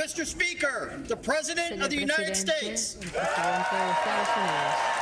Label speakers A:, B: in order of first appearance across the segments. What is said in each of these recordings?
A: Mr. Speaker, the President
B: Señor
A: of the United
B: Presidente,
A: States.
B: el presidente de Estados Unidos.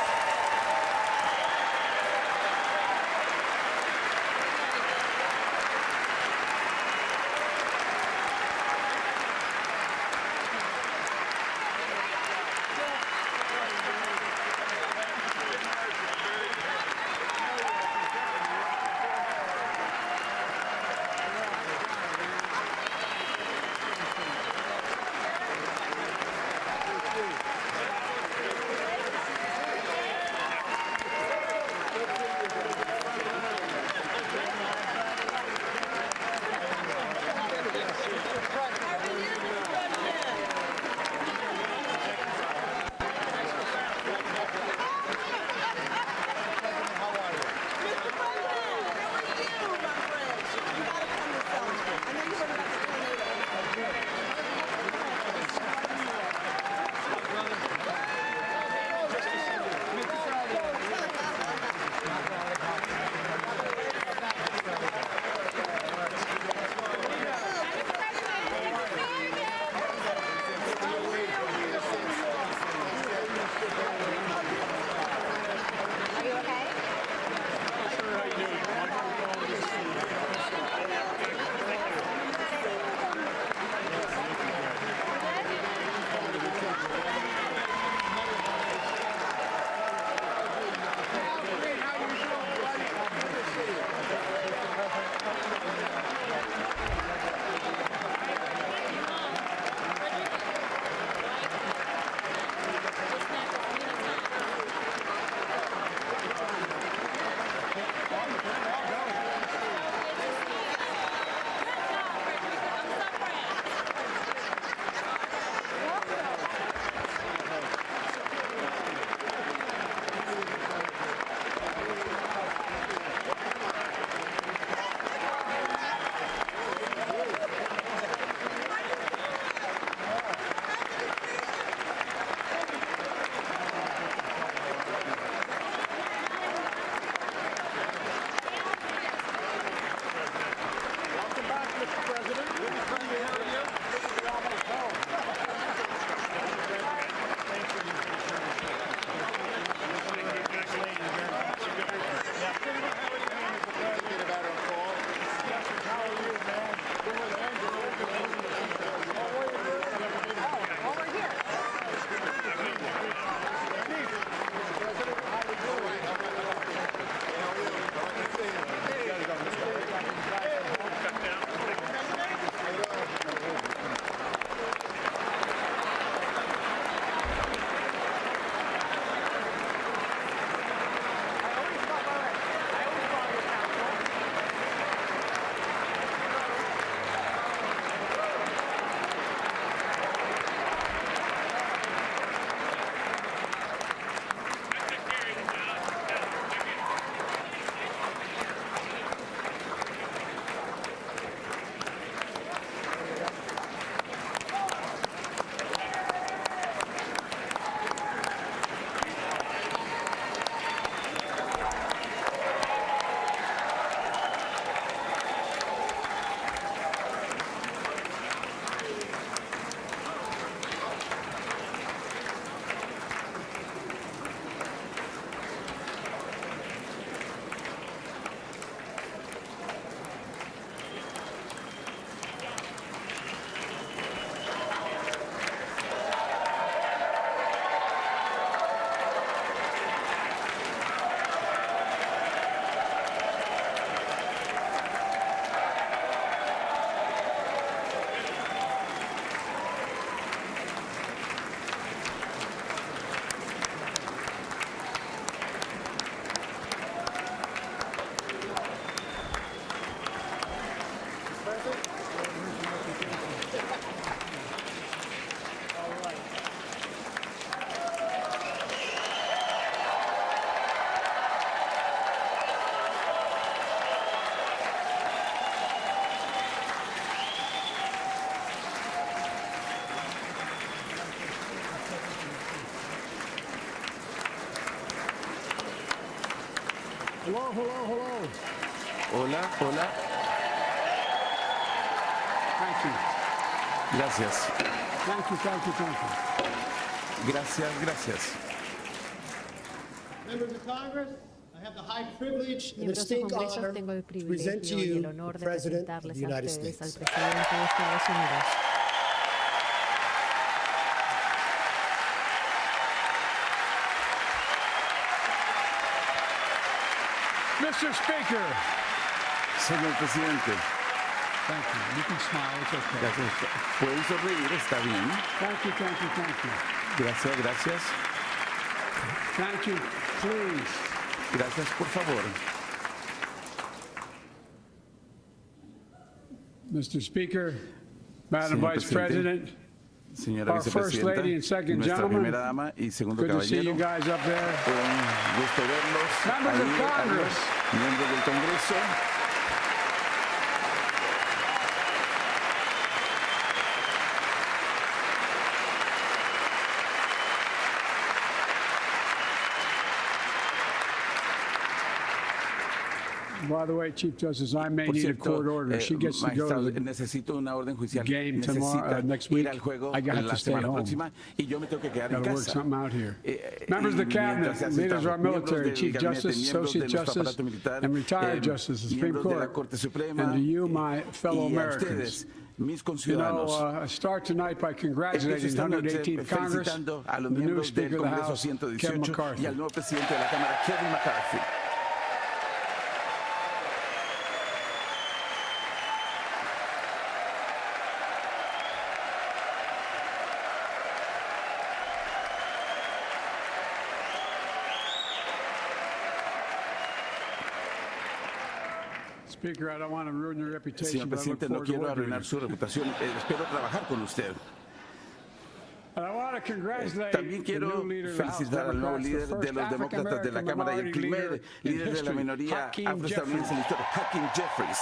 C: Hello, hello, hello.
D: Hola, hola.
C: Thank you.
D: Gracias.
C: Thank you, thank you, thank you.
D: Gracias, gracias.
A: Members of Congress, I have the high privilege and
B: Miembros del
A: distinct
B: Congreso,
A: honor
B: tengo el
A: to present to
B: privilegio y el
A: you
B: honor
A: the
B: de
A: President of
B: presentarles
A: the
B: a
A: United
B: ustedes al
A: States.
B: presidente de Estados Unidos.
C: Mr. Speaker.
D: Señor presidente,
C: Thank you. You can smile, it's okay.
D: gracias. Pueden sonreír, está bien.
C: Thank you, thank you, thank you.
D: Gracias, gracias.
C: Thank you, please.
D: Gracias, por favor.
C: Mr. Speaker, Madam
D: Señor
C: Vice
D: Presidente,
C: President,
D: Señora
C: our First
D: Vicepresidenta,
C: Lady and Second
D: nuestra
C: Gentleman,
D: primera dama y segundo
C: good to see
D: caballero.
C: you guys up there.
D: Un gusto verlos.
C: Members of
D: ahí,
C: Congress.
D: miembros del Congreso.
C: By the way, Chief Justice, I may
D: Por
C: need a
D: cierto,
C: court order. She gets to go
D: magistrado,
C: to the
D: necesito una orden judicial.
C: game tomorrow,
D: Necesita
C: next
D: ir
C: week.
D: al juego
C: I got
D: la
C: to stay
D: semana
C: home.
D: próxima y yo me tengo que quedar en
C: Got to work
D: casa.
C: something out here.
D: Y
C: Members of the
D: mientras
C: Cabinet,
D: se hace
C: leaders of our
D: miembros
C: military,
D: del
C: Chief
D: gabinete,
C: Justice,
D: miembros
C: Associate
D: de nuestro
C: Justice,
D: aparato militar,
C: and retired Justices, Supreme
D: miembros de la
C: Court,
D: Corte Suprema,
C: and to you, my fellow
D: y a
C: Americans.
D: ustedes, mis
C: You know,
D: conciudadanos.
C: I start tonight by
D: Empiezo
C: congratulating
D: esta noche
C: 118th Congress,
D: felicitando a los
C: the new
D: miembros del
C: Speaker of the
D: Congreso
C: House, Kevin
D: 118
C: McCarthy.
D: y al nuevo presidente de la Cámara, Kevin McCarthy.
C: Speaker, I don't want to ruin your reputation,
D: Señor
C: but I look
D: presidente, no
C: forward to
D: quiero
C: working
D: arruinar
C: with
D: su reputación. Espero trabajar con usted.
C: you. And I want to congratulate
D: También
C: the new
D: quiero
C: leader of the House
D: felicitar al nuevo
C: Democrats, the
D: líder de
C: first
D: los demócratas de la
C: African-American
D: Cámara y el
C: minority
D: primer
C: leader in
D: líder de la
C: history,
D: minoría
C: Hakeem
D: afroestadounidense en la historia, Hakeem Jeffries.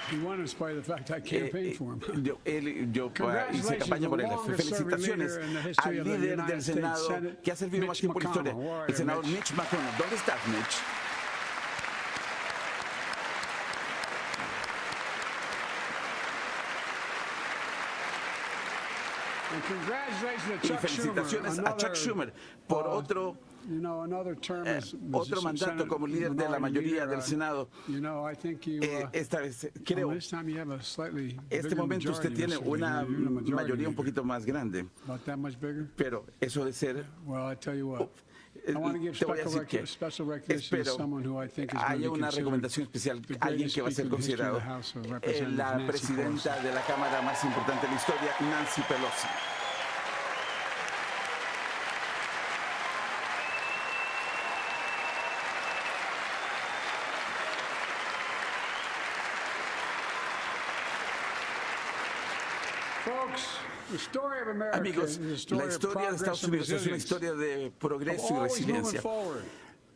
C: He won in spite of the fact I campaigned for him.
D: Yo hice
C: Congratulations,
D: campaña por
C: the
D: él.
C: longest-serving
D: Felicitaciones
C: leader in the history
D: al
C: of the
D: líder
C: United
D: del
C: States
D: Senado
C: Senate,
D: que ha servido más
C: Mitch
D: tiempo en la historia,
C: McConnell. Where are
D: el
C: you,
D: senador
C: Mitch?
D: Mitch McConnell. ¿Dónde estás, Mitch?
C: And congratulations
D: Y
C: to Chuck
D: felicitaciones
C: Schumer,
D: a Chuck Schumer por otro
C: you know, another term as
D: otro mandato
C: Senate
D: como líder de la
C: minority
D: mayoría
C: leader.
D: del Senado.
C: You know, I think you,
D: Esta vez
C: well,
D: creo,
C: this time you have a slightly
D: este
C: bigger
D: momento usted
C: majority,
D: tiene
C: Mr. Leader.
D: una
C: You're the majority
D: mayoría un
C: leader.
D: poquito más grande,
C: About that much bigger?
D: pero eso de ser,
C: Well, I tell you what. I want to give
D: te voy a decir que
C: special recognition to
D: espero
C: someone who I think is going to
D: haya
C: be
D: una
C: considered
D: recomendación especial,
C: the
D: alguien
C: greatest
D: que va a ser
C: speaker in the history of
D: considerado
C: the House of Representatives,
D: la
C: Nancy
D: presidenta
C: Pelosi.
D: de la Cámara más importante de la historia, Nancy Pelosi.
C: Folks, the story of America
D: Amigos,
C: is a story
D: la
C: of
D: historia de
C: progress
D: Estados
C: and
D: Unidos es una
C: resilience,
D: historia de
C: of
D: progreso y
C: always moving
D: resiliencia.
C: forward,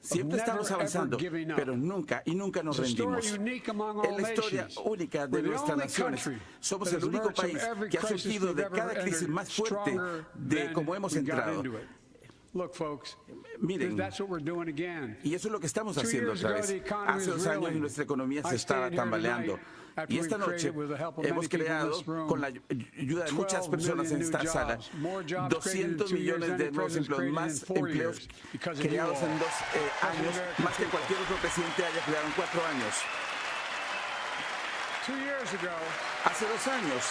D: Siempre
C: of
D: estamos
C: never,
D: avanzando,
C: ever giving up.
D: pero nunca nos
C: It's a story
D: rendimos.
C: unique among
D: Es
C: all
D: la historia
C: nations.
D: única de
C: We're the
D: nuestras
C: only
D: naciones.
C: country
D: Somos
C: that
D: el
C: has
D: único
C: emerged from
D: país
C: every
D: que ha
C: crisis
D: surgido
C: we've
D: de
C: ever
D: cada crisis
C: entered
D: más fuerte
C: stronger
D: de
C: than
D: cómo hemos
C: we got
D: entrado.
C: into it. Look, folks,
D: Miren,
C: that's what we're doing again.
D: y eso es lo que estamos
C: 2
D: haciendo
C: years
D: otra
C: ago,
D: vez.
C: the economy
D: Hace
C: was
D: 2 años
C: reeling.
D: nuestra economía se
C: I
D: estaba
C: stand here
D: tambaleando.
C: tonight after
D: Y
C: we
D: esta noche
C: created, with the help of many
D: hemos
C: people in
D: creado,
C: this room,
D: con la ayuda de muchas
C: 12
D: personas en
C: million
D: esta
C: new
D: sala,
C: jobs. More jobs created in
D: 200
C: 2 years
D: millones
C: than
D: de
C: any
D: nuevos
C: president's
D: empleos,
C: created
D: más
C: in 4
D: empleos
C: years because of you
D: creados en
C: all.
D: 2 años,
C: American
D: más que
C: people.
D: cualquier otro presidente haya creado en 4 años.
C: 2 years ago,
D: Hace 2 años,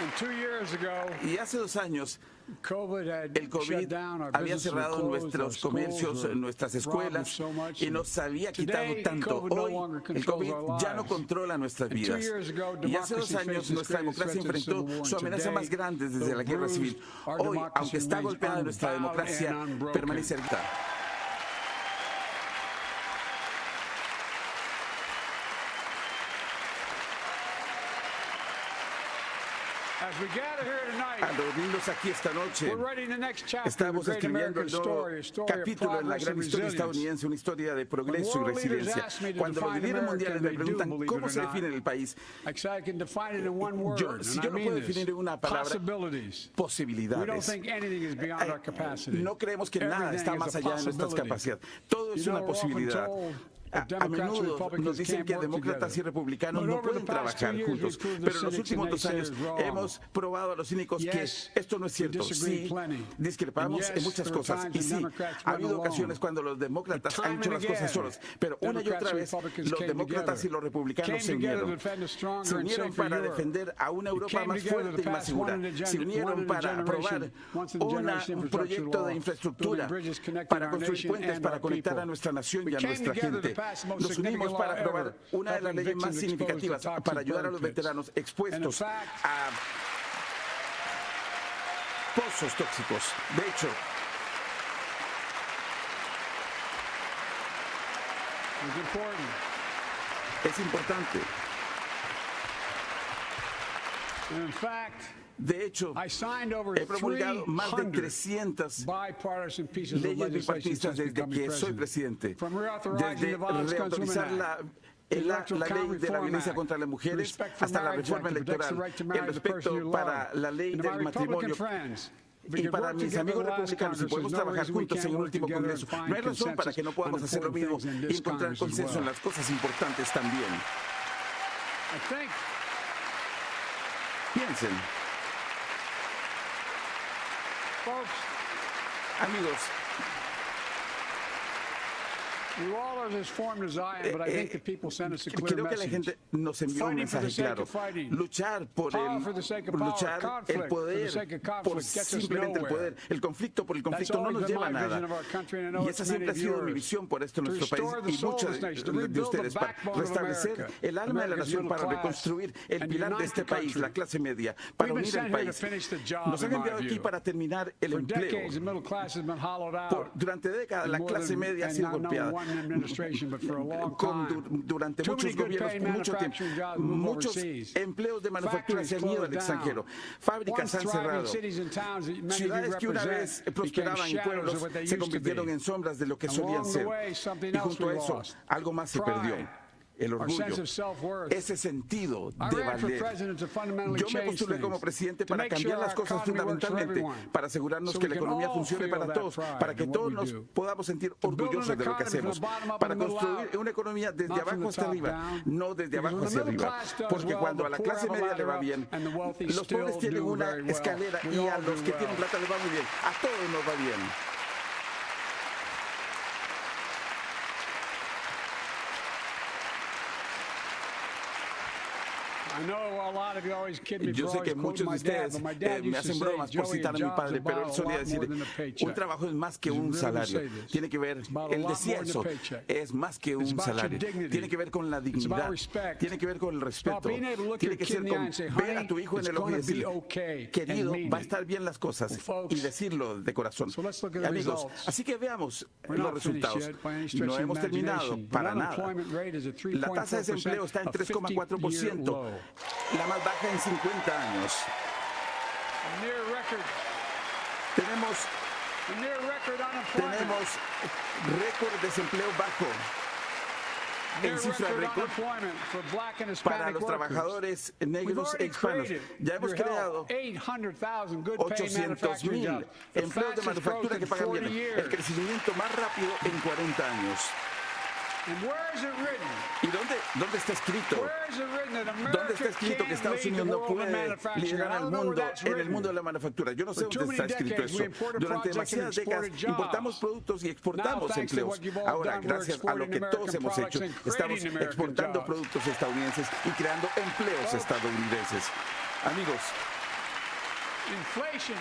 C: and 2 years ago,
D: y hace 2 años,
C: COVID had
D: el
C: shut
D: COVID
C: down, our
D: había
C: businesses were
D: cerrado
C: closed, our
D: nuestros
C: schools
D: comercios,
C: were
D: nuestras
C: robbed
D: escuelas
C: so much.
D: y nos había quitado
C: Today,
D: tanto.
C: COVID no
D: Hoy
C: longer
D: el
C: controls our
D: COVID ya no
C: lives.
D: controla nuestras
C: And 2
D: vidas.
C: years ago,
D: Y hace 2
C: democracy
D: años
C: faced its
D: nuestra
C: greatest
D: democracia
C: threat to the Civil
D: enfrentó
C: War.
D: su amenaza
C: Today,
D: más grande desde
C: though
D: la guerra
C: bruised,
D: civil.
C: our
D: Hoy,
C: democracy
D: aunque está
C: remains
D: golpeada nuestra
C: unbowed
D: democracia,
C: and unbroken.
D: permanece erguida.
C: As we gather here tonight,
D: Al reunirnos aquí esta noche,
C: we're writing the next chapter of
D: estamos
C: the great
D: escribiendo
C: American
D: el nuevo
C: story, a story of
D: capítulo en la
C: progress
D: gran
C: and
D: historia
C: resilience.
D: estadounidense, una historia de progreso y
C: When world leaders
D: resiliencia.
C: ask me to
D: Cuando los
C: define
D: líderes
C: America,
D: mundiales
C: and
D: me
C: they do,
D: preguntan
C: believe it
D: cómo
C: or
D: se
C: not,
D: define el país,
C: actually, I can define it in one word,
D: si
C: and
D: yo
C: I
D: lo
C: mean
D: puedo
C: this.
D: definir en una palabra,
C: Possibilities. We don't
D: posibilidades.
C: think anything is beyond our capacity.
D: No creemos que nada
C: Everything
D: está
C: is
D: más
C: a
D: allá de nuestras
C: possibility.
D: capacidades. Todo es
C: You
D: una
C: know, we're often
D: posibilidad.
C: told
D: A
C: that Democrats and
D: menudo
C: Republicans
D: nos dicen
C: can't
D: que
C: work
D: demócratas y
C: together.
D: republicanos
C: But
D: no
C: over the
D: pueden
C: past 2
D: trabajar
C: years,
D: juntos,
C: we've proven the
D: pero en los
C: cynics and
D: últimos 2 años
C: naysayers wrong.
D: hemos probado a los cínicos que
C: Yes,
D: esto no es cierto.
C: we disagree
D: Sí,
C: plenty.
D: discrepamos
C: And
D: en
C: yes,
D: muchas
C: there were
D: cosas.
C: times
D: Y
C: when
D: sí,
C: Democrats
D: ha
C: went
D: habido
C: alone.
D: ocasiones cuando los demócratas
C: But
D: han
C: time
D: hecho
C: and
D: las cosas
C: again,
D: solos, pero una y
C: Democrats
D: otra
C: and
D: vez
C: Republicans
D: los
C: came
D: demócratas y
C: together.
D: los republicanos
C: Came
D: se
C: together to
D: unieron.
C: defend a stronger
D: Se
C: and
D: unieron
C: safer
D: para
C: Europe.
D: defender a una Europa
C: came
D: más
C: together
D: fuerte y
C: to
D: más
C: pass
D: segura.
C: one in a
D: Se unieron
C: generation,
D: para aprobar
C: once in a generation
D: un
C: infrastructure
D: proyecto
C: law,
D: de infraestructura
C: building bridges connecting
D: para
C: our
D: construir
C: nation
D: puentes,
C: and
D: para
C: our
D: conectar
C: people.
D: a nuestra nación
C: We
D: y a
C: came
D: nuestra
C: together to
D: gente.
C: pass the most
D: Nos unimos
C: significant
D: para
C: law
D: aprobar
C: ever,
D: una de las
C: helping
D: leyes más
C: victims exposed to
D: significativas
C: toxic
D: para ayudar a los
C: burn pits.
D: veteranos expuestos
C: And in fact,
D: a pozos tóxicos. De hecho,
C: it's important.
D: es importante.
C: And in fact,
D: De hecho,
C: I signed over
D: he promulgado más de
C: 300
D: 300
C: bipartisan pieces of
D: leyes
C: legislation
D: bipartistas
C: since
D: desde
C: becoming
D: que soy
C: president.
D: presidente.
C: From reauthorizing
D: Desde
C: the Violence Against
D: reautorizar
C: Women
D: la,
C: Act,
D: la ley de la violencia contra las mujeres, hasta la reforma electoral, el respeto para la ley del matrimonio. Y para mis amigos republicanos, si podemos trabajar juntos en el último Congreso, no hay razón para que no podamos hacer lo mismo y encontrar consenso en las cosas importantes también. Piensen,
C: Folks,
D: amigos,
C: you all are as formed as I am, but I think the people sent us a clear
D: creo que la
C: message.
D: gente nos envió un
C: Fighting for the
D: mensaje
C: sake
D: claro.
C: of fighting.
D: Luchar por
C: Power for the sake of power.
D: luchar el
C: Conflict for the
D: poder,
C: sake of conflict
D: por
C: gets us
D: simplemente el
C: nowhere.
D: poder. El conflicto por el conflicto no
C: always
D: nos
C: been
D: lleva a
C: my
D: nada.
C: vision of our country, and I know
D: Y
C: it's
D: esa
C: many
D: siempre ha
C: of
D: sido mi
C: yours.
D: visión por esto en
C: To
D: nuestro país
C: restore the
D: y
C: soul of
D: muchos
C: this nation, to
D: de
C: rebuild the
D: ustedes para
C: backbone of
D: restablecer
C: America,
D: el alma de la
C: America's
D: nación,
C: middle
D: para
C: class,
D: reconstruir el
C: and
D: pilar de
C: unite
D: este
C: the
D: país,
C: country.
D: la clase media, para
C: We've been
D: unir
C: sent
D: el
C: here to
D: país.
C: finish the job,
D: Nos han
C: in my
D: enviado aquí
C: view.
D: para terminar el
C: For
D: empleo.
C: decades, the middle class has been hollowed out.
D: Durante décadas la
C: more
D: clase
C: than-
D: media ha
C: and
D: sido
C: not
D: golpeada.
C: one administration, but for a long time.
D: Durante
C: Too
D: muchos
C: many good
D: gobiernos,
C: paying
D: por mucho tiempo,
C: manufacturing jobs move
D: muchos
C: overseas.
D: empleos de manufactura
C: Factories
D: se han ido al
C: closed
D: extranjero.
C: down.
D: Fábricas
C: Once
D: han
C: thriving
D: cerrado.
C: cities and towns that many of you
D: Ciudades que una vez
C: represent
D: prosperaban
C: became
D: en
C: shadows
D: pueblos
C: of what they
D: se
C: used to
D: convirtieron
C: be.
D: en sombras de lo que
C: And
D: solían
C: along the
D: ser.
C: way, something
D: Y
C: else
D: junto a
C: we
D: eso,
C: lost.
D: algo más se
C: Pride.
D: perdió. El
C: Our sense
D: orgullo,
C: of self-worth.
D: ese sentido
C: I
D: de
C: ran for
D: valer.
C: president to fundamentally
D: Yo me
C: change
D: postulé como
C: things,
D: presidente
C: to
D: para
C: make
D: cambiar
C: sure
D: las
C: our
D: cosas
C: economy works for
D: fundamentalmente,
C: everyone,
D: para asegurarnos
C: so
D: que
C: we
D: la
C: can
D: economía
C: all
D: funcione
C: feel
D: para
C: that
D: todos,
C: pride
D: para que
C: in what
D: todos
C: we
D: nos
C: do.
D: podamos sentir
C: To build an
D: orgullosos de lo que
C: economy from
D: hacemos,
C: the bottom up
D: para
C: and the middle
D: construir
C: out,
D: una economía desde
C: not from
D: abajo
C: the
D: hasta
C: top
D: arriba,
C: down.
D: no desde
C: Because
D: abajo
C: when the
D: hacia
C: middle
D: arriba.
C: class does
D: Porque
C: well,
D: cuando a
C: the
D: la
C: poor
D: clase
C: have a
D: media le va
C: ladder
D: bien,
C: up, and the wealthy
D: los
C: still
D: pobres tienen
C: do
D: una
C: very well.
D: escalera
C: We
D: y a
C: all
D: los
C: do
D: que
C: well.
D: tienen plata les va muy bien. A todos nos va bien.
C: I know a lot of you always kid me
D: Yo
C: for
D: sé
C: always
D: que muchos
C: quoting
D: de
C: my dad,
D: ustedes
C: but my dad
D: me
C: used to
D: hacen
C: say,
D: bromas por
C: Joey,
D: citar a mi
C: job's
D: padre, pero él
C: about a
D: solía
C: lot
D: decir,
C: more than a
D: un
C: paycheck.
D: trabajo es más que
C: He's
D: un
C: really
D: salario.
C: say this.
D: Tiene que ver,
C: It's about a
D: él
C: lot
D: decía
C: more than a
D: eso,
C: paycheck.
D: es más que
C: It's
D: un
C: about your
D: salario.
C: dignity.
D: Tiene que ver con la
C: It's
D: dignidad,
C: about respect.
D: tiene que ver con el
C: It's about
D: respeto,
C: being able to look
D: tiene
C: your
D: que
C: kid
D: ser
C: in the eye
D: con
C: and say,
D: ver a
C: honey,
D: tu hijo en
C: it's
D: el ojo y
C: gonna be
D: decirle,
C: okay,
D: querido,
C: and mean
D: va a
C: it.
D: estar bien las cosas,
C: Well, folks,
D: y decirlo de corazón.
C: so let's look at the
D: Amigos,
C: results.
D: así que veamos
C: We're
D: los
C: not finished
D: resultados.
C: yet by any stretch
D: No
C: of the
D: hemos terminado
C: imagination.
D: para
C: The
D: nada.
C: unemployment rate is at
D: La tasa de desempleo
C: 3.4%,
D: está en
C: a 50-year
D: 3,4%,
C: low.
D: la más baja en 50 años.
C: A near record
D: Tenemos
C: unemployment.
D: récord de desempleo bajo
C: Near
D: en cifra
C: record
D: récord
C: unemployment for black and
D: para
C: Hispanic
D: los
C: workers.
D: trabajadores
C: We've
D: negros e
C: already
D: hispanos.
C: created,
D: Ya hemos
C: your
D: creado
C: help, 800,000 good paying
D: 800,000
C: manufacturing jobs. The
D: empleos de
C: fastest growth
D: manufactura
C: in
D: que pagan
C: 40
D: bien. El
C: years.
D: crecimiento más rápido en 40 años.
C: And where is it written?
D: ¿Y dónde está escrito?
C: Where is it written that
D: ¿Dónde está
C: America
D: escrito que
C: can't
D: Estados
C: lead the
D: Unidos no
C: world in
D: puede
C: manufacturing?
D: liderar
C: I
D: al
C: don't know where
D: mundo
C: that's
D: en el
C: written.
D: mundo de la manufactura? Yo no sé
C: For too
D: dónde está
C: many
D: escrito
C: decades,
D: eso.
C: we imported
D: Durante
C: projects and
D: demasiadas décadas
C: exported
D: importamos
C: jobs.
D: productos y
C: Now,
D: exportamos
C: thanks to
D: empleos.
C: what you've all
D: Ahora,
C: done, we're
D: gracias a lo que
C: exporting
D: todos hemos
C: American
D: hecho,
C: products and
D: estamos
C: creating American
D: exportando
C: jobs.
D: productos estadounidenses y creando empleos
C: Folks,
D: estadounidenses. Amigos,
C: Inflation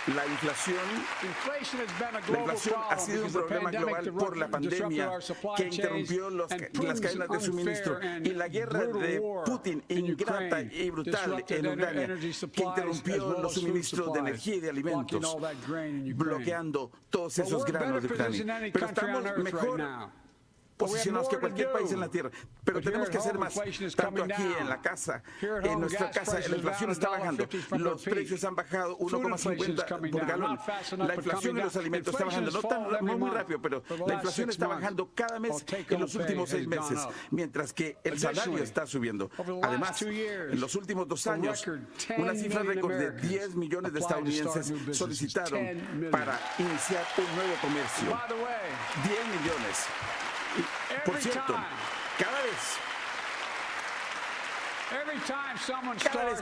D: inflación
C: has been a
D: La
C: global
D: inflación ha
C: problem
D: sido un
C: because the
D: problema
C: pandemic
D: global por la
C: disrupted
D: pandemia
C: our supply
D: que
C: chains
D: interrumpió
C: and
D: las
C: Putin's
D: cadenas de suministro
C: unfair
D: y la
C: and
D: guerra
C: brutal
D: de
C: war
D: Putin
C: in
D: ingrata
C: Ukraine
D: y brutal
C: disrupted
D: en Ucrania
C: energy
D: que
C: supplies as
D: interrumpió
C: well
D: los
C: as food
D: suministros de
C: supplies,
D: energía y de
C: blocking
D: alimentos,
C: all that grain in Ukraine.
D: bloqueando todos
C: But
D: esos
C: we're better
D: granos de
C: positioned than
D: Ucrania.
C: any
D: Pero
C: country on
D: estamos
C: earth right
D: mejor
C: now.
D: posicionados que cualquier país en la Tierra, pero tenemos que hacer más, tanto aquí en la casa, en nuestra casa, la inflación está bajando, los precios han bajado 1,50 por galón, la inflación en los alimentos está bajando, no muy rápido, pero la inflación está bajando cada mes en los últimos 6 meses, mientras que el salario está subiendo. Además, en los últimos 2 años, una cifra récord de 10 millones de estadounidenses solicitaron para iniciar un nuevo comercio. 10 millones. Y, por cierto, cada vez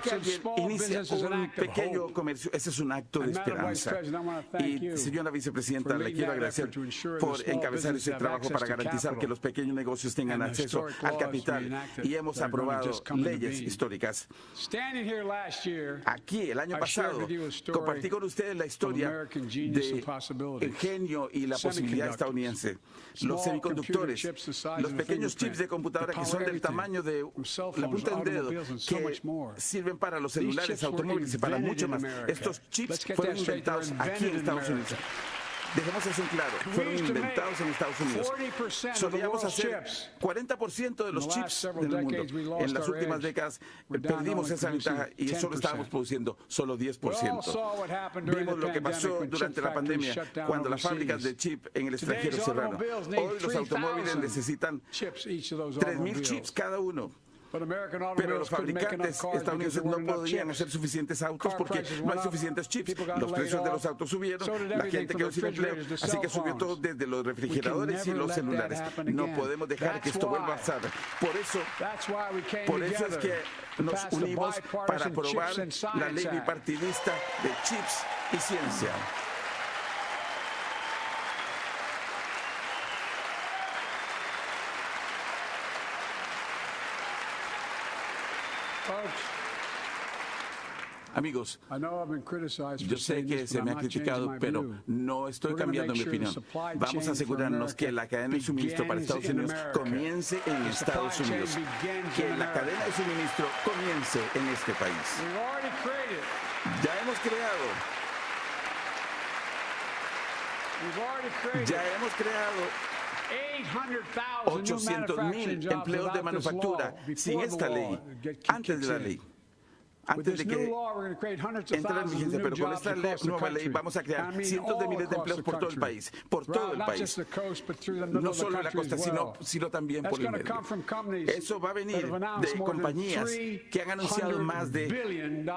D: que alguien inicia un pequeño comercio, ese es un acto de esperanza. Y, señora vicepresidenta, le quiero agradecer por encabezar ese trabajo para garantizar que los pequeños negocios tengan acceso al capital. Y hemos aprobado leyes históricas. Aquí, el año pasado, compartí con ustedes la historia del genio y la posibilidad estadounidense. Los semiconductores, los pequeños chips de computadora que son del tamaño de la punta de un dedo, que sirven para los celulares, automóviles y para mucho más. Estos chips fueron inventados aquí en Estados Unidos. Dejemos eso en claro, fueron inventados en Estados Unidos. Solíamos hacer 40% de los chips del mundo. En las últimas décadas perdimos esa ventaja y solo estábamos produciendo solo 10%. Vimos lo que pasó durante la pandemia, cuando las fábricas de chip en el extranjero cerraron. Hoy los automóviles necesitan 3,000 chips cada uno. Pero los fabricantes estadounidenses no podían hacer suficientes autos porque no hay suficientes chips. Los precios de los autos subieron, la gente quedó sin empleo, así que subió todo desde los refrigeradores y los celulares. No podemos dejar que esto vuelva a pasar. Por eso es que nos unimos para aprobar la ley bipartidista de chips y ciencia. Amigos, yo sé que se me ha criticado, pero no estoy cambiando mi opinión. Vamos a asegurarnos que la cadena de suministro para Estados Unidos comience en Estados Unidos. Que la cadena de suministro comience en este país. Ya hemos creado 800,000 empleos de manufactura sin esta ley, antes de la ley. Antes de que entre en vigencia, pero con esta nueva ley vamos a crear cientos de miles de empleos por todo el país, no solo en la costa, sino también por el medio. Eso va a venir de compañías que han anunciado más de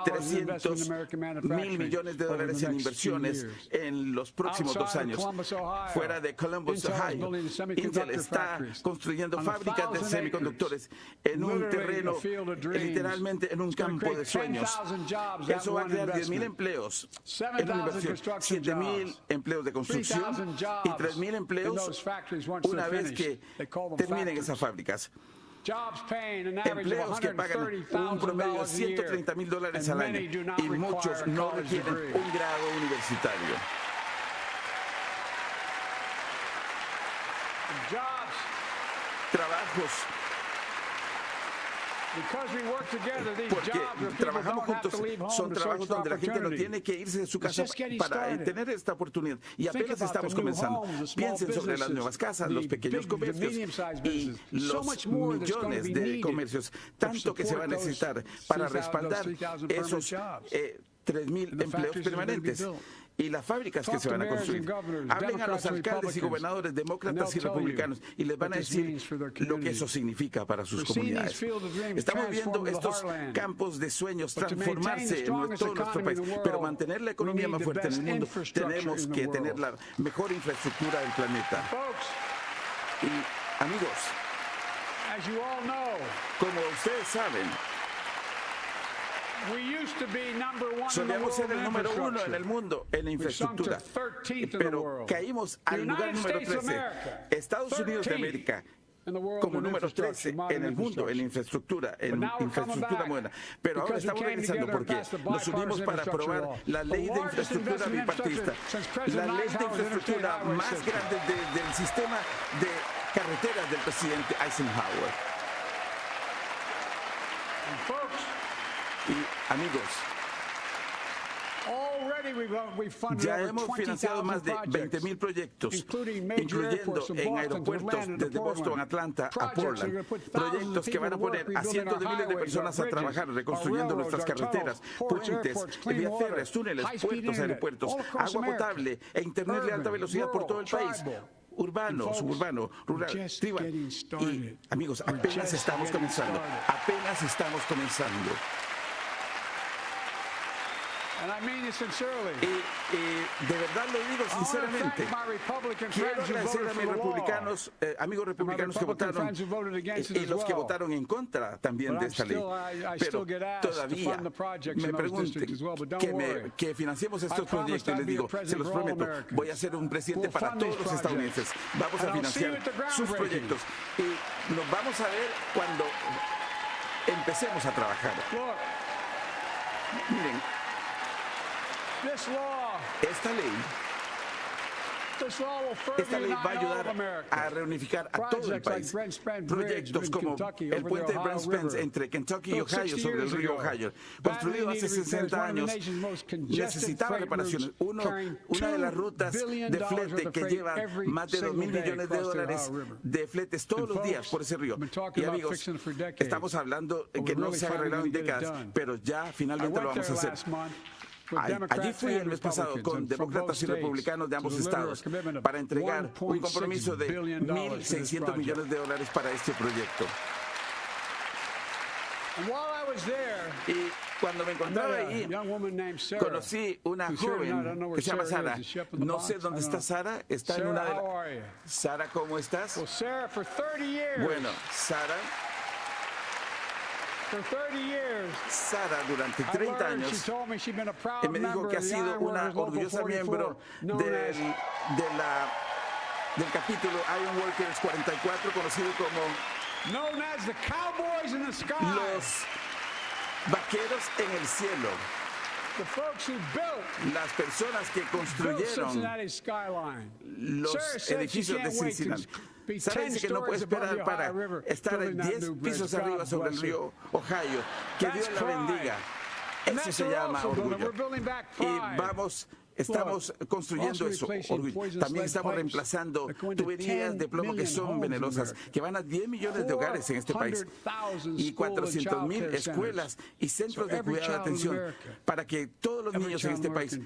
D: 300,000 millones de dólares en inversiones en los próximos 2 años. Fuera de Columbus, Ohio, Intel está construyendo fábricas de semiconductores en un terreno, literalmente en un campo de sueños. Eso va a crear 10,000 empleos en una inversión, 7,000 empleos de construcción y 3,000 empleos una vez que terminen esas fábricas. Empleos que pagan un promedio de $130,000 al año y muchos no requieren un grado universitario. Trabajos. Porque trabajamos juntos, son trabajos donde la gente no tiene que irse de su casa para tener esta oportunidad. Y apenas estamos comenzando. Piensen sobre las nuevas casas, los pequeños comercios y los millones de comercios, tanto que se va a necesitar para respaldar esos 3,000 empleos permanentes y las fábricas que se van a construir. Hablen a los alcaldes y gobernadores demócratas y republicanos y les van a decir lo que eso significa para sus comunidades. Estamos viendo estos campos de sueños transformarse en todo nuestro país, pero mantener la economía más fuerte en el mundo tenemos que tener la mejor infraestructura del planeta. Y amigos, como ustedes saben, solíamos ser el número 1 en el mundo en la infraestructura, pero caímos al lugar número 13. Estados Unidos de América como número 13 en el mundo en infraestructura moderna. Pero ahora estamos regresando porque nos unimos para aprobar la ley de infraestructura bipartidista, la ley de infraestructura más grande del sistema de carreteras del presidente Eisenhower. Y amigos, Ya hemos financiado más de 20,000 proyectos, incluyendo en aeropuertos desde Boston, Atlanta a Portland, proyectos que van a poner a cientos de miles de personas a trabajar reconstruyendo nuestras carreteras, puentes, vías férreas, túneles, puertos, aeropuertos, agua potable e internet de alta velocidad por todo el país. Urbano, suburbano, rural, tribal. Y amigos, apenas estamos comenzando. Apenas estamos comenzando. Y de verdad lo digo sinceramente. Quiero agradecer a mis amigos republicanos que votaron y los que votaron en contra también de esta ley. Pero todavía me pregunten que financiemos estos proyectos y les digo, se los prometo, voy a ser un presidente para todos los estadounidenses. Vamos a financiar sus proyectos y nos vamos a ver cuando empecemos a trabajar. Miren, esta ley va a ayudar a reunificar a todo el país. Proyectos como el puente de Brent Spence entre Kentucky y Ohio sobre el río Ohio, construido hace 60 años, necesitaba reparaciones. Una de las rutas de flete que lleva más de $2,000 millones de fletes todos los días por ese río. Y amigos, estamos hablando que no se ha arreglado en décadas, pero ya finalmente lo vamos a hacer. Allí fui el mes pasado con demócratas y republicanos de ambos estados para entregar un compromiso de $1,600 millones para este proyecto. Y cuando me encontraba ahí, conocí una joven que se llama Sara. No sé dónde está Sara. Está en una de las... Sara, ¿cómo estás? Bueno, Sara, durante 30 años, me dijo que ha sido una orgullosa miembro del capítulo Iron Workers 44, conocido como los vaqueros en el cielo. Las personas que construyeron los edificios de Cincinnati. Sara dice que no puede esperar para estar 10 pisos arriba sobre el río Ohio. Que Dios la bendiga. Eso se llama orgullo. Y estamos construyendo eso, orgullo. También estamos reemplazando tuberías de plomo que son venenosas, que van a 10 millones de hogares en este país, y 400,000 escuelas y centros de cuidado de atención para que todos los niños en este país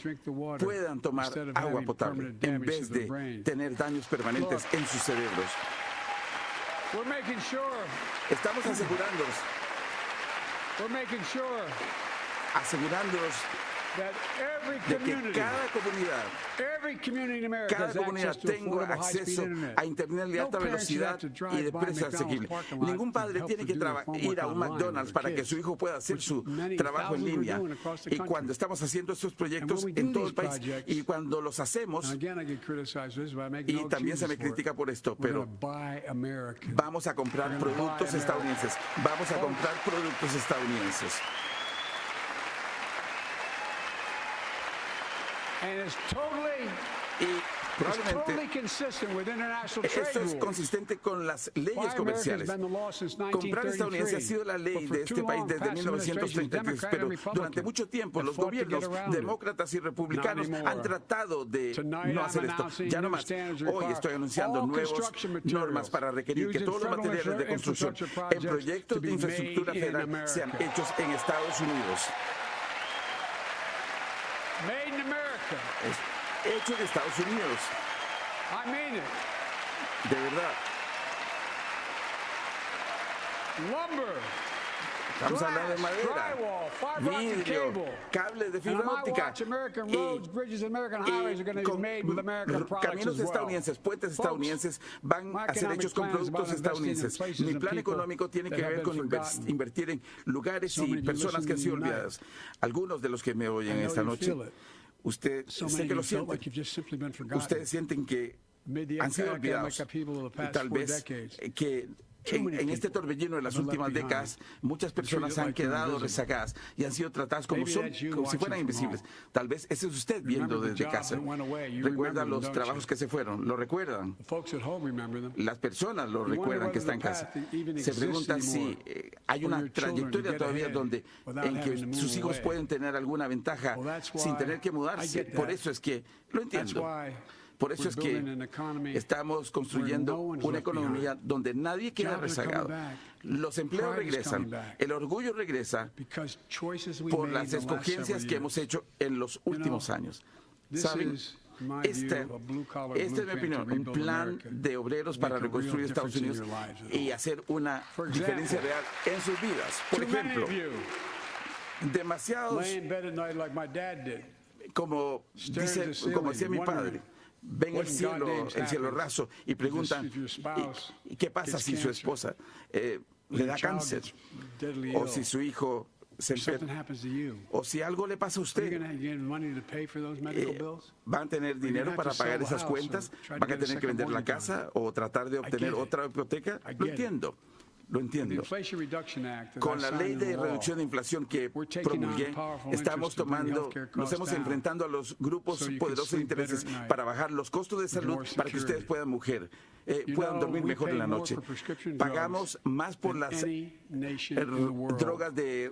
D: puedan tomar agua potable en vez de tener daños permanentes en sus cerebros. Estamos asegurándonos de que cada comunidad tenga acceso a internet de alta velocidad y de precio asequible. Ningún padre tiene que ir a un McDonald's para que su hijo pueda hacer su trabajo en línea. Y cuando estamos haciendo estos proyectos en todo el país, y cuando los hacemos, y también se me critica por esto, pero vamos a comprar productos estadounidenses. Vamos a comprar productos estadounidenses. Y probablemente esto es consistente con las leyes comerciales. Comprar estadounidense ha sido la ley de este país desde 1933, pero durante mucho tiempo los gobiernos demócratas y republicanos han tratado de no hacer esto. Ya no más. Hoy estoy anunciando nuevas normas para requerir que todos los materiales de construcción en proyectos de infraestructura federal sean hechos en Estados Unidos. Es hecho en Estados Unidos. De verdad. Estamos hablando de madera, vidrio, cables de fibra óptica y caminos estadounidenses, puentes estadounidenses van a ser hechos con productos estadounidenses. Mi plan económico tiene que ver con invertir en lugares y personas que han sido olvidadas. Algunos de los que me oyen esta noche, sé que lo sienten. Ustedes sienten que han sido olvidados. Tal vez que en este torbellino de las últimas décadas, muchas personas han quedado rezagadas y han sido tratadas como si fueran invisibles. Tal vez ese es usted viendo desde casa. Recuerda los trabajos que se fueron, lo recuerdan. Las personas lo recuerdan que están en casa. Se preguntan si hay una trayectoria todavía en que sus hijos pueden tener alguna ventaja sin tener que mudarse. Por eso es que, lo entiendo. Por eso es que estamos construyendo una economía donde nadie queda rezagado. Los empleos regresan, el orgullo regresa por las escogencias que hemos hecho en los últimos años. ¿Saben? Esta es mi opinión, un plan de obreros para reconstruir Estados Unidos y hacer una diferencia real en sus vidas. Por ejemplo, demasiados, como decía mi padre, ven el cielo raso y preguntan, ¿y qué pasa si su esposa le da cáncer? O si su hijo se enferma, o si algo le pasa a usted, ¿van a tener dinero para pagar esas cuentas? ¿Van a tener que vender la casa o tratar de obtener otra hipoteca? Lo entiendo. Con la ley de reducción de inflación que promulgué, nos hemos enfrentando a los grupos poderosos de intereses para bajar los costos de salud para que ustedes puedan dormir mejor en la noche. Pagamos más por las drogas de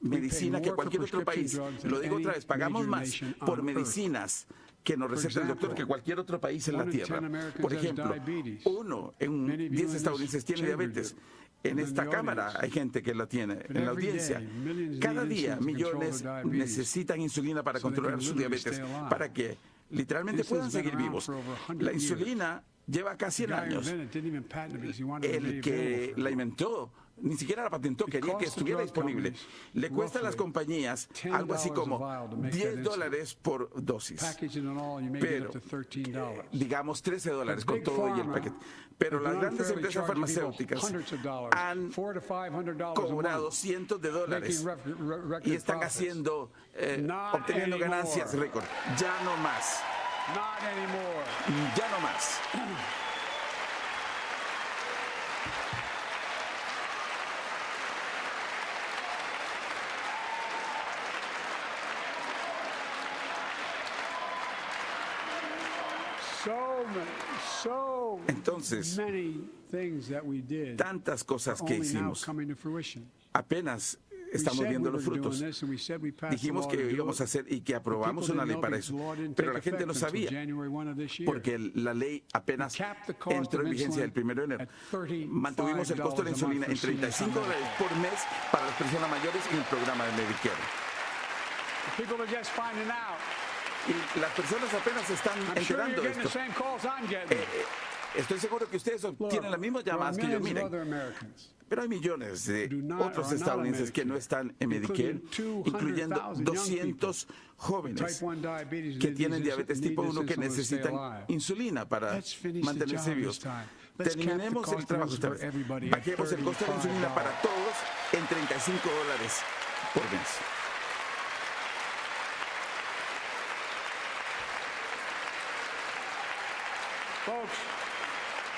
D: medicina que cualquier otro país. Lo digo otra vez, pagamos más por medicinas que nos receta el doctor que cualquier otro país en la Tierra. Por ejemplo, 1 en 10 estadounidenses tiene diabetes. En esta Cámara hay gente que la tiene, en la audiencia. Cada día millones necesitan insulina para controlar su diabetes, para que literalmente puedan seguir vivos. La insulina lleva casi 100 años. El que la inventó ni siquiera la patentó, quería que estuviera disponible. Le cuesta a las compañías algo así como $10 por dosis, pero digamos $13 con todo y el paquete. Pero las grandes empresas farmacéuticas han cobrado cientos de dólares y están obteniendo ganancias récord. Ya no más. Ya no más. Entonces, tantas cosas que hicimos apenas estamos viendo los frutos. Dijimos que íbamos a hacer y que aprobamos una ley para eso, pero la gente no sabía, porque la ley apenas entró en vigencia el 1 de enero. Mantuvimos el costo de la insulina en $35 por mes para las personas mayores en el programa de Medicare. Y las personas apenas se están enterando de esto. Estoy seguro que ustedes tienen las mismas llamadas que yo. Miren, pero hay millones de otros estadounidenses que no están en Medicare, incluyendo 200 jóvenes que tienen diabetes tipo 1 que necesitan insulina para mantenerse vivos. Terminemos el trabajo esta vez. Bajemos el costo de la insulina para todos en $35 por mes.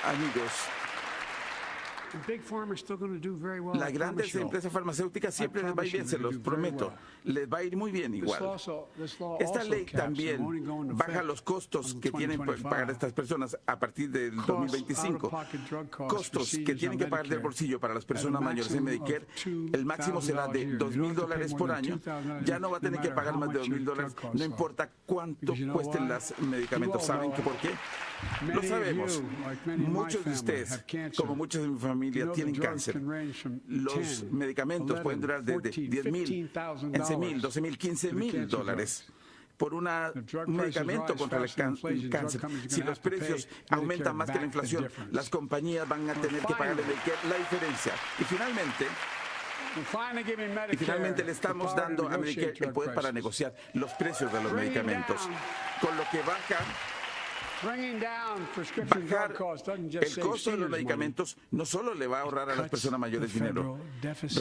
D: Amigos, las grandes empresas farmacéuticas siempre les va a ir bien, se los prometo. Les va a ir muy bien igual. Esta ley también baja los costos que tienen que pagar estas personas a partir del 2025. Costos que tienen que pagar del bolsillo para las personas mayores en Medicare. El máximo será de $2,000 por año. Ya no va a tener que pagar más de $2,000, no importa cuánto cuesten los medicamentos. ¿Saben por qué? Lo sabemos. Muchos de ustedes, como muchos de mi familia, tienen cáncer. Los medicamentos pueden durar desde $10,000, $11,000, $12,000, $15,000 por un medicamento contra el cáncer. Si los precios aumentan más que la inflación, las compañías van a tener que pagar la diferencia. Y finalmente le estamos dando a Medicare el poder para negociar los precios de los medicamentos, con lo que bajar el costo de los medicamentos no solo le va a ahorrar a las personas mayores dinero,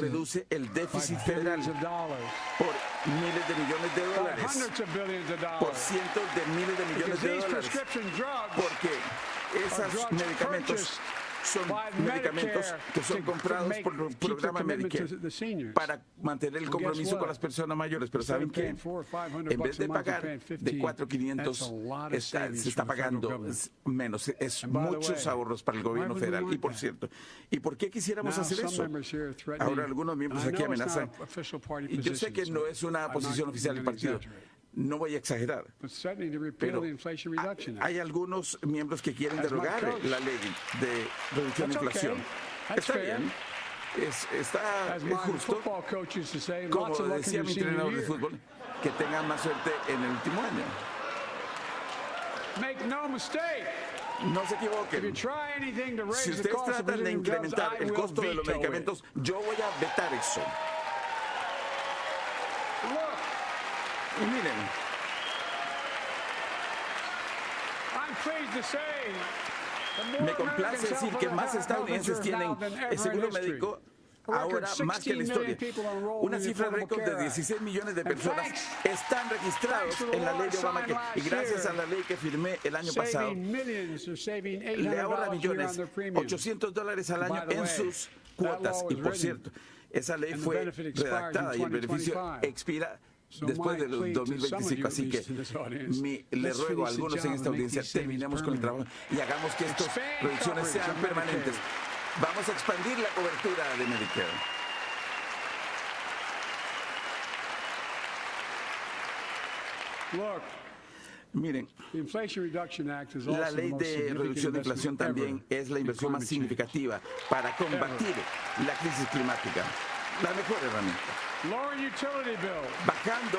D: reduce el déficit federal por miles de millones de dólares, por cientos de miles de millones de dólares, porque esos medicamentos son
C: by
D: medicamentos que son comprados por el programa Medicare para mantener el compromiso con las personas mayores. Pero ¿saben qué? En vez de pagar de 4,500, se está pagando menos. Es muchos ahorros para el gobierno federal. Y por cierto, ¿y por qué quisiéramos hacer eso? Ahora algunos miembros aquí amenazan. Y yo sé que no es una posición oficial del partido. No voy a exagerar, pero hay algunos miembros que quieren derogar la ley de reducción de inflación. Está bien, está justo. Como decía mi entrenador de fútbol, que tengan más suerte en el último año. No se equivoquen. Si ustedes tratan de incrementar el costo de los medicamentos, yo voy a vetar eso. Y miren, me complace decir que más estadounidenses tienen el seguro médico ahora más que en la historia. Una cifra récord de 16 millones de personas están registrados en la ley de Obamacare. Y gracias a la ley que firmé el año pasado, le ahorra millones, $800 al año en sus cuotas. Y por cierto, esa ley fue redactada y el beneficio expira después del 2025, así que le ruego a algunos en esta audiencia, terminemos con el trabajo y hagamos que estas reducciones sean permanentes. Vamos a expandir la cobertura de Medicare. Miren, la ley de reducción de inflación también es la inversión más significativa para combatir la crisis climática. La mejor herramienta. Bajando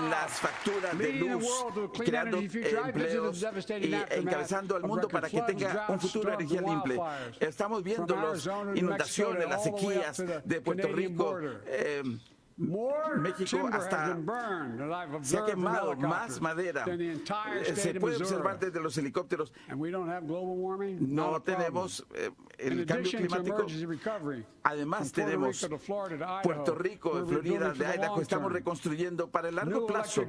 D: las facturas de luz, creando empleos y encabezando al mundo para que tenga un futuro de energía limpia. Estamos viendo las inundaciones, las sequías de Puerto Rico, México, hasta se ha quemado más madera. Se puede observar desde los helicópteros. No tenemos el cambio climático. Además tenemos Puerto Rico, Florida, de Idaho. Estamos reconstruyendo para el largo plazo.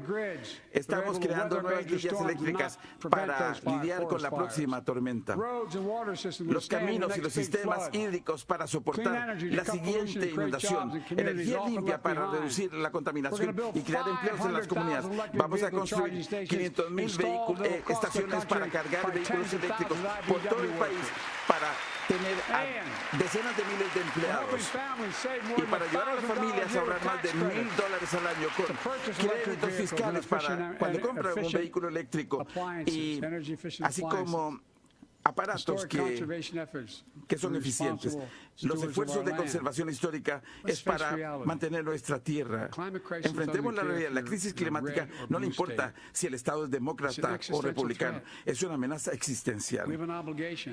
D: Estamos creando nuevas líneas eléctricas para lidiar con la próxima tormenta. Los caminos y los sistemas hídricos para soportar la siguiente inundación. Energía limpia para reducir la contaminación y crear empleos en las comunidades. Vamos a construir 500,000 estaciones para cargar vehículos eléctricos por todo el país para tener a decenas de miles de empleados y para ayudar a las familias a ahorrar más de $1,000 al año con créditos fiscales para cuando compran un vehículo eléctrico y así como aparatos que son eficientes. Los esfuerzos de conservación histórica es para mantener nuestra tierra. Enfrentemos la realidad. La crisis climática no le importa si el Estado es demócrata o republicano. Es una amenaza existencial.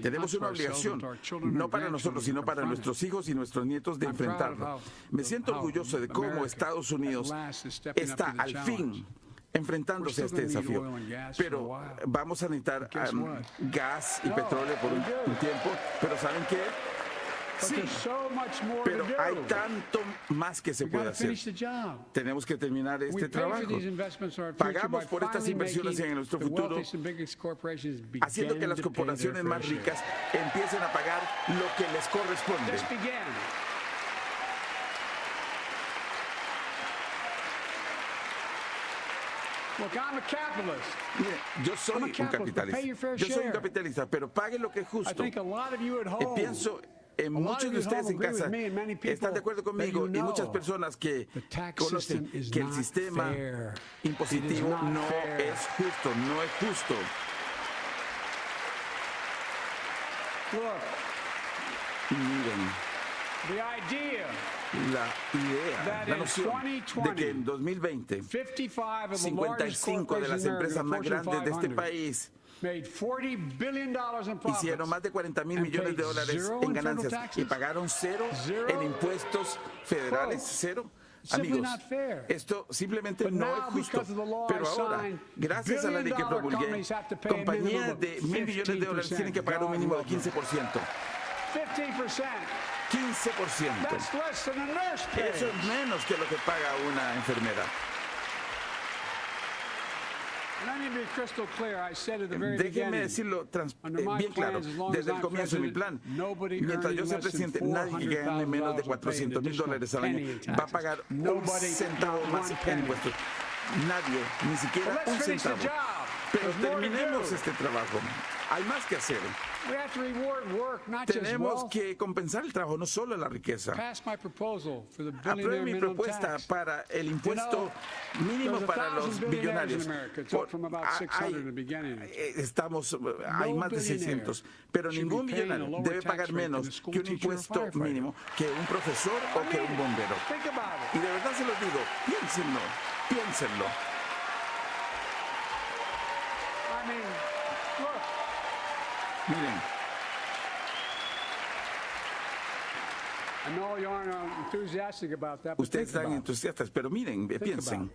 D: Tenemos una obligación, no para nosotros, sino para nuestros hijos y nuestros nietos, de enfrentarlo. Me siento orgulloso de cómo Estados Unidos está al fin enfrentándose a este desafío. Pero vamos a necesitar gas y petróleo por un tiempo. Pero ¿saben qué? Sí, pero hay tanto más que se puede hacer. Tenemos que terminar este trabajo. Pagamos por estas inversiones en nuestro futuro, haciendo que las corporaciones más ricas empiecen a pagar lo que les corresponde. Mire, yo soy un capitalista. Yo soy un capitalista, pero pague lo que es justo. Y pienso en muchos de ustedes en casa están de acuerdo conmigo y muchas personas que conocen que el sistema impositivo no es justo, no es justo. Miren, la noción de que en 2020 55 de las empresas más grandes de este país hicieron más de $40,000 millones en ganancias y pagaron cero en impuestos federales, cero. Amigos, esto simplemente no es justo. Pero ahora, gracias a la ley que promulgué, compañías de $1,000 millones tienen que pagar un mínimo de 15%. 15%. Eso es menos que lo que paga una enfermera. Déjeme decirlo bien claro, desde el comienzo de mi plan, mientras yo sea presidente, nadie que gane menos de $400,000 al año va a pagar un centavo más en impuestos. Nadie, ni siquiera un centavo. Pero terminemos este trabajo. Hay más que hacer. Tenemos que compensar el trabajo, no solo la riqueza. Apruebe mi propuesta para el impuesto mínimo para los billonarios. Hay más de 600, pero ningún billonario debe pagar menos que un impuesto mínimo que un profesor o que un bombero. Y de verdad se los digo, piénsenlo. Miren, ustedes están entusiastas, pero miren, piensen.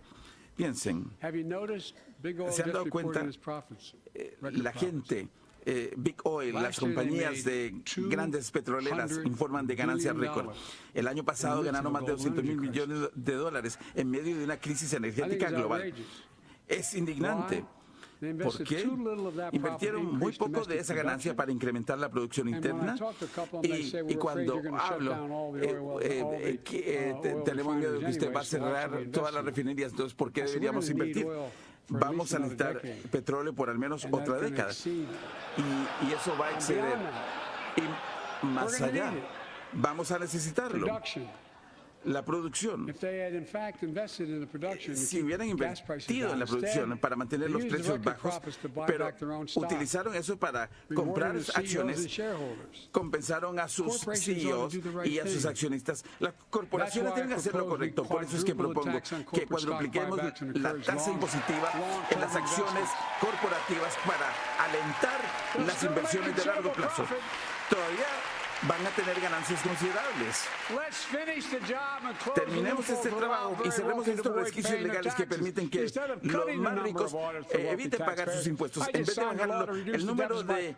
D: ¿Se han dado cuenta? La gente, Big Oil, las compañías de grandes petroleras informan de ganancias récord. El año pasado ganaron más de $200,000 millones en medio de una crisis energética global. Es indignante. ¿Por qué? Invirtieron muy poco de esa ganancia para incrementar la producción interna y cuando hablo, tenemos miedo de que usted va a cerrar todas las refinerías, entonces ¿por qué deberíamos invertir? Vamos a necesitar petróleo por al menos otra década y eso va a exceder. Y más allá, vamos a necesitarlo. La producción. Si hubieran invertido en la producción para mantener los precios bajos, pero utilizaron eso para comprar acciones, compensaron a sus CEOs y a sus accionistas. Las corporaciones tienen que hacer lo correcto. Por eso es que propongo que cuadrupliquemos la tasa impositiva en las acciones corporativas para alentar las inversiones de largo plazo. Todavía van a tener ganancias considerables. Terminemos este trabajo y cerremos estos resquicios legales que permiten que los más ricos eviten pagar sus impuestos. En vez de bajar el número de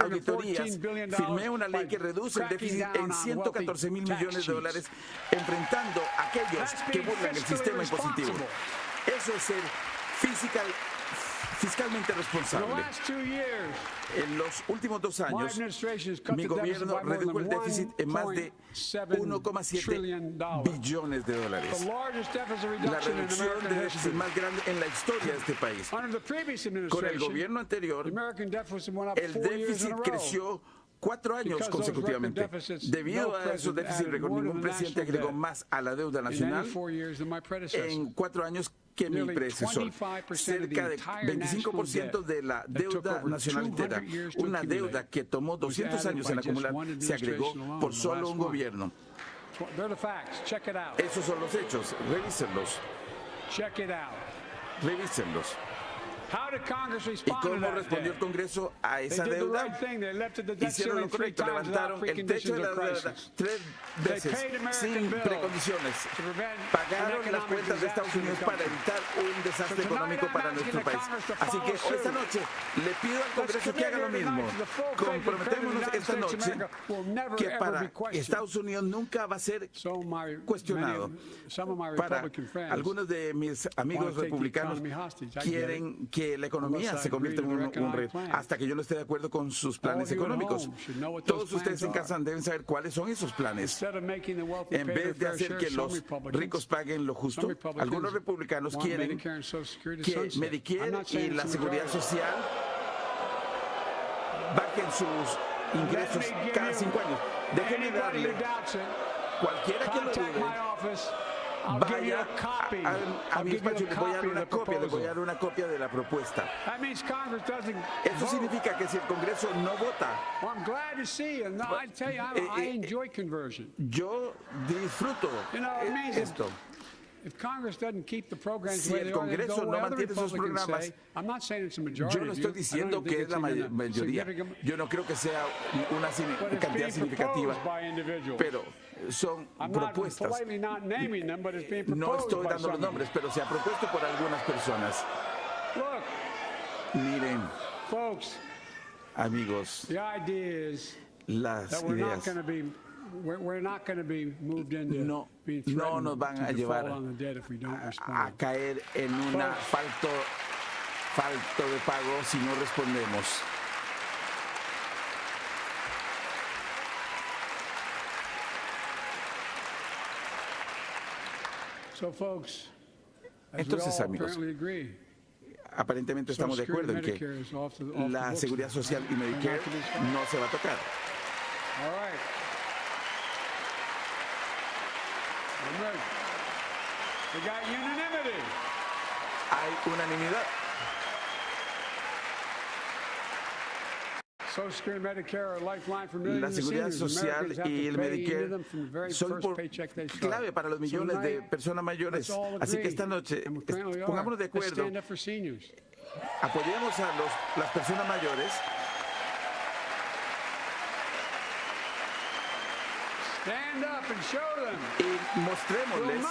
D: auditorías, firmé una ley que reduce el déficit en $114,000 millones, enfrentando a aquellos que burlan el sistema impositivo. Eso es ser fiscalmente responsable. En los últimos 2 años, mi gobierno redujo el déficit en más de $1,7 billones. La reducción de déficit más grande en la historia de este país. Con el gobierno anterior, el déficit creció 4 años consecutivamente. Debido a esos déficits récord, ningún presidente agregó más a la deuda nacional en 4 años que mi predecesor. Cerca de 25% de la deuda nacional entera, una deuda que tomó 200 años en acumular, se agregó por solo un gobierno. Esos son los hechos. Revísenlos. Revísenlos. ¿Y cómo respondió el Congreso a esa deuda? Hicieron lo correcto, levantaron el techo de la deuda 3 veces, sin precondiciones. Pagaron las cuentas de Estados Unidos para evitar un desastre económico para nuestro país. Así que esta noche le pido al Congreso que haga lo mismo. Comprometémonos esta noche que para Estados Unidos nunca va a ser cuestionado. Para algunos de mis amigos republicanos quieren que la economía se convierta en un reto, hasta que yo no esté de acuerdo con sus planes económicos. Todos ustedes en casa deben saber cuáles son esos planes. En vez de hacer que los ricos paguen lo justo, algunos republicanos quieren que Medicare y la Seguridad Social bajen sus ingresos cada 5 años. Déjenme darle, cualquiera que lo dude, vaya a mi despacho y les voy a dar una copia de la propuesta. Eso significa que si el Congreso no vota, yo disfruto esto. Si el Congreso no mantiene sus programas, yo no estoy diciendo que es la mayoría. Yo no creo que sea una cantidad significativa, pero son propuestas. No estoy dando los nombres, pero se ha propuesto por algunas personas. Miren, amigos, las ideas no nos van a llevar a caer en un asfalto falta de pago si no respondemos. Entonces, amigos, aparentemente estamos de acuerdo en que la Seguridad Social y Medicare no se va a tocar. Hay unanimidad. La Seguridad Social y el Medicare son clave para los millones de personas mayores. Así que esta noche pongámonos de acuerdo. Apoyemos a las personas mayores. Y mostrémosles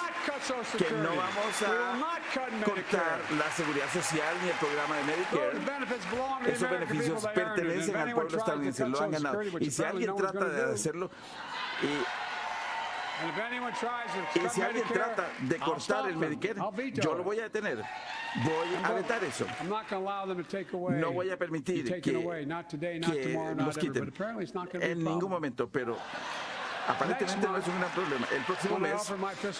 D: que no vamos a cortar la seguridad social ni el programa de Medicare. Esos beneficios pertenecen al pueblo estadounidense, lo han ganado. Y si alguien trata de hacerlo, y si alguien trata de cortar el Medicare, yo lo voy a detener. Voy a vetar eso. No voy a permitir que los quiten en ningún momento, pero aparentemente no es un gran problema. El próximo mes,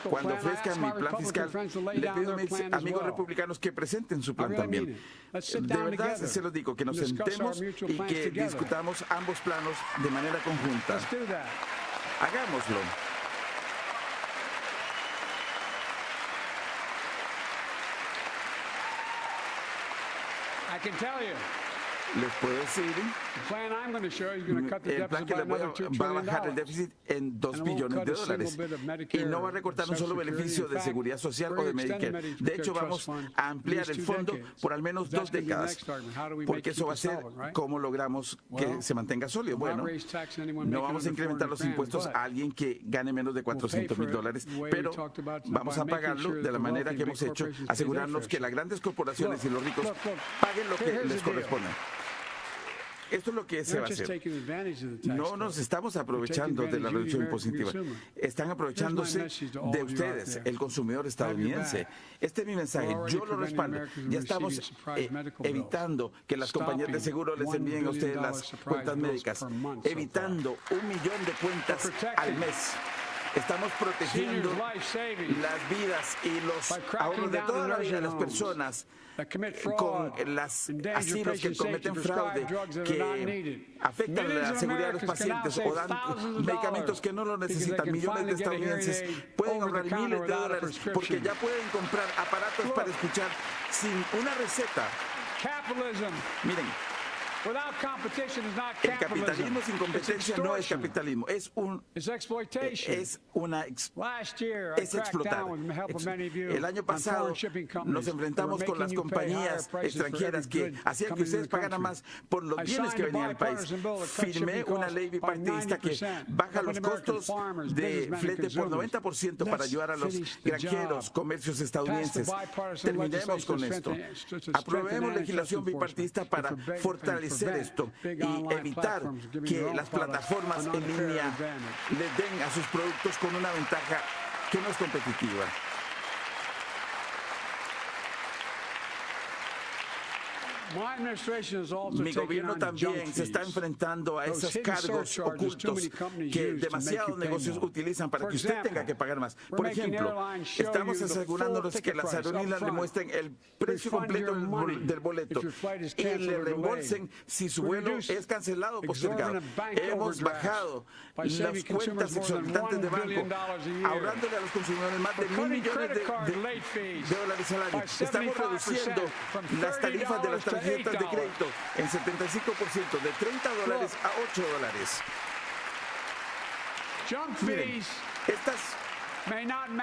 D: cuando ofrezcan mi plan fiscal, le pido a mis amigos republicanos que presenten su plan también. De verdad, se los digo, que nos sentemos y que discutamos ambos planos de manera conjunta. Hagámoslo. Les puedo decir, el plan que les voy va a bajar el déficit en $2 billones y no va a recortar un solo beneficio de seguridad social o de Medicare. De hecho, vamos a ampliar el fondo por al menos 2 décadas, porque eso va a ser cómo logramos que se mantenga sólido. Bueno, no vamos a incrementar los impuestos a alguien que gane menos de $400,000, pero vamos a pagarlo de la manera que hemos hecho, asegurarnos que las grandes corporaciones y los ricos paguen lo que les corresponde. Esto es lo que se va a hacer. No nos estamos aprovechando de la reducción impositiva. Están aprovechándose de ustedes, el consumidor estadounidense. Este es mi mensaje. Yo lo respaldo. Ya estamos evitando que las compañías de seguro les envíen a ustedes las cuentas médicas, evitando 1 millón de cuentas al mes. Estamos protegiendo las vidas y los ahorros de toda la vida de las personas con los asilos que cometen fraude, que afectan la seguridad de los pacientes o dan medicamentos que no lo necesitan. Millones de estadounidenses pueden ahorrar miles de dólares porque ya pueden comprar aparatos para escuchar sin una receta. Miren, el capitalismo sin competencia no es capitalismo, es explotar. El año pasado nos enfrentamos con las compañías extranjeras que hacían que ustedes pagaran más por los bienes que venían al país. Firmé una ley bipartidista que baja los costos de flete por 90% para ayudar a los granjeros, comercios estadounidenses. Terminemos con esto. Aprobemos legislación bipartidista para fortalecer esto y evitar que las plataformas en línea les den a sus productos con una ventaja que no es competitiva. Mi gobierno también se está enfrentando a esos cargos ocultos que demasiados negocios utilizan para que usted tenga que pagar más. Por ejemplo, estamos asegurándonos que las aerolíneas le muestren el precio completo del boleto y le reembolsen si su vuelo es cancelado o postergado. Hemos bajado las cuentas exorbitantes de banco, ahorrándole a los consumidores más de $1.000 millones de dólares al año. Estamos reduciendo las tarifas de las tarjetas de crédito en 75%, de $30 a $8. Miren,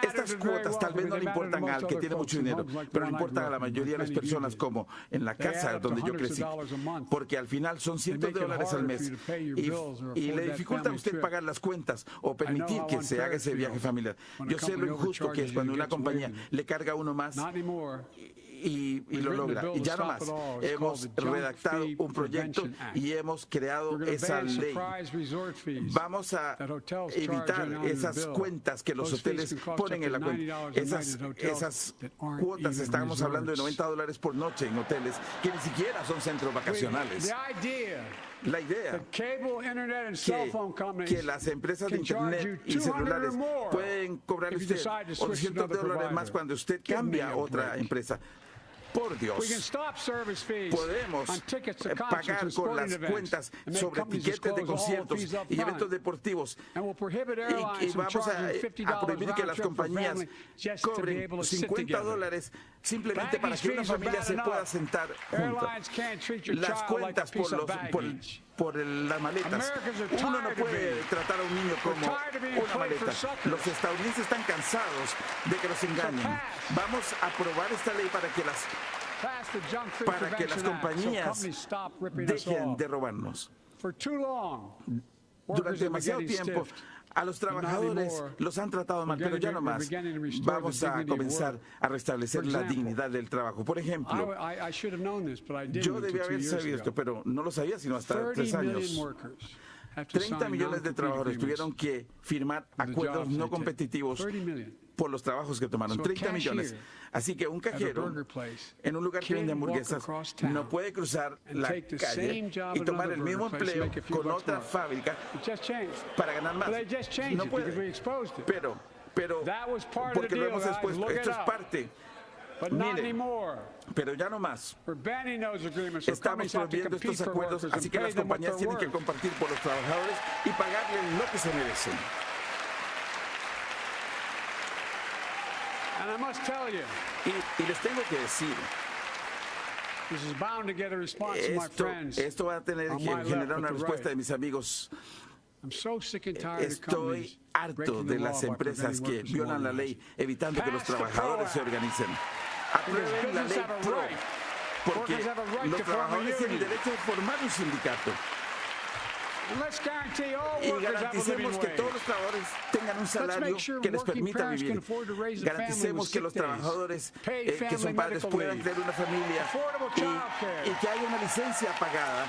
D: estas cuotas tal vez no le importan al que tiene mucho dinero, pero le importan a la mayoría de las personas, como en la casa donde yo crecí, porque al final son cientos de dólares al mes y le dificulta a usted pagar las cuentas o permitir que se haga ese viaje familiar. Yo sé lo injusto que es cuando una compañía le carga a uno más y lo logra. Y ya nomás hemos redactado un proyecto y hemos creado esa ley. Vamos a evitar esas cuentas que los hoteles ponen en la cuenta. Esas cuotas, estamos hablando de $90 por noche en hoteles que ni siquiera son centros vacacionales. La idea que las empresas de internet y celulares pueden cobrar usted $800 más cuando usted cambia a otra empresa. Por Dios, podemos pagar con las cuentas sobre tiquetes de conciertos y eventos deportivos y vamos a prohibir que las compañías cobren $50 simplemente para que una familia se pueda sentar junta. Las cuentas por las maletas. Uno no puede tratar a un niño como una maleta. Los estadounidenses están cansados de que los engañen. Vamos a aprobar esta ley para que las compañías dejen de robarnos. Durante demasiado tiempo a los trabajadores los han tratado mal, pero ya no más. Vamos a comenzar a restablecer la dignidad del trabajo. Por ejemplo, yo debía haber sabido esto, pero no lo sabía sino hasta 3 años. 30 millones de trabajadores tuvieron que firmar acuerdos no competitivos por los trabajos que tomaron. 30 millones. Así que un cajero en un lugar que vende hamburguesas no puede cruzar la calle y tomar el mismo empleo con otra fábrica para ganar más. No puede. Pero porque lo hemos expuesto. Esto es parte. Mire, pero ya no más. Estamos prohibiendo estos acuerdos, así que las compañías tienen que compartir por los trabajadores y pagarles lo que se merecen. Y les tengo que decir, esto va a tener que generar una respuesta de mis amigos. Estoy harto de las empresas que violan la ley, evitando que los trabajadores se organicen. Aprueben la ley PRO, porque los trabajadores tienen derecho a formar un sindicato. Y garanticemos que todos los trabajadores tengan un salario que les permita vivir. Garanticemos que los trabajadores que son padres puedan tener una familia y que haya una licencia pagada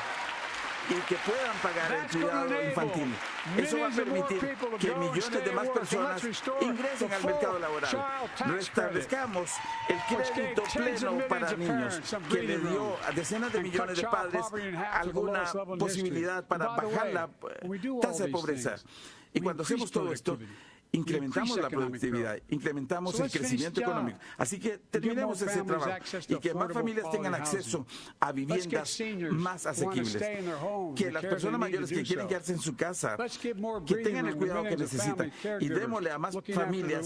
D: y que puedan pagar el cuidado infantil. Eso va a permitir que millones de más personas ingresen al mercado laboral. Restablezcamos el crédito pleno para niños que le dio a decenas de millones de padres alguna posibilidad para bajar la tasa de pobreza. Y cuando hacemos todo esto, incrementamos la productividad, incrementamos el crecimiento económico. Así que terminemos ese trabajo y que más familias tengan acceso a viviendas más asequibles. Que las personas mayores que quieren quedarse en su casa, que tengan el cuidado que necesitan. Y démosle a más familias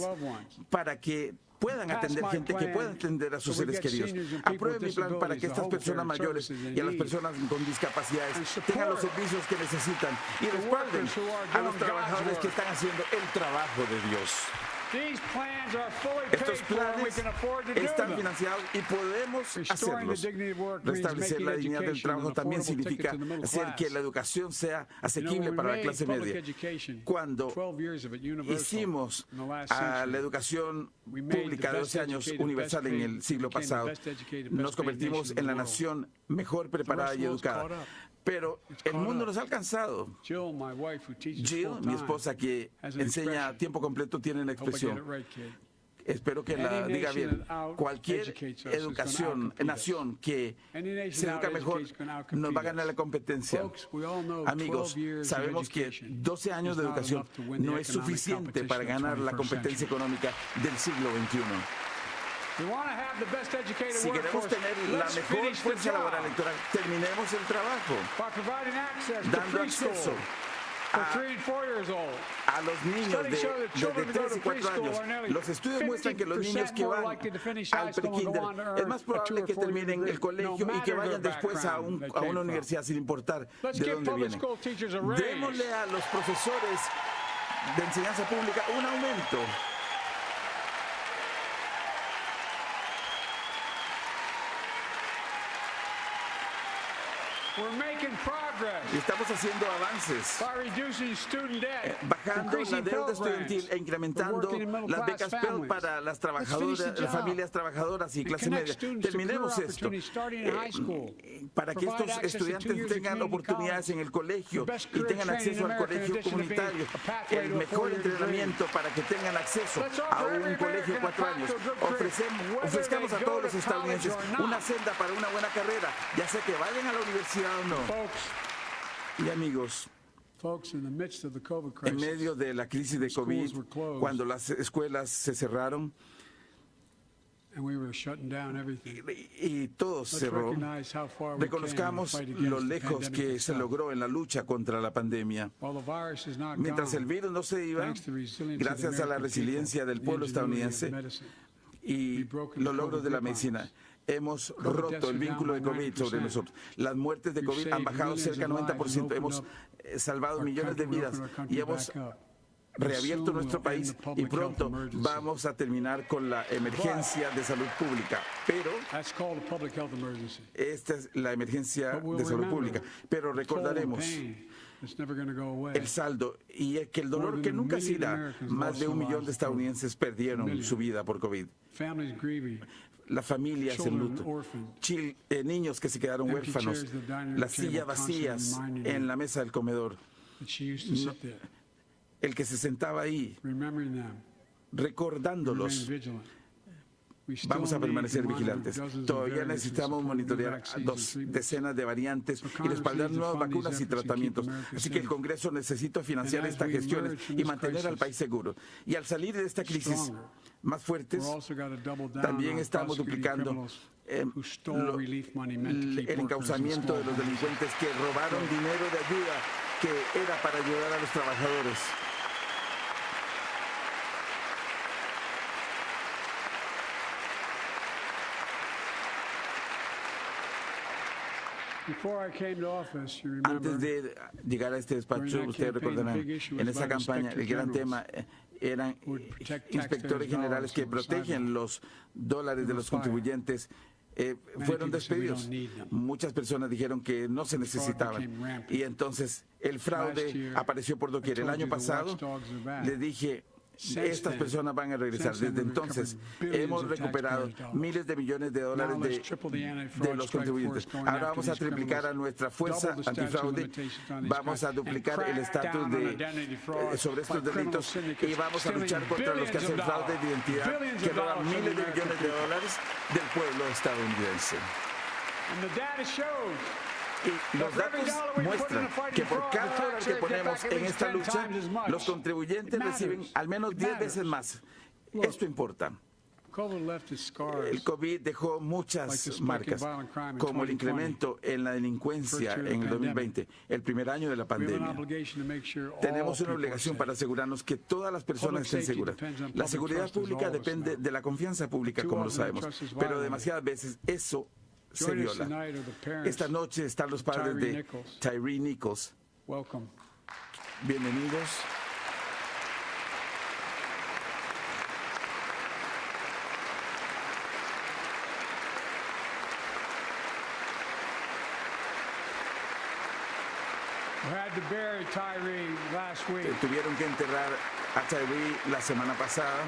D: para que puedan atender gente, que puedan atender a sus seres queridos. Aprueben mi plan para que estas personas mayores y a las personas con discapacidades tengan los servicios que necesitan y respalden a los trabajadores que están haciendo el trabajo de Dios. Estos planes están financiados y podemos hacerlos. Restablecer la dignidad del trabajo también significa hacer que la educación sea asequible para la clase media. Cuando hicimos a la educación pública de 12 años universal en el siglo pasado, nos convertimos en la nación mejor preparada y educada. Pero el mundo nos ha alcanzado. Jill, mi esposa que enseña a tiempo completo, tiene la expresión. Espero que la diga bien. Cualquier nación que se educa mejor nos va a ganar la competencia. Amigos, sabemos que 12 años de educación no es suficiente para ganar la competencia económica del siglo XXI. Si queremos tener la mejor fuerza laboral electoral, terminemos el trabajo dando acceso a los niños de 3 y 4 años. Los estudios muestran que los niños que van al pre-kinder es más probable que terminen el colegio y que vayan después a una universidad sin importar de dónde vienen. Démosle a los profesores de enseñanza pública un aumento.
C: We're making progress
D: Y estamos haciendo avances,
C: by reducing student debt,
D: bajando la
C: increasing
D: deuda
C: Pell
D: estudiantil
C: Grants
D: e incrementando
C: for working and middle
D: las
C: class
D: becas Pell
C: families.
D: para las
C: Let's finish the
D: trabajadoras,
C: job
D: familias trabajadoras y
C: and
D: clase
C: connect
D: media.
C: students to career
D: Terminemos esto
C: opportunities starting in high school.
D: para que
C: Provide
D: estos
C: access to 2
D: estudiantes
C: years of
D: tengan
C: community
D: oportunidades
C: college.
D: en el colegio
C: The best
D: y
C: career
D: tengan
C: training
D: acceso
C: in
D: al
C: America, in
D: colegio
C: addition to being
D: comunitario,
C: a pathway
D: el
C: to a
D: mejor
C: four-year degree.
D: entrenamiento para que tengan acceso
C: Let's offer
D: a
C: every
D: un colegio de
C: American
D: 4
C: a
D: años.
C: path to a good career,
D: Ofrezcamos a
C: whether they
D: todos
C: go
D: los
C: to
D: estadounidenses
C: college or not.
D: una senda para una buena carrera, ya sea que vayan a la universidad o no. Y amigos,
C: Folks, in the midst of the COVID
D: en
C: crisis,
D: medio de la crisis de COVID, cuando las escuelas se cerraron
C: and we were shutting down everything,
D: y todo
C: let's
D: cerró,
C: recognize how far we came in the
D: reconozcamos
C: fight
D: lo
C: against the
D: lejos
C: pandemic
D: que se
C: itself.
D: logró en la lucha contra la pandemia.
C: While the virus is not
D: Mientras el
C: gone,
D: virus no se iba,
C: thanks to the resilience of
D: gracias
C: the
D: a la
C: American
D: resiliencia
C: people,
D: del
C: the
D: pueblo
C: ingenuity of
D: estadounidense
C: medicine,
D: y los logros de la medicina, hemos roto el vínculo de COVID sobre nosotros. Las muertes de COVID han bajado cerca del 90%. Hemos salvado millones de vidas y hemos reabierto nuestro país y pronto vamos a terminar con la emergencia de salud pública. Pero
C: that's called a public health emergency.
D: esta es la emergencia
C: But we'll
D: de salud
C: remember
D: pública. Pero
C: the toll and
D: recordaremos
C: pain that's never going to go away.
D: el saldo y es que el dolor que nunca se irá. Más de 1 millón de estadounidenses perdieron su vida por COVID.
C: Families grieving,
D: Las familias en
C: children
D: luto,
C: orphaned,
D: niños que se quedaron
C: empty
D: huérfanos,
C: chairs at the dining room
D: las sillas
C: table constantly
D: vacías
C: reminding
D: en
C: you
D: la mesa del comedor,
C: that she used to sit there,
D: el que se sentaba ahí
C: remembering them, remain
D: recordándolos.
C: vigilant. We still
D: Vamos a
C: need to
D: permanecer
C: monitor
D: vigilantes.
C: dozens of
D: Todavía
C: variants and
D: necesitamos
C: support new
D: monitorear
C: vaccines and
D: 2
C: treatments.
D: decenas de variantes
C: So
D: y
C: Congress
D: respaldar
C: needs to
D: nuevas
C: fund these
D: vacunas y
C: efforts and keep
D: tratamientos.
C: America
D: Así que el
C: safe.
D: Congreso necesita financiar
C: And as
D: estas
C: we
D: gestiones
C: emerge from
D: y
C: this
D: mantener al
C: crisis
D: país seguro. Y al salir de esta crisis
C: stronger,
D: más fuertes,
C: we're also got to double down
D: también
C: on
D: estamos
C: prosecuting
D: duplicando
C: criminals who stole relief money meant to keep
D: el
C: workers in
D: encauzamiento de
C: small
D: los delincuentes que robaron dinero de ayuda que era para ayudar a los trabajadores.
C: Before I came to office, you remember,
D: Antes de llegar a este despacho, ustedes recordarán, en esa campaña el gran tema eran inspectores generales que protegen los dólares de los contribuyentes. Fueron despedidos. Muchas personas dijeron que no se necesitaban. Y entonces el fraude apareció por doquier. El año pasado les dije, estas personas van a regresar. Desde entonces hemos recuperado miles de millones de dólares de los contribuyentes. Ahora vamos a triplicar a nuestra fuerza antifraude, vamos a duplicar el estatus sobre estos delitos y vamos a luchar contra los que hacen fraude de identidad, que roban miles de millones de dólares del pueblo estadounidense.
C: and the data shows
D: Y los datos muestran que por cada dólar que ponemos en esta lucha, los contribuyentes reciben al menos 10 veces más. Esto importa.
C: COVID left its scars.
D: El COVID dejó muchas marcas, como el incremento en la delincuencia en el 2020, el primer año de la
C: We have an
D: pandemia.
C: obligation to make sure all
D: Tenemos una
C: people are
D: obligación
C: safe.
D: para asegurarnos que todas las personas estén seguras. La seguridad pública depende de la confianza pública, como lo sabemos, pero demasiadas veces eso se
C: Join us
D: viola.
C: tonight are the parents.
D: Esta noche están los padres de Tyree Nichols.
C: Welcome.
D: Bienvenidos.
C: We had to bury Tyree last week.
D: Tuvieron que enterrar a Tyree la semana pasada.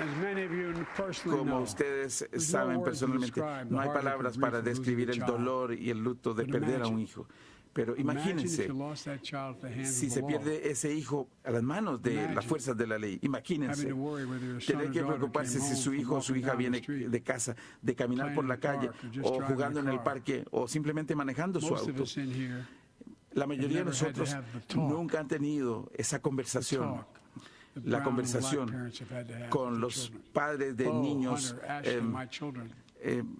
C: As many of you personally
D: Como
C: know,
D: ustedes
C: there's no
D: saben
C: words to
D: personalmente,
C: describe the
D: no hay
C: heartache
D: palabras
C: and
D: para
C: grief of losing
D: describir
C: a
D: el
C: child.
D: dolor y el luto de
C: But
D: perder a un
C: imagine-
D: hijo. Pero
C: Imagine if
D: imagínense
C: you lost that child at the hands
D: si
C: of
D: se
C: the law.
D: pierde ese hijo a las manos de
C: Imagine
D: las fuerzas de la ley. Imagínense
C: having to worry whether your son
D: tener
C: or
D: que
C: daughter
D: preocuparse
C: came
D: si
C: home
D: su
C: from
D: hijo o su
C: walking
D: hija
C: down the
D: viene
C: street,
D: de casa, de caminar
C: playing
D: por
C: in
D: la
C: the
D: calle
C: park, or just
D: o
C: driving
D: jugando
C: a
D: en el
C: car.
D: parque o simplemente manejando su
C: Most of
D: auto.
C: us in here
D: La mayoría de
C: never had to
D: nosotros
C: have the talk.
D: nunca han tenido esa conversación,
C: talk that
D: la
C: brown and black
D: conversación
C: parents have had to have
D: con
C: with
D: los
C: their children.
D: padres de
C: Bo,
D: niños
C: Hunter, Ashley, my children.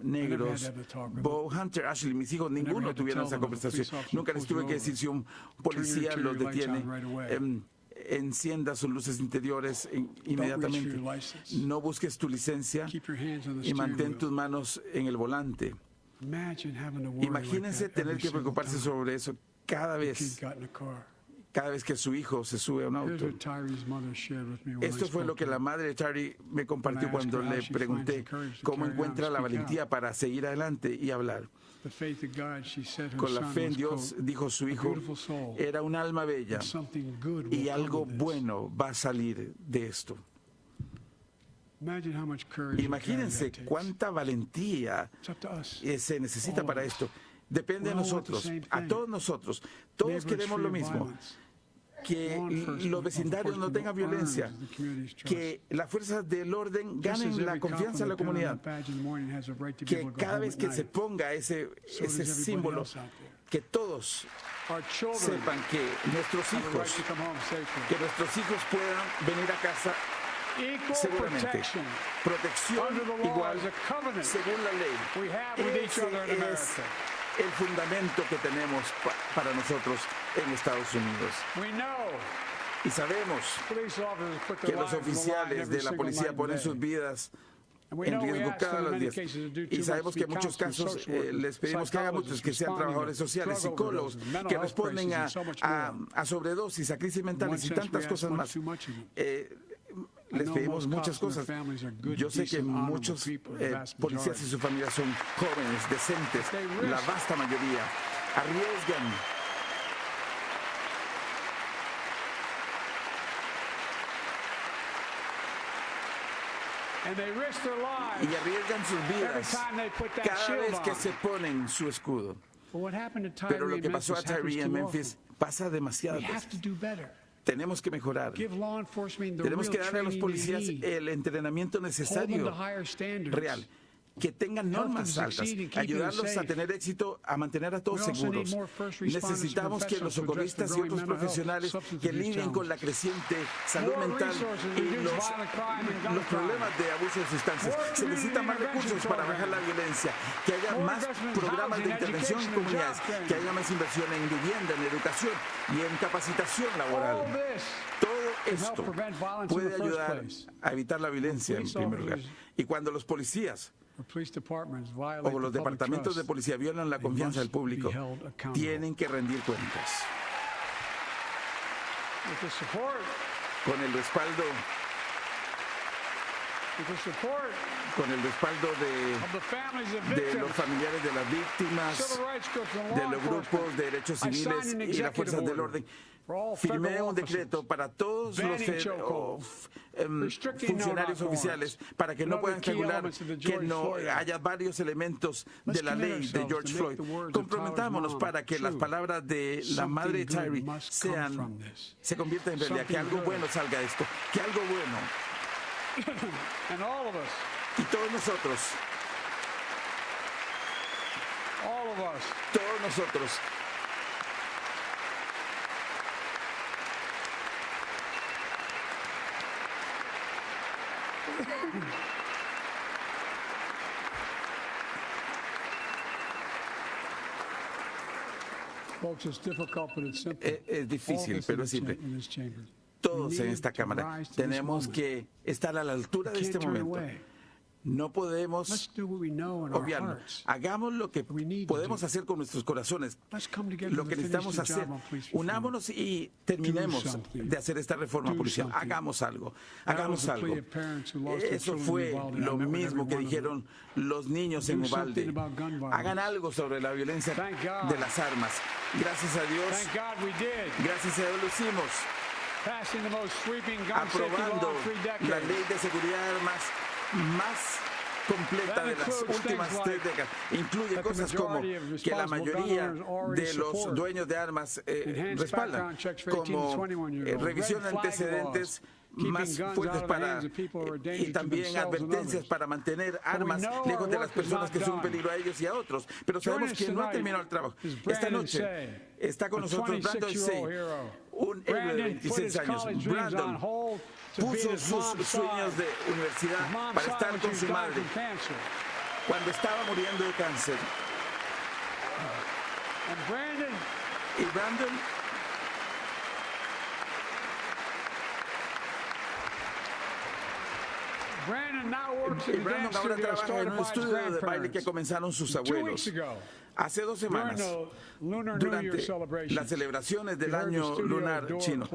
D: negros.
C: had to talk with
D: Bo, Hunter, Ashley, mis hijos,
C: never
D: ninguno
C: had to
D: tuvieron
C: tell
D: esa
C: them if a
D: conversación.
C: police officer
D: Nunca les
C: pulls you
D: tuve que
C: over,
D: decir si un policía
C: turn
D: los
C: your lights
D: detiene,
C: on right away.
D: encienda sus luces interiores inmediatamente.
C: reach for your license.
D: No busques tu licencia
C: Keep your hands on the
D: y
C: steering
D: mantén
C: wheel.
D: tus manos en el volante.
C: Imagine having to worry
D: Imagínense
C: like that
D: tener
C: every
D: que
C: single
D: preocuparse
C: time
D: sobre eso cada
C: the kid
D: vez
C: got in a car.
D: cada vez que su hijo se sube a un
C: Here's
D: auto.
C: what Tyree's mother shared with me when I
D: Esto fue lo
C: spoke
D: que
C: to
D: la
C: her.
D: madre de Tyree me compartió
C: When I asked
D: cuando
C: her how
D: le
C: she
D: pregunté
C: finds the courage to
D: cómo
C: carry on
D: encuentra
C: and
D: la
C: speak
D: valentía para seguir adelante y hablar.
C: The faith of God, she said her
D: Con la
C: son
D: fe en
C: was,
D: Dios,
C: quote,
D: dijo su
C: "a
D: hijo,
C: beautiful soul,
D: era un alma bella
C: and something good will
D: y
C: come
D: algo
C: of this."
D: bueno va a salir de esto.
C: Imagine how much courage and clarity
D: Imagínense
C: that takes.
D: cuánta valentía
C: It's up to us.
D: se necesita para esto. Depende de
C: We all want the
D: nosotros,
C: same
D: a
C: thing.
D: todos nosotros. Todos
C: Neighborhoods
D: queremos
C: free
D: lo
C: of
D: mismo.
C: violence.
D: Que
C: Law enforcement
D: los vecindarios no tengan violencia,
C: earns the community's trust.
D: que las fuerzas del orden
C: Just as
D: ganen la
C: every
D: confianza de la
C: cop on the
D: comunidad,
C: badge in the morning has a right to be
D: que
C: able to go
D: cada
C: home
D: vez
C: at
D: que se
C: night.
D: ponga ese
C: So does everybody
D: símbolo,
C: else out there.
D: que todos
C: Our children
D: sepan que nuestros
C: have a right
D: hijos,
C: to come home safely.
D: que nuestros hijos puedan venir a casa
C: Equal
D: seguramente.
C: protection
D: Protección
C: under the law
D: igual
C: is a covenant
D: según la ley.
C: we have with each
D: Ese
C: other in
D: es
C: America.
D: el fundamento que tenemos para nosotros en Estados Unidos.
C: We know
D: Y sabemos
C: police officers put
D: que
C: their
D: los
C: lives on the line
D: oficiales
C: every
D: de la
C: single
D: policía
C: night and
D: ponen
C: day.
D: sus vidas
C: And we
D: en
C: know we
D: riesgo
C: ask
D: cada
C: them in
D: los
C: many
D: días.
C: cases to do
D: Y
C: too much
D: sabemos
C: to
D: que en
C: be
D: muchos
C: counselors,
D: casos
C: social workers,
D: les pedimos que hagan muchos,
C: psychologists,
D: que sean
C: responding
D: trabajadores
C: to
D: sociales,
C: drug
D: psicólogos,
C: overdoses, mental
D: que
C: health
D: responden
C: crises, and so much more.
D: a sobredosis, a crisis
C: In one
D: mentales y
C: sense, we
D: tantas
C: ask
D: cosas
C: much
D: más.
C: too much of them. I
D: Les
C: know
D: pedimos
C: most
D: muchas
C: cops and their
D: cosas.
C: families are good,
D: Yo sé que
C: decent, honorable
D: muchos
C: people, the vast
D: policías y
C: majority.
D: sus familias son jóvenes, decentes,
C: They
D: la
C: risk-
D: vasta mayoría. Arriesgan.
C: And they risk their lives
D: Y arriesgan sus
C: every
D: vidas
C: time they put that
D: cada
C: shield
D: vez que
C: on.
D: se ponen su escudo.
C: But what happened to
D: Pero
C: Tyree
D: lo
C: in
D: que pasó a
C: Memphis happens
D: Tyree en
C: too
D: Memphis
C: often.
D: pasa demasiado.
C: We have to do better.
D: Tenemos que mejorar.
C: Give law enforcement the
D: Tenemos
C: real
D: que darle a los
C: training
D: policías
C: they need.
D: el entrenamiento
C: Hold them
D: necesario,
C: to higher standards.
D: real, que tengan
C: Help
D: normas
C: them
D: altas,
C: succeed in keeping
D: ayudarlos
C: them
D: a
C: safe.
D: tener éxito, a mantener a todos
C: We also need
D: seguros.
C: more first responders and
D: Necesitamos que
C: professionals
D: los
C: to address the
D: socorristas y
C: growing
D: otros
C: mental health,
D: profesionales
C: substance
D: que
C: abuse
D: lidien con la
C: challenges.
D: creciente salud
C: More
D: mental
C: resources
D: y
C: reduce violent crime and gun
D: los problemas de abuso de sustancias.
C: More
D: Se necesitan más
C: community
D: recursos para bajar la
C: intervention
D: violencia, que haya
C: More
D: más
C: investment in
D: programas de
C: housing,
D: intervención en
C: education, and
D: comunidades,
C: job training.
D: que haya más inversión en vivienda, en educación y en capacitación laboral.
C: All this
D: Todo
C: can help
D: esto
C: prevent violence in
D: puede
C: the first
D: ayudar
C: place.
D: a evitar la violencia en
C: police
D: primer lugar.
C: officers
D: Y cuando los policías
C: or police departments violate
D: o los
C: the public
D: departamentos de
C: trust,
D: policía violan la
C: they
D: confianza del
C: must
D: público,
C: be held accountable.
D: tienen que rendir cuentas.
C: With the support,
D: Con el respaldo,
C: with the support
D: de
C: of the families of
D: los
C: victims,
D: familiares de las víctimas,
C: civil rights groups and
D: de
C: law
D: los grupos
C: enforcement,
D: de derechos
C: I signed
D: civiles
C: an
D: y las
C: executive
D: fuerzas del
C: order
D: orden.
C: for all
D: Firmé
C: federal
D: un decreto
C: officers
D: para todos los
C: banning chokeholds, restricting
D: funcionarios
C: no-knock
D: oficiales
C: warrants,
D: para que
C: and
D: no
C: other
D: puedan
C: key
D: especular
C: elements of the
D: que
C: George
D: no
C: Floyd Act.
D: haya varios elementos
C: Let's
D: de la
C: commit
D: ley de
C: ourselves
D: George
C: to
D: Floyd.
C: make the words of
D: Comprometámonos
C: Tyler's
D: para
C: mom
D: que las
C: true.
D: palabras de la madre de
C: Something good
D: Tyree
C: must come from this.
D: se conviertan en realidad, que
C: Something
D: algo
C: good.
D: bueno salga de esto, que algo bueno.
C: And all of us,
D: Y todos nosotros, todos nosotros,
C: folks, it's difficult, but it's simple.
D: es difícil,
C: All of us
D: pero
C: in
D: es simple.
C: in this chamber.
D: Todos en
C: need
D: esta
C: to
D: Cámara
C: rise to this
D: tenemos
C: moment.
D: que estar a la altura de
C: We
D: este
C: can't turn
D: momento.
C: away.
D: No podemos
C: Let's do what we know in our
D: obviarlo.
C: hearts.
D: Hagamos lo que
C: We need to
D: podemos
C: do.
D: hacer con nuestros corazones.
C: Let's come together
D: Lo
C: to
D: que
C: finish
D: necesitamos
C: the
D: hacer,
C: job on police reform.
D: unámonos y terminemos
C: Do something.
D: de hacer esta reforma
C: Do
D: policial.
C: something.
D: Hagamos algo,
C: That
D: hagamos
C: was the plea
D: algo.
C: of parents who lost their
D: Eso
C: children
D: fue
C: in Uvalde. I
D: lo
C: met with
D: mismo
C: every
D: que
C: one of them.
D: dijeron los niños en
C: Do
D: Uvalde.
C: something about gun violence.
D: Hagan algo sobre la violencia
C: Thank God.
D: de las armas. Gracias a Dios,
C: Thank God we did.
D: gracias a Dios lo hicimos,
C: Passing the most sweeping gun safety
D: aprobando
C: law in 3
D: la
C: decades.
D: ley de seguridad de armas más completa
C: That
D: de las
C: includes
D: últimas
C: things
D: 3
C: like
D: décadas. Incluye
C: that the
D: cosas como
C: majority of
D: que la
C: responsible gun
D: mayoría
C: owners already
D: de los
C: support.
D: dueños de armas
C: Enhanced
D: respaldan,
C: background checks for 18 to
D: como
C: 21-year-olds,
D: revisión de
C: red flag
D: antecedentes
C: laws, keeping
D: más
C: guns
D: fuertes
C: out of the
D: para
C: hands of people who are a danger
D: y
C: to
D: también
C: themselves and
D: advertencias
C: others.
D: para mantener
C: we
D: armas
C: know
D: lejos
C: our
D: de las
C: work is
D: personas
C: not
D: que son un
C: done.
D: peligro a ellos y a otros, pero
C: Joining
D: sabemos
C: us
D: que no ha
C: tonight
D: terminado el trabajo.
C: is
D: Esta
C: Brandon
D: noche
C: Say,
D: está con
C: a
D: nosotros Brandon
C: 26-year-old
D: Say,
C: hero.
D: un héroe de
C: Brandon put
D: 26
C: his
D: años.
C: college dreams on
D: Brandon
C: hold to be
D: puso
C: at his
D: sus
C: mom's
D: sueños
C: side.
D: de universidad
C: His mom's
D: para
C: side
D: estar
C: when
D: con
C: she
D: su
C: died
D: madre
C: from cancer.
D: cuando estaba muriendo de cáncer.
C: And Brandon
D: Y Brandon
C: now works in the
D: Brandon
C: dance
D: ahora
C: studio
D: trabaja en
C: started
D: un
C: by his
D: estudio de baile que
C: grandparents.
D: comenzaron sus
C: 2 weeks
D: abuelos.
C: ago,
D: Hace 2 semanas, durante las celebraciones del año lunar chino,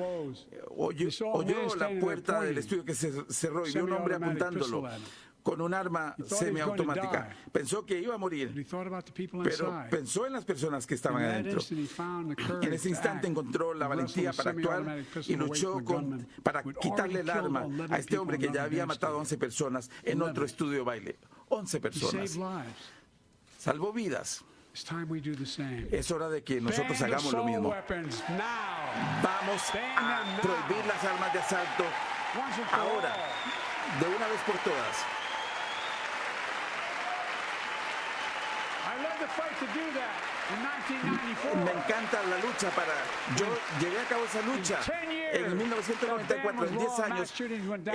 D: oyó la puerta del estudio que se cerró y vio un hombre apuntándolo con un arma semiautomática. Pensó que iba a morir, pero pensó en las personas que estaban adentro. En ese instante encontró la valentía para actuar y luchó para quitarle el arma a este hombre que ya había matado a 11 personas en otro estudio de baile. 11 personas. Salvó vidas. Es hora de que nosotros hagamos lo mismo. Vamos a prohibir las armas de asalto ahora, de una vez por todas. Me encanta la lucha para... Yo llevé a cabo esa lucha en 1994, en 10 años.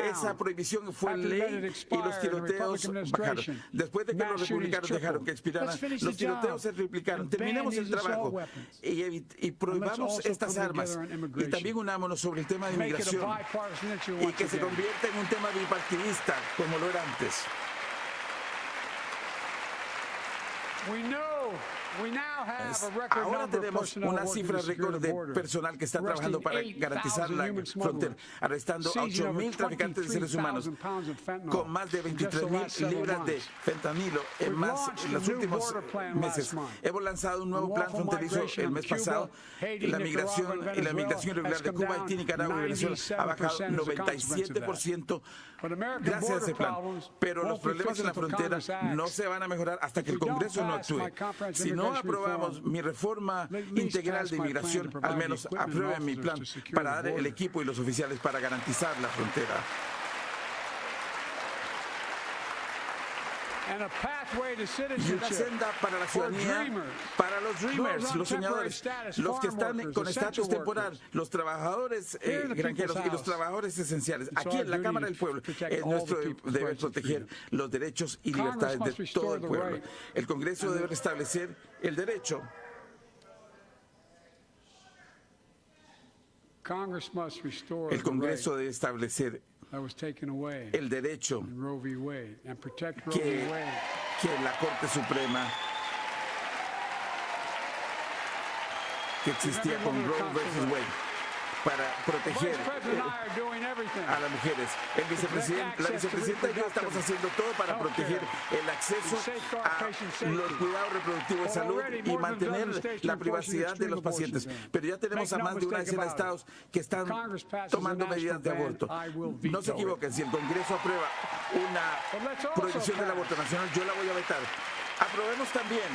D: Esa prohibición fue ley y los tiroteos bajaron. Después de que los republicanos dejaron que expiraran, los tiroteos se triplicaron. Terminemos el trabajo y prohibamos estas armas. Y también unámonos sobre el tema de inmigración y que se convierta en un tema bipartidista como lo era antes. Ahora tenemos una cifra récord de personal que está trabajando para garantizar la frontera, arrestando a 8,000 traficantes de seres humanos con más de 23,000 libras de fentanilo en los últimos meses. Hemos lanzado un nuevo plan fronterizo el mes pasado. La migración irregular de Cuba, Haití, Nicaragua y Venezuela ha bajado 97% gracias a ese plan. Pero los problemas en la frontera no se van a mejorar hasta que el Congreso no actúe. Si no aprobamos mi reforma integral de inmigración, al menos aprueben mi plan para dar el equipo y los oficiales para garantizar la frontera. Y una senda para la ciudadanía, para los dreamers, los soñadores, los que están con estatus temporal, los trabajadores granjeros y los trabajadores esenciales. Aquí en la Cámara del Pueblo es nuestro deber proteger los derechos y libertades de todo el pueblo. El Congreso debe restablecer el derecho. El Congreso debe establecer el derecho que la Corte Suprema que existía con Roe versus Wade para proteger a las mujeres. La vicepresidenta y yo estamos haciendo todo para proteger el acceso a los cuidados reproductivos de salud y mantener la privacidad de los pacientes. Pero ya tenemos a más de una decena de estados que están tomando medidas de aborto. No se equivoquen, si el Congreso aprueba una prohibición del aborto nacional, yo la voy a vetar. Aprobemos también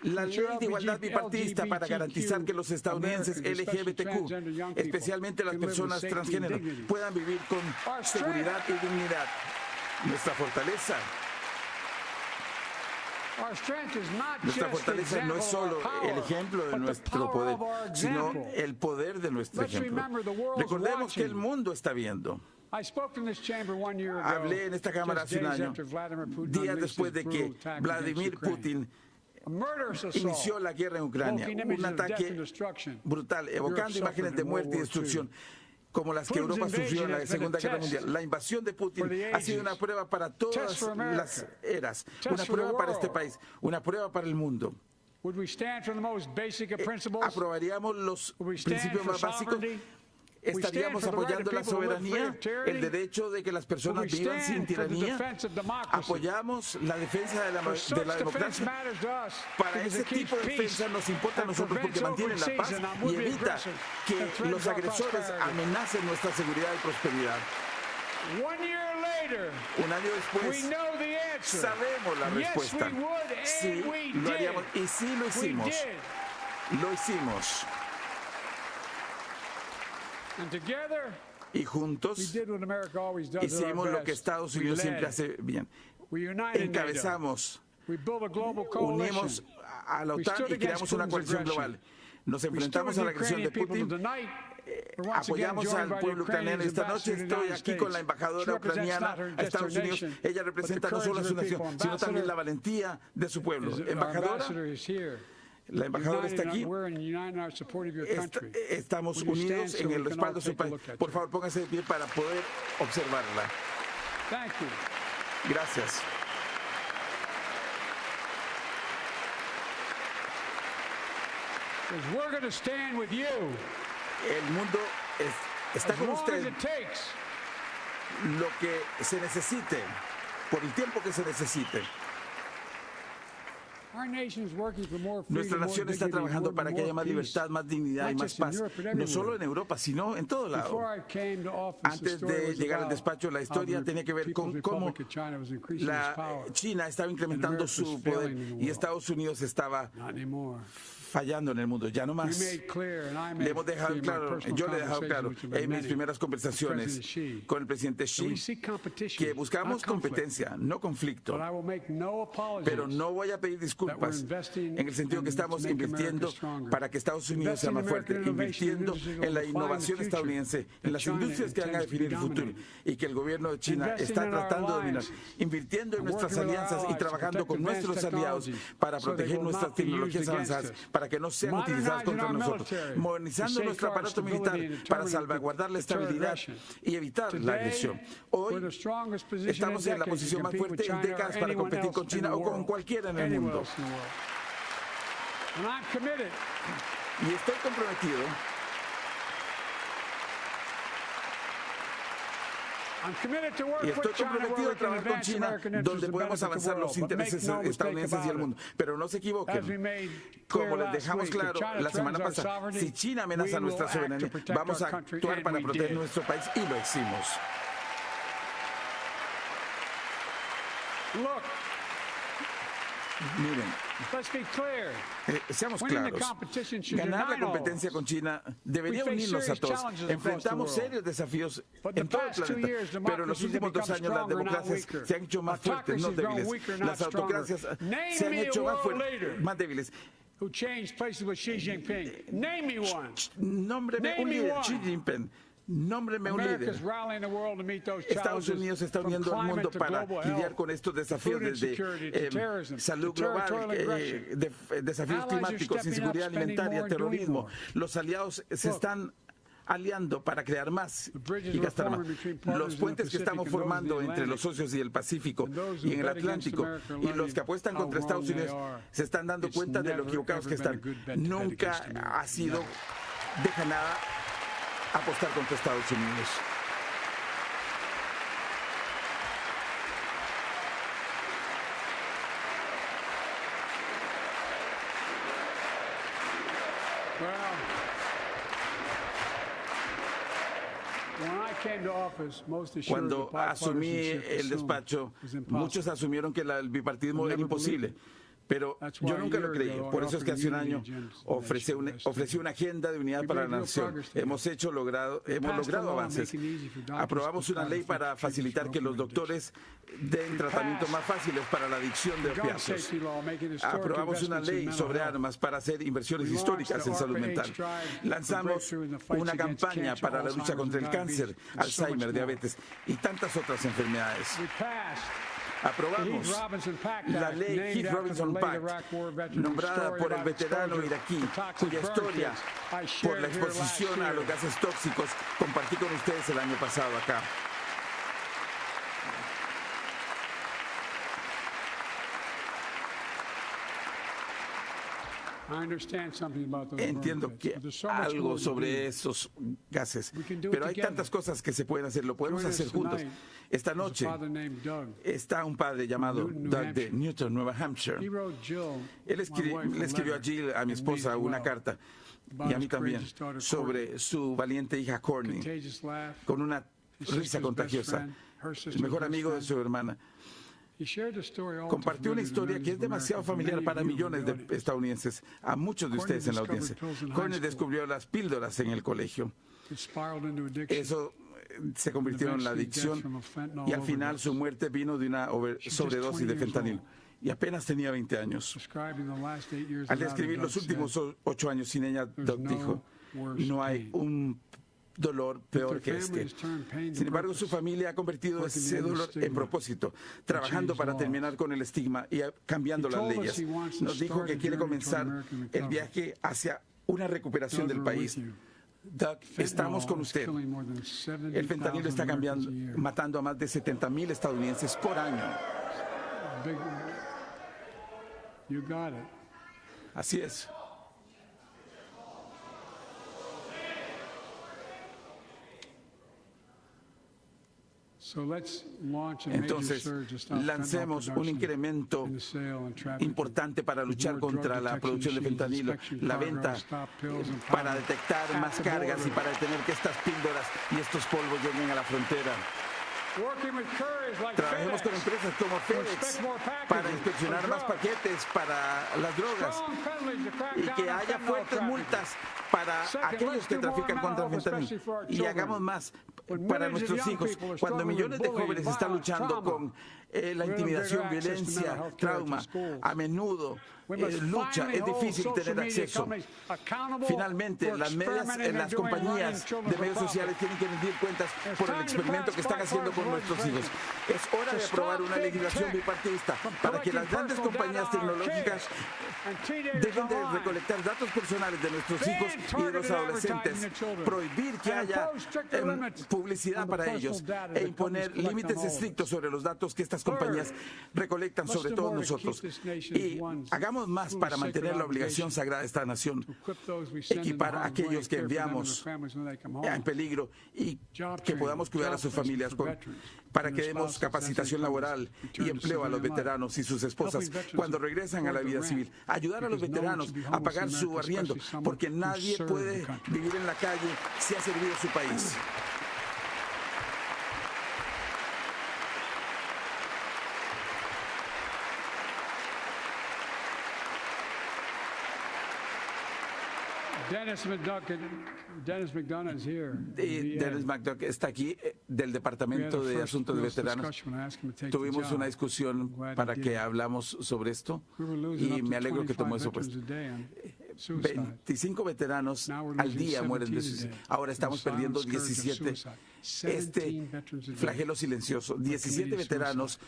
D: la ley de igualdad bipartidista para garantizar que los estadounidenses LGBTQ, especialmente las personas transgénero, puedan vivir con seguridad y dignidad. Nuestra fortaleza no es solo el ejemplo de nuestro poder, sino el poder de nuestro ejemplo. Recordemos que el mundo está viendo. Hablé en esta Cámara hace un año, días después de que Vladimir Putin inició la guerra en Ucrania, un ataque brutal, evocando imágenes de muerte y destrucción, como las que Europa sufrió en la Segunda Guerra Mundial. La invasión de Putin ha sido una prueba para todas las eras, una prueba para este país, una prueba para el mundo. ¿Aprobaríamos los principios más básicos? ¿Estaríamos apoyando la soberanía, el derecho de que las personas vivan sin tiranía? ¿Apoyamos la defensa de la democracia? Para ese tipo de defensa nos importa a nosotros porque mantienen la paz y evita que los agresores amenacen nuestra seguridad y prosperidad. Un año después, sabemos la respuesta. Sí, lo haríamos. Y sí lo hicimos. Lo hicimos. Y juntos hicimos lo que Estados Unidos siempre hace bien. Encabezamos, unimos a la OTAN y creamos una coalición global. Nos enfrentamos a la agresión de Putin. Apoyamos al pueblo ucraniano. Esta noche estoy aquí con la embajadora ucraniana a Estados Unidos. Ella representa no solo a su nación, sino también la valentía de su pueblo. Embajadora, la embajadora está aquí. Estamos unidos en el respaldo de su país. Por favor, póngase de pie para poder observarla. Gracias.
C: is we're going to stand with you
D: El mundo está
C: as
D: con
C: long as
D: usted
C: it takes.
D: lo que se necesite, por el tiempo que se necesite.
C: Our nation is working for more freedom,
D: Nuestra
C: more
D: nación está
C: dignity,
D: trabajando
C: more
D: para que haya más
C: peace.
D: libertad, más dignidad y
C: Not
D: más
C: just in
D: paz,
C: Europe, but
D: no
C: everywhere.
D: solo en Europa, sino en todo lado.
C: Before I came to office, the
D: Antes
C: story
D: de
C: was
D: llegar al
C: about
D: despacho, la
C: how
D: historia
C: the
D: tenía que ver con
C: People's
D: cómo
C: Republic of China was increasing its
D: la
C: power.
D: China estaba incrementando
C: America
D: su
C: was
D: poder
C: failing in the
D: y
C: world.
D: Estados Unidos estaba
C: Not anymore.
D: fallando en el mundo, ya no
C: We
D: más.
C: made clear, and I
D: Le
C: made
D: hemos dejado
C: clear in my
D: claro,
C: personal
D: yo le he dejado claro
C: conversations with
D: en mis
C: many,
D: primeras conversaciones
C: President Xi,
D: con el presidente
C: that we
D: Xi
C: seek competition,
D: que buscamos
C: not conflict.
D: competencia, no conflicto.
C: But I will make no apologies
D: Pero no voy a pedir disculpas en el sentido que estamos invirtiendo para que Estados Unidos sea más fuerte, invirtiendo en la innovación estadounidense, en las industrias que van a definir el futuro y que el gobierno de China está tratando de dominar, invirtiendo en nuestras alianzas y trabajando con nuestros aliados para proteger nuestras tecnologías avanzadas, para que no sean utilizadas contra nosotros, modernizando nuestro aparato militar para salvaguardar la estabilidad y evitar la agresión. Hoy estamos en la posición más fuerte en décadas para competir con China o con cualquiera en el mundo.
C: And I'm committed
D: Y estoy comprometido,
C: to work
D: y estoy
C: with China where
D: comprometido
C: we
D: a
C: can
D: trabajar con
C: advance
D: China
C: American interests
D: donde
C: and
D: podemos
C: benefit the
D: avanzar los
C: world. But make
D: intereses
C: no mistake
D: estadounidenses y
C: about
D: el mundo.
C: it.
D: Pero no se
C: As we
D: equivoquen.
C: made
D: Como
C: clear
D: les
C: last
D: dejamos
C: week, if
D: claro
C: China
D: la semana
C: threatens our
D: pasada,
C: sovereignty,
D: si China amenaza
C: we will
D: nuestra
C: act to
D: soberanía,
C: protect
D: vamos a
C: our country,
D: actuar
C: and
D: para
C: we
D: proteger
C: did.
D: nuestro país y lo hicimos.
C: Look,
D: Miren,
C: let's be clear.
D: seamos
C: Winning the
D: claros.
C: competition should
D: Ganar la
C: unite all.
D: competencia con China debería
C: We face
D: unirnos a
C: serious
D: todos.
C: challenges across
D: Enfrentamos
C: the world.
D: serios desafíos
C: But the
D: en todo el
C: past 2
D: planeta.
C: years,
D: Pero en los
C: democracies have
D: últimos 2
C: become
D: años las
C: stronger, not
D: democracias
C: weaker.
D: se han hecho más fuertes, no
C: Autocracies grown
D: débiles.
C: weaker, not
D: Las autocracias
C: stronger. Name
D: se han
C: me a
D: hecho más
C: world
D: fuertes,
C: leader
D: más débiles.
C: who changed places with Xi Jinping. Name me one.
D: Nómbreme
C: Name
D: un
C: me
D: líder,
C: one.
D: Xi Jinping. Nómbreme un líder.
C: America's rallying the world to meet those
D: Estados
C: challenges,
D: Unidos está
C: from
D: uniendo al
C: climate
D: mundo
C: to
D: para
C: global
D: lidiar
C: health,
D: con estos desafíos
C: food
D: desde
C: insecurity to terrorism,
D: salud
C: to territorial
D: global,
C: aggression.
D: desafíos
C: Allies are
D: climáticos,
C: stepping
D: inseguridad
C: up, spending
D: alimentaria,
C: more and doing
D: terrorismo.
C: more.
D: Los aliados se
C: Look,
D: están aliando para crear más
C: the bridges
D: y gastar
C: we're
D: más.
C: forming between partners
D: Los
C: in the
D: puentes que
C: Pacific
D: estamos
C: and those in the
D: formando entre los
C: Atlantic,
D: socios y el Pacífico
C: and those who
D: y en el
C: bet against
D: Atlántico
C: America are
D: y los
C: learning
D: que apuestan
C: how
D: contra
C: wrong
D: Estados
C: they
D: Unidos
C: are.
D: se están dando
C: It's
D: cuenta de lo
C: never,
D: equivocados que
C: ever been a
D: están.
C: good bet to bet
D: Nunca
C: against America.
D: ha sido
C: Never.
D: de nada apostar contra Estados Unidos.
C: Well, when I came to office, most assured
D: Cuando
C: that
D: asumí
C: bipartisanship
D: el
C: assumed
D: despacho,
C: was impossible.
D: muchos asumieron que el bipartidismo era
C: never
D: imposible.
C: believed it.
D: Pero
C: That's
D: yo
C: why
D: nunca
C: a
D: lo
C: year
D: creí.
C: ago,
D: Por
C: I
D: eso es que
C: offered
D: hace un
C: a
D: año
C: unity agenda to the
D: ofrecí una agenda de unidad
C: We
D: para la
C: made real
D: nación.
C: progress together.
D: Hemos logrado
C: passed a law
D: avances.
C: making it easy for doctors
D: Aprobamos
C: to
D: una ley
C: prescribe
D: para
C: treatments
D: facilitar
C: for
D: que los
C: opioid
D: doctores den tratamientos más fáciles para la adicción de
C: Gun
D: opiáceos.
C: safety law, making historic
D: Aprobamos una
C: investments in
D: ley
C: mental
D: sobre
C: health.
D: armas para hacer inversiones
C: We
D: históricas
C: launched
D: en
C: the
D: salud
C: ARPA-H
D: mental.
C: drive for
D: Lanzamos
C: breakthrough in the fights
D: una
C: against
D: campaña
C: cancer,
D: para la lucha
C: Alzheimer's
D: contra el
C: and
D: cáncer,
C: diabetes, and so much
D: Alzheimer,
C: more.
D: diabetes y tantas otras enfermedades.
C: We passed
D: Aprobamos
C: the Heath Robinson Pact
D: la
C: Act,
D: ley
C: named
D: Heath
C: after
D: Robinson
C: the late
D: Pact,
C: Iraq War veteran,
D: nombrada
C: story
D: por el
C: about
D: veterano
C: exposure
D: iraquí,
C: to toxic
D: cuya
C: burn
D: historia
C: pits I
D: por
C: shared
D: la
C: here last
D: exposición a
C: year.
D: los gases tóxicos compartí con ustedes el año pasado acá.
C: I understand something about those burn
D: Entiendo
C: pits,
D: que
C: but there's so much more
D: algo
C: to
D: sobre
C: do.
D: esos gases,
C: We can do it
D: pero hay
C: together.
D: tantas cosas que se pueden hacer, lo podemos
C: Join us
D: hacer juntos.
C: tonight.
D: Esta
C: There's a
D: noche
C: father named Doug.
D: está un padre llamado
C: Newton, New
D: Doug de
C: Hampshire.
D: Newton, Nueva Hampshire.
C: He wrote Jill,
D: Él
C: my wife,
D: le
C: a
D: escribió a
C: letter,
D: Jill, a mi
C: and me
D: esposa,
C: as
D: una
C: well,
D: carta,
C: about
D: y a mí
C: his
D: también,
C: courageous daughter,
D: sobre su valiente hija Courtney,
C: contagious laugh,
D: con una
C: his
D: risa
C: sister's best
D: contagiosa,
C: friend, her
D: el
C: sister's
D: mejor
C: best
D: amigo de
C: friend.
D: su hermana.
C: He shared the story all
D: Compartió una historia que es demasiado familiar para millones de estadounidenses, a muchos de ustedes en la audiencia. Courtney descubrió las píldoras en el colegio. Eso se convirtió en la adicción y al final su muerte vino de una sobredosis de fentanilo. Y apenas tenía 20 años. Al describir los últimos 8 años sin ella, Doug dijo, no hay un dolor peor que este. Sin embargo, su familia ha convertido ese dolor en propósito, trabajando para terminar con el estigma y cambiando las leyes. Nos dijo que quiere comenzar el viaje hacia una recuperación del país. Doug, estamos con usted. El fentanilo está matando a más de 70,000 estadounidenses por año.
C: You got it.
D: Así es. Entonces, lancemos un incremento importante para luchar contra la producción de fentanilo, la venta, para detectar más cargas y para detener que estas píldoras y estos polvos lleguen a la frontera. Trabajemos con empresas como FedEx para inspeccionar más paquetes para las drogas y que haya fuertes multas para aquellos que trafican contra el fentanilo. Y hagamos más para nuestros hijos. Cuando millones de jóvenes están luchando con la intimidación, violencia, trauma, a menudo lucha, es difícil tener acceso. Finalmente, las compañías de medios sociales tienen que rendir cuentas por el experimento que están haciendo con nuestros hijos. Es hora de aprobar una legislación bipartidista para que las grandes compañías tecnológicas dejen de recolectar datos personales de nuestros hijos y de los adolescentes, prohibir que haya publicidad para ellos e imponer límites estrictos sobre los datos que estas compañías recolectan sobre todos nosotros. Y hagamos más para mantener la obligación sagrada de esta nación, equipar a aquellos que enviamos en peligro y que podamos cuidar a sus familias para que demos capacitación laboral y empleo a los veteranos y sus esposas cuando regresan a la vida civil. Ayudar a los veteranos a pagar su arriendo, porque nadie puede vivir en la calle si ha servido a su país.
C: Dennis McDonough is here.
D: Dennis McDonough está aquí del Departamento de Asuntos de Veteranos. Tuvimos una discusión para que hablamos sobre esto y me alegro que tomó eso puesto. 25 veteranos al día mueren de suicidio. Ahora estamos perdiendo 17. Este flagelo silencioso, 17 veteranos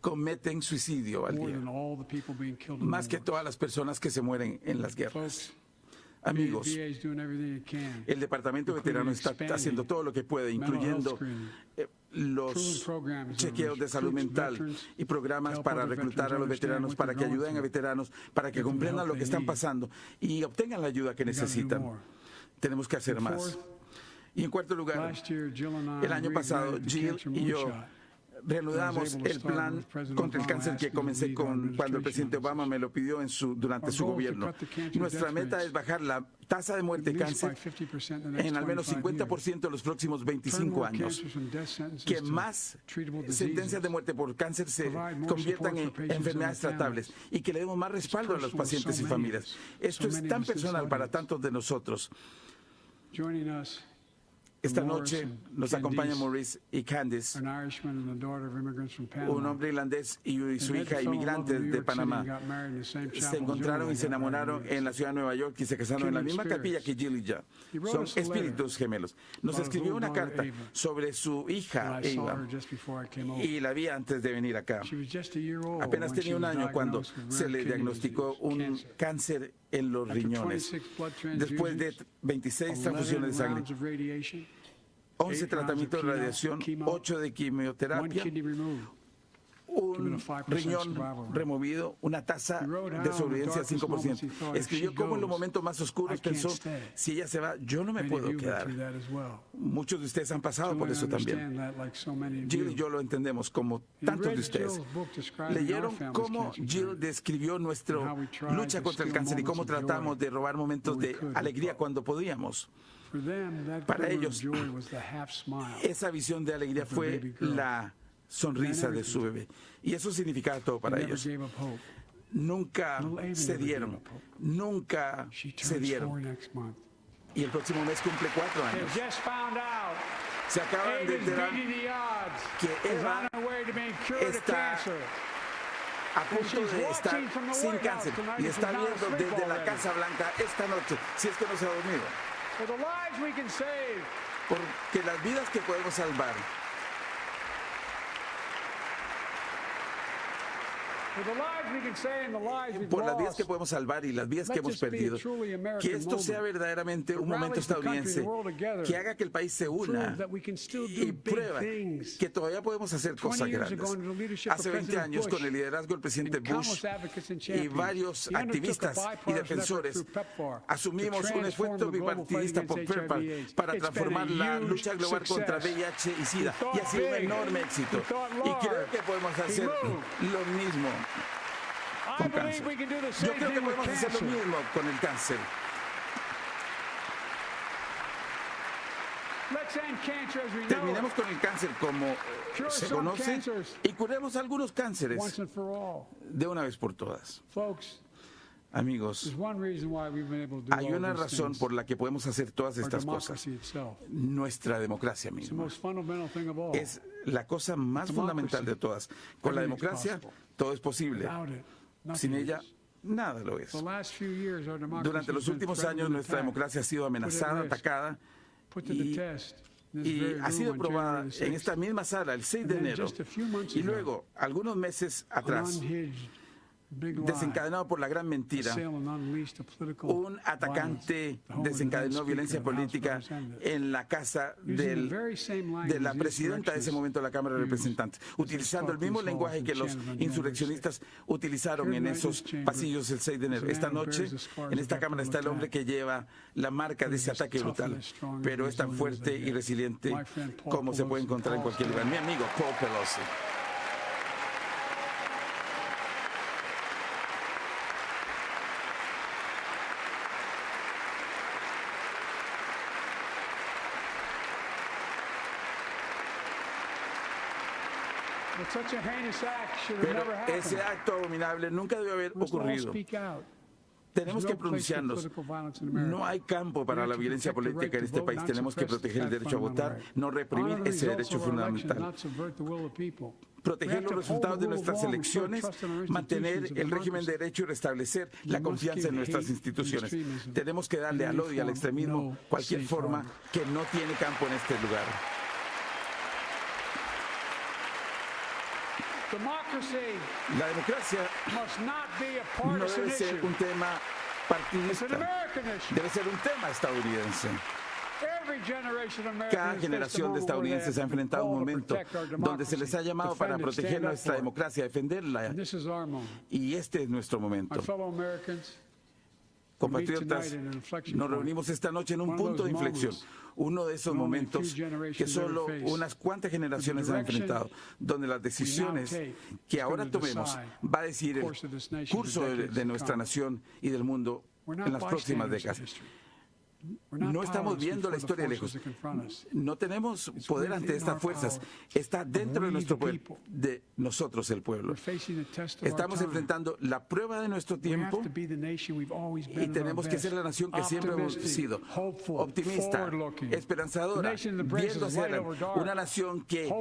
D: cometen suicidio al día, más que todas las personas que se mueren en las guerras. Amigos, el Departamento de Veteranos está haciendo todo lo que puede, incluyendo los chequeos de salud mental y programas para reclutar a los veteranos, para que ayuden a veteranos, para que comprendan lo que están pasando y obtengan la ayuda que necesitan. Tenemos que hacer más. Y en cuarto lugar, el año pasado, Jill y yo reanudamos el plan contra el cáncer que comencé cuando el presidente Obama me lo pidió durante su gobierno. Nuestra meta es bajar la tasa de muerte de cáncer en al menos 50% en los próximos 25 años. Que más sentencias de muerte por cáncer se conviertan en enfermedades tratables y que le demos más respaldo a los pacientes y familias. Esto es tan personal para tantos de nosotros. Esta noche nos acompaña Maurice y Candice, un hombre irlandés y su hija inmigrante de Panamá. Se encontraron y se enamoraron en la ciudad de Nueva York y se casaron en la misma capilla que Jill y yo. Son espíritus gemelos. Nos escribió una carta sobre su hija Eva y la vi antes de venir acá. Apenas tenía un año cuando se le diagnosticó un cáncer en los riñones. Después de 26 transfusiones de sangre, 11 tratamientos de radiación, 8 de quimioterapia, un riñón removido, una tasa de sobrevivencia del 5%. Escribió cómo en los momentos más oscuros pensó, si ella se va, yo no me puedo quedar. Muchos de ustedes han pasado por eso también. Jill y yo lo entendemos como tantos de ustedes. Leyeron cómo Jill describió nuestra lucha contra el cáncer y cómo tratamos de robar momentos de alegría cuando podíamos. Para ellos, esa visión de alegría fue la sonrisa de su bebé. Y eso significaba todo para ellos. Nunca cedieron. Nunca cedieron. Y el próximo mes cumple 4 años. Se acaban de enterar que Eva está a punto de estar sin cáncer y está viendo desde la Casa Blanca esta noche, si es que no se ha dormido. Porque las vidas que podemos salvar. por las vidas que podemos salvar y las vidas que hemos perdido, que esto sea verdaderamente un momento estadounidense que haga que el país se una y prueba que todavía podemos hacer cosas grandes. Hace 20 años, con el liderazgo del presidente Bush y varios activistas y defensores, asumimos un esfuerzo bipartidista por PEPFAR para transformar la lucha global contra VIH y SIDA, y ha sido un enorme éxito. Y creo que podemos hacer lo mismo con cáncer. Yo creo que podemos hacer lo mismo con el cáncer. Terminemos con el cáncer como se conoce y curemos algunos cánceres de una vez por todas. Amigos, hay una razón por la que podemos hacer todas estas cosas. Nuestra democracia misma es la cosa más fundamental de todas. Con la democracia todo es posible. Sin ella, nada lo es. Durante los últimos años nuestra democracia ha sido amenazada, atacada y ha sido probada en esta misma sala el 6 de enero. Y luego, algunos meses atrás, desencadenado por la gran mentira, un atacante desencadenó violencia política en la casa de la presidenta de ese momento de la Cámara de Representantes, utilizando el mismo lenguaje que los insurreccionistas utilizaron en esos pasillos el 6 de enero. Esta noche, en esta Cámara está el hombre que lleva la marca de ese ataque brutal, pero es tan fuerte y resiliente como se puede encontrar en cualquier lugar. Mi amigo Paul Pelosi. Pero ese acto abominable nunca debió haber ocurrido. Tenemos que pronunciarnos. No hay campo para la violencia política en este país. Tenemos que proteger el derecho a votar, no reprimir ese derecho fundamental. Proteger los resultados de nuestras elecciones, mantener el régimen de derecho y restablecer la confianza en nuestras instituciones. Tenemos que darle al odio y al extremismo cualquier forma que no tiene campo en este lugar. La democracia no debe ser un tema partidista, debe ser un tema estadounidense. Cada generación de estadounidenses ha enfrentado un momento donde se les ha llamado para proteger nuestra democracia, defenderla. Y este es nuestro momento. Compatriotas, nos reunimos esta noche en un punto de inflexión, uno de esos momentos que solo unas cuantas generaciones han enfrentado, donde las decisiones que ahora tomemos va a decidir el curso de nuestra nación y del mundo en las próximas décadas. No estamos viendo la historia de lejos. No tenemos poder ante estas fuerzas. Está dentro de nuestro pueblo, de nosotros el pueblo. Estamos enfrentando la prueba de nuestro tiempo y tenemos que ser la nación que siempre hemos sido. Optimista, esperanzadora, viendo hacia adelante. Una nación que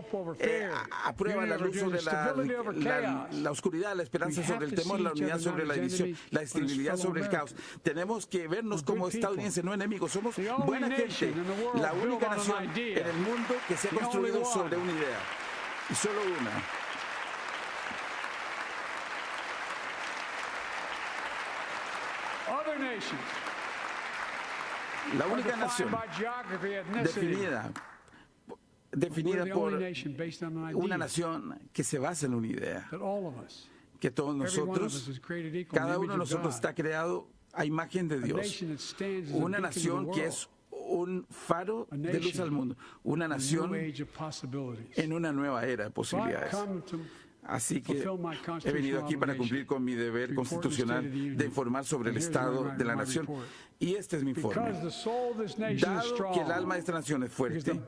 D: aprueba la luz sobre la oscuridad, la esperanza sobre el temor, la unidad sobre la división, la estabilidad sobre el caos. Tenemos que vernos como estadounidenses, no enemigos. Somos buena gente, la única nación en el mundo que se ha construido sobre una idea, y solo una. La única nación definida por una nación que se basa en una idea, que todos nosotros, cada uno de nosotros está creado a imagen de Dios, una nación que es un faro de luz al mundo, una nación en una nueva era de posibilidades. Así que he venido aquí para cumplir con mi deber constitucional de informar sobre el estado de la nación. Y este es mi informe. Dado que el alma de esta nación es fuerte,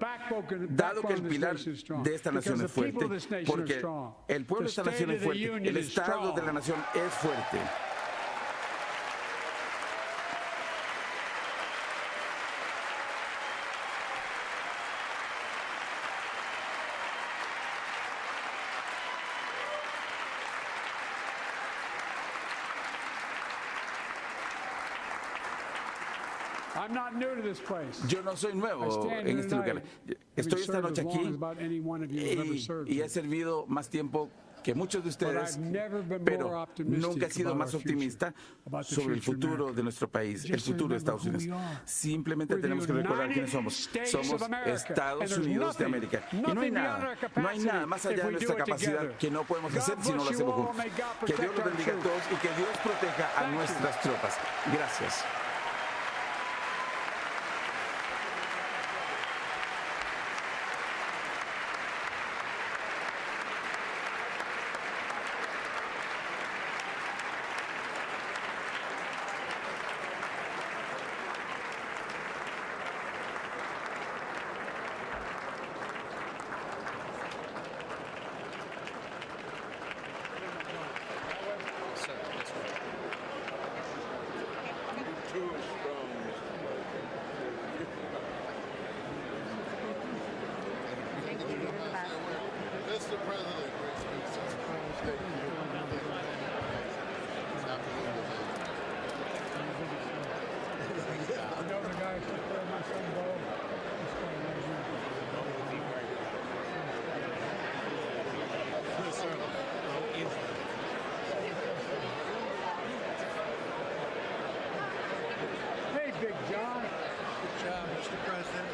D: dado que el pilar de esta nación es fuerte, porque el pueblo de esta nación es fuerte, el estado de la nación es fuerte. Yo no soy nuevo en este lugar. Estoy esta noche aquí y he servido más tiempo que muchos de ustedes, pero nunca he sido más optimista sobre el futuro de nuestro país, el futuro de Estados Unidos. Simplemente tenemos que recordar quiénes somos. Somos Estados Unidos de América. Y no hay nada más allá de nuestra capacidad que no podemos hacer si no lo hacemos juntos. Que Dios los bendiga a todos y que Dios proteja a nuestras tropas. Gracias.
A: Mr. President,
C: Hey, Big John.
A: good job, Mr. President.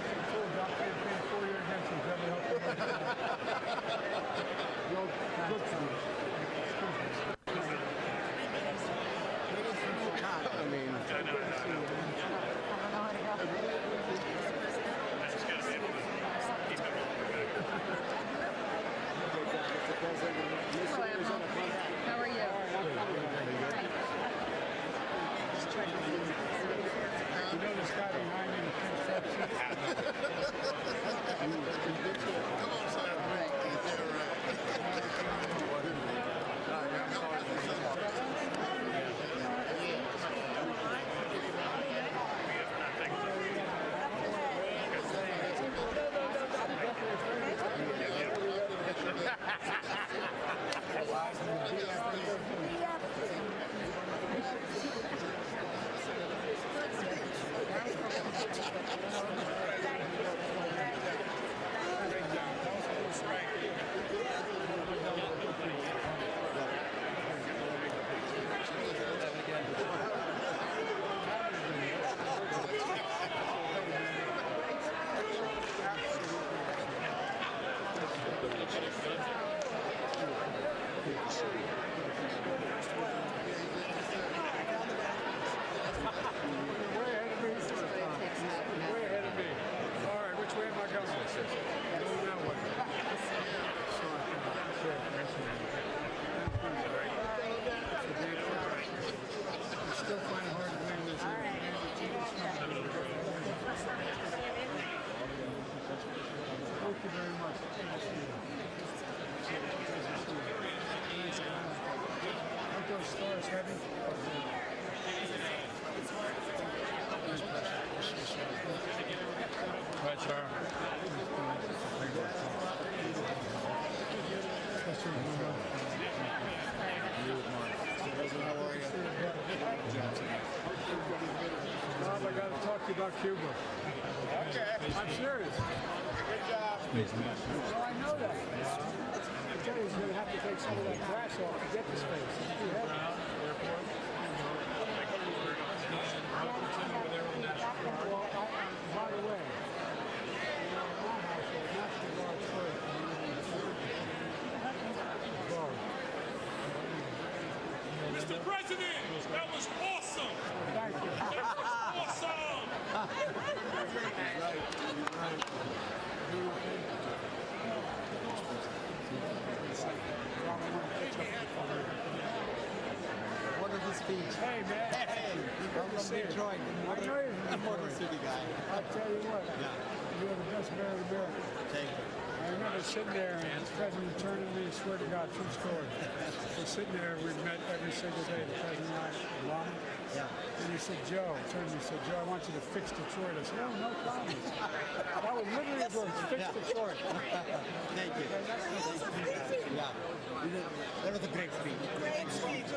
E: How are you?
C: You know this guy behind me in the pink sweatshirt?
A: Come on, sir.
C: Stars heavy. Right, sir. Bob, I got to talk to you about Cuba. Okay. I'm serious.
A: Good job.
C: Well, I know that. I tell you, he's going to have to take some of that grass off to get the space. It's too heavy. Well, by the way, my household, National Guard first.
F: Mr. President, that was awesome!
C: Thank you.
F: Awesome!
A: What is the speech?
C: Hey, man.
A: Hey, you're from Detroit.
C: I know you're from
A: Motor
C: Detroit.
A: City guy.
C: I'll tell you what, you are the best mayor of America.
A: Thank you.
C: I remember sitting there and the president turned to me, swear to God, true story. We're sitting there, we've met every single day, the president and I, Obama.
A: Yeah.
C: And he said, Joe, turned to me and said, Joe, I want you to fix Detroit. I said, oh, no problem. That was literally his words, fix Detroit.
A: Thank you. Yeah. That was a great speech. Great speech.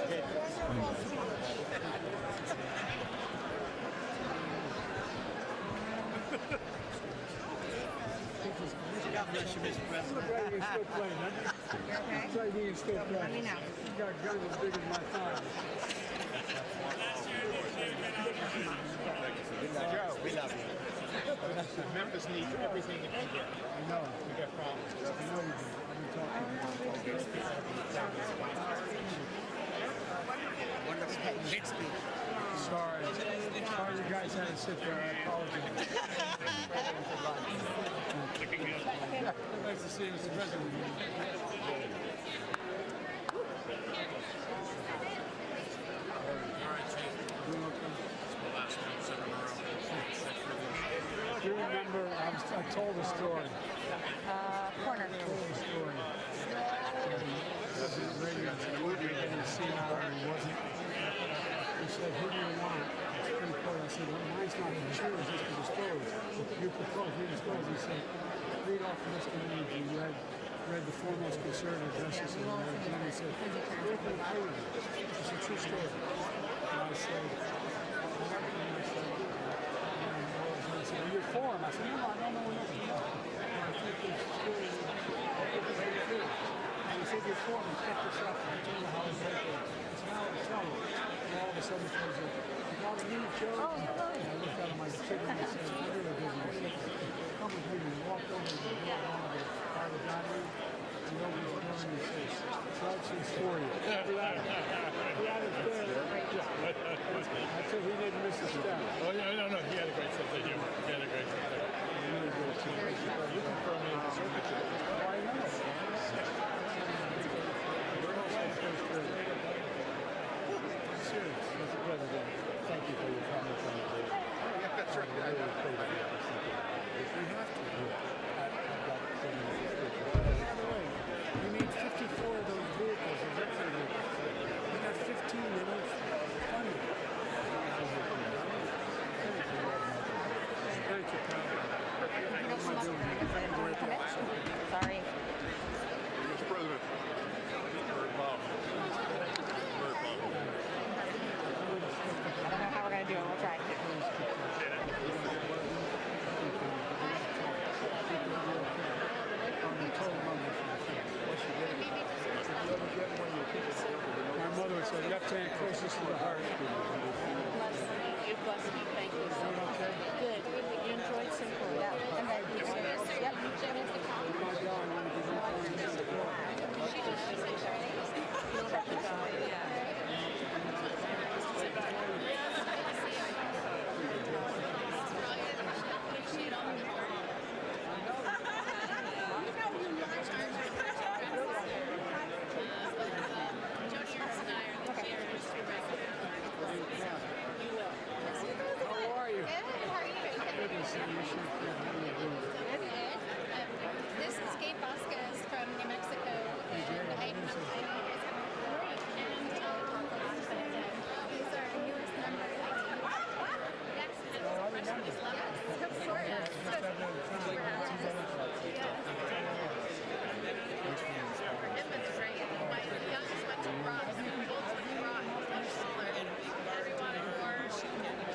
A: God bless you, Mr. President.
C: look like you can still play, doesn't it?
B: Okay.
C: Looks like you can still play.
B: Let me know.
C: You got guns as big as my thigh.
A: Joe, we love you. Memphis needs everything it can get.
C: I know.
A: We got problems.
C: I know you do. I've been talking about
A: Wonderful. Bixby.
C: Sorry. Sorry you guys had to sit there. I apologize. Nice to see you, Mr. President. Do you remember, I told a story.
B: Corner.
C: I told a story. President Reagan didn't see how he wasn't. He said, who do you want? Supreme Court. I said, well, mine's not the choose, it's for the stories. You propose reading stories. He said, read off the list of names. He read the foremost conservative justices in America. And he said, look at Ireland. It's a true story. And I said, you're for him. I said, no, I don't know enough to know. I think this story is very good. And he said, you're for him. Check this out. I told you how it's like it's now a trouble. And all of a sudden, he says, you got a new Joe? And I looked out of my ticket and I said, I'm really busy. He said, come with me. And he walked over to the door of the private dining room. And he opened the door and he says, Judge is for you. Yeah, it's there. I said he didn't miss a step.
F: Oh, yeah, no, he had a great sense of humor. He had a great sense of humor. You can throw me in the circuit.
C: Why not? Serious, Mr. President. Thank you for your comments on the day.
A: That's right.
C: I really appreciate it. If we have to, I've got 7 minutes. By the way, you need 54 of those vehicles, executive vehicles. We got 15 that need funding. Thank you, pal.
B: Sorry.
F: Mr. President. Very powerful. Very powerful.
B: I don't know how we're going to do it. We'll try.
C: My mother said, left hand closest to the heart.
E: Bless you. Thank you so much. Good. You enjoyed Simple.
B: Yeah. And then you yep.
C: My God, I want to give you points on the floor.
E: She just you'll have to go. Yeah.
C: How are you?
G: Good. How are you?
C: Good to see you.
G: Good. This is Gabe Vasquez from New Mexico, and I know you guys have a great and he's our newest member. Yes, of course. Edmund's great. My youngest went to Brock. Both went to Brock. Much smaller. Everyone more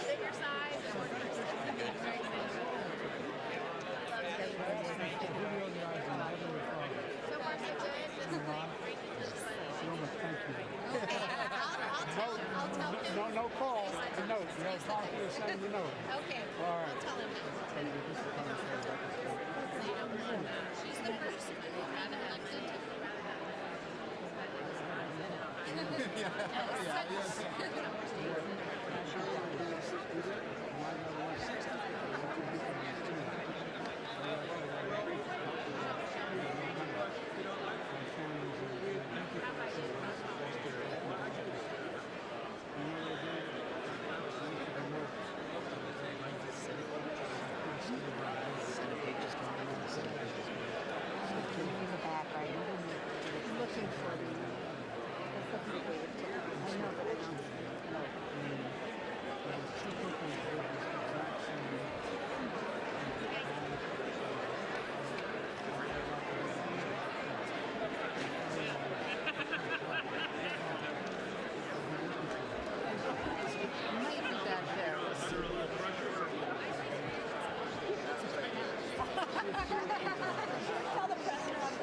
G: bigger size. And we're going to very good. So far, so good. Just great
C: Thank you.
G: Okay, I'll tell him.
C: No call. A note. You have to send the note.
G: Okay.
C: All right.
G: I'll tell him. She's the first one who got elected.
B: Looking for the. I know, but I don't. Might be back there. We'll see. Tell the president I'm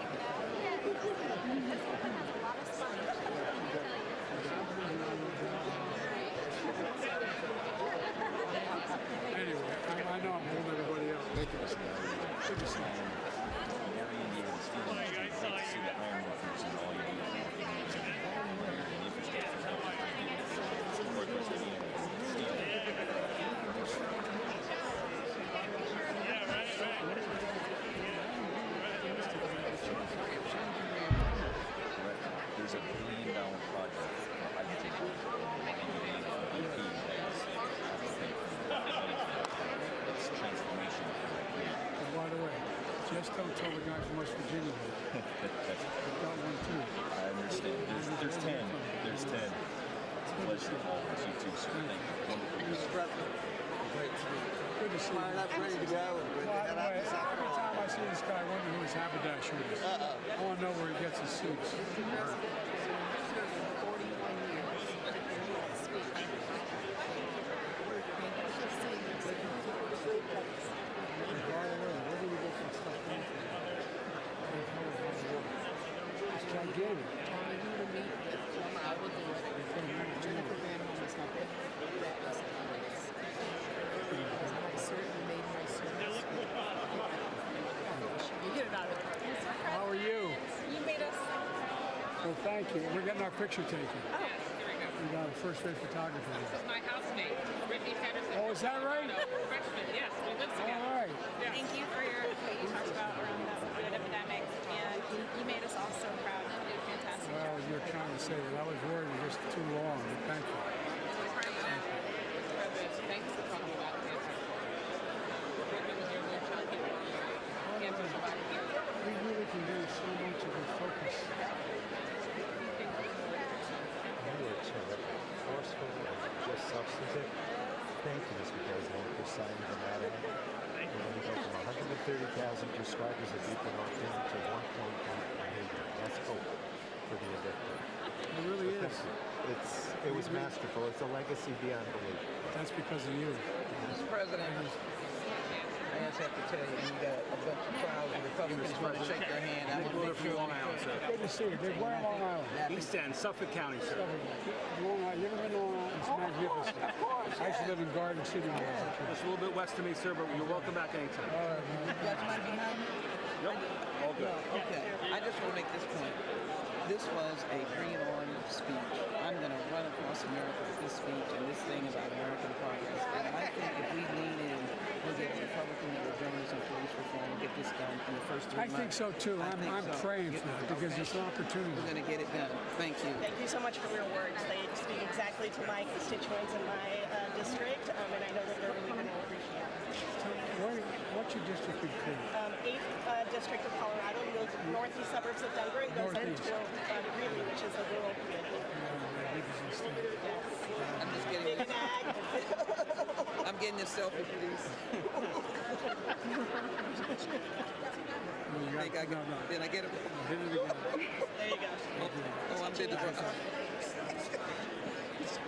C: see
A: Fired
C: you.
A: up, ready to go. And
C: By the way, every time I see this guy, I wonder who his haberdasher is. I want to know where he gets his suits.
B: 41 years.
C: It's gigantic.
B: I will do it. Jennifer Granholm is not there. I certainly made my service. You get it out of the car.
C: How are you?
E: You made us.
C: Well, thank you. We're getting our picture taken.
E: Oh, here we go.
C: We got a first-rate photographer
E: This
C: here.
E: is my housemate, Brittany Patterson.
C: Oh, is that right?
E: Freshman, yes, we live
C: All
E: together.
C: right.
E: Yes.
H: Thank you for what you talked about around the opioid epidemic, and you made us all so proud. You did a fantastic job.
C: Well, you're trying to say that. I was worried it was just too long, but thank you.
E: Thanks for talking about cancer. Brittany was here, we were trying to get cancer survivors here.
C: We really can do so much of a focus.
I: Forceful and just substantive. Thank you, Mr. President, for signing the matter. We go from 130,000 prescribers of buprenorphine to 1.8 million. That's hope for the addicted.
C: It really is.
I: It was masterful. It's a legacy beyond belief.
C: That's because of you.
J: Mr. President, I just have to tell you, you got a bunch of crowds of Republicans trying to shake your hand. I would make sure
F: Long Island, sir.
C: Good to see you. Where in Long Island?
F: East End, Suffolk County, sir.
C: Long Island. You ever been to Long Island? It's magnificent. I used to live in Garden City when I was a kid.
F: Just a little bit west of me, sir, but you're welcome back anytime.
C: All right, man.
J: You got somebody behind me?
F: Yep, all good.
J: Okay, I just want to make this point. This was a green orange speech. I'm going to run across America with this speech, and this thing is about American progress. And I think if we lean in, we'll get Republican journalism and police reform and get this done in the first 3 months.
C: I think so too. I'm praying for that because it's an opportunity.
J: We're going to get it done. Thank you.
K: Thank you so much for your words. They speak exactly to my constituents in my district, and I know that they're really going to appreciate it.
C: What's your district include?
K: 8th District of Colorado, the northeast suburbs of Denver, and goes into Greeley, which is a rural community.
J: I'm just getting
K: Big
J: this.
K: and ag.
J: I'm getting this selfie, please. Then I get it.
K: There you go.
J: Oh, I'm bidding.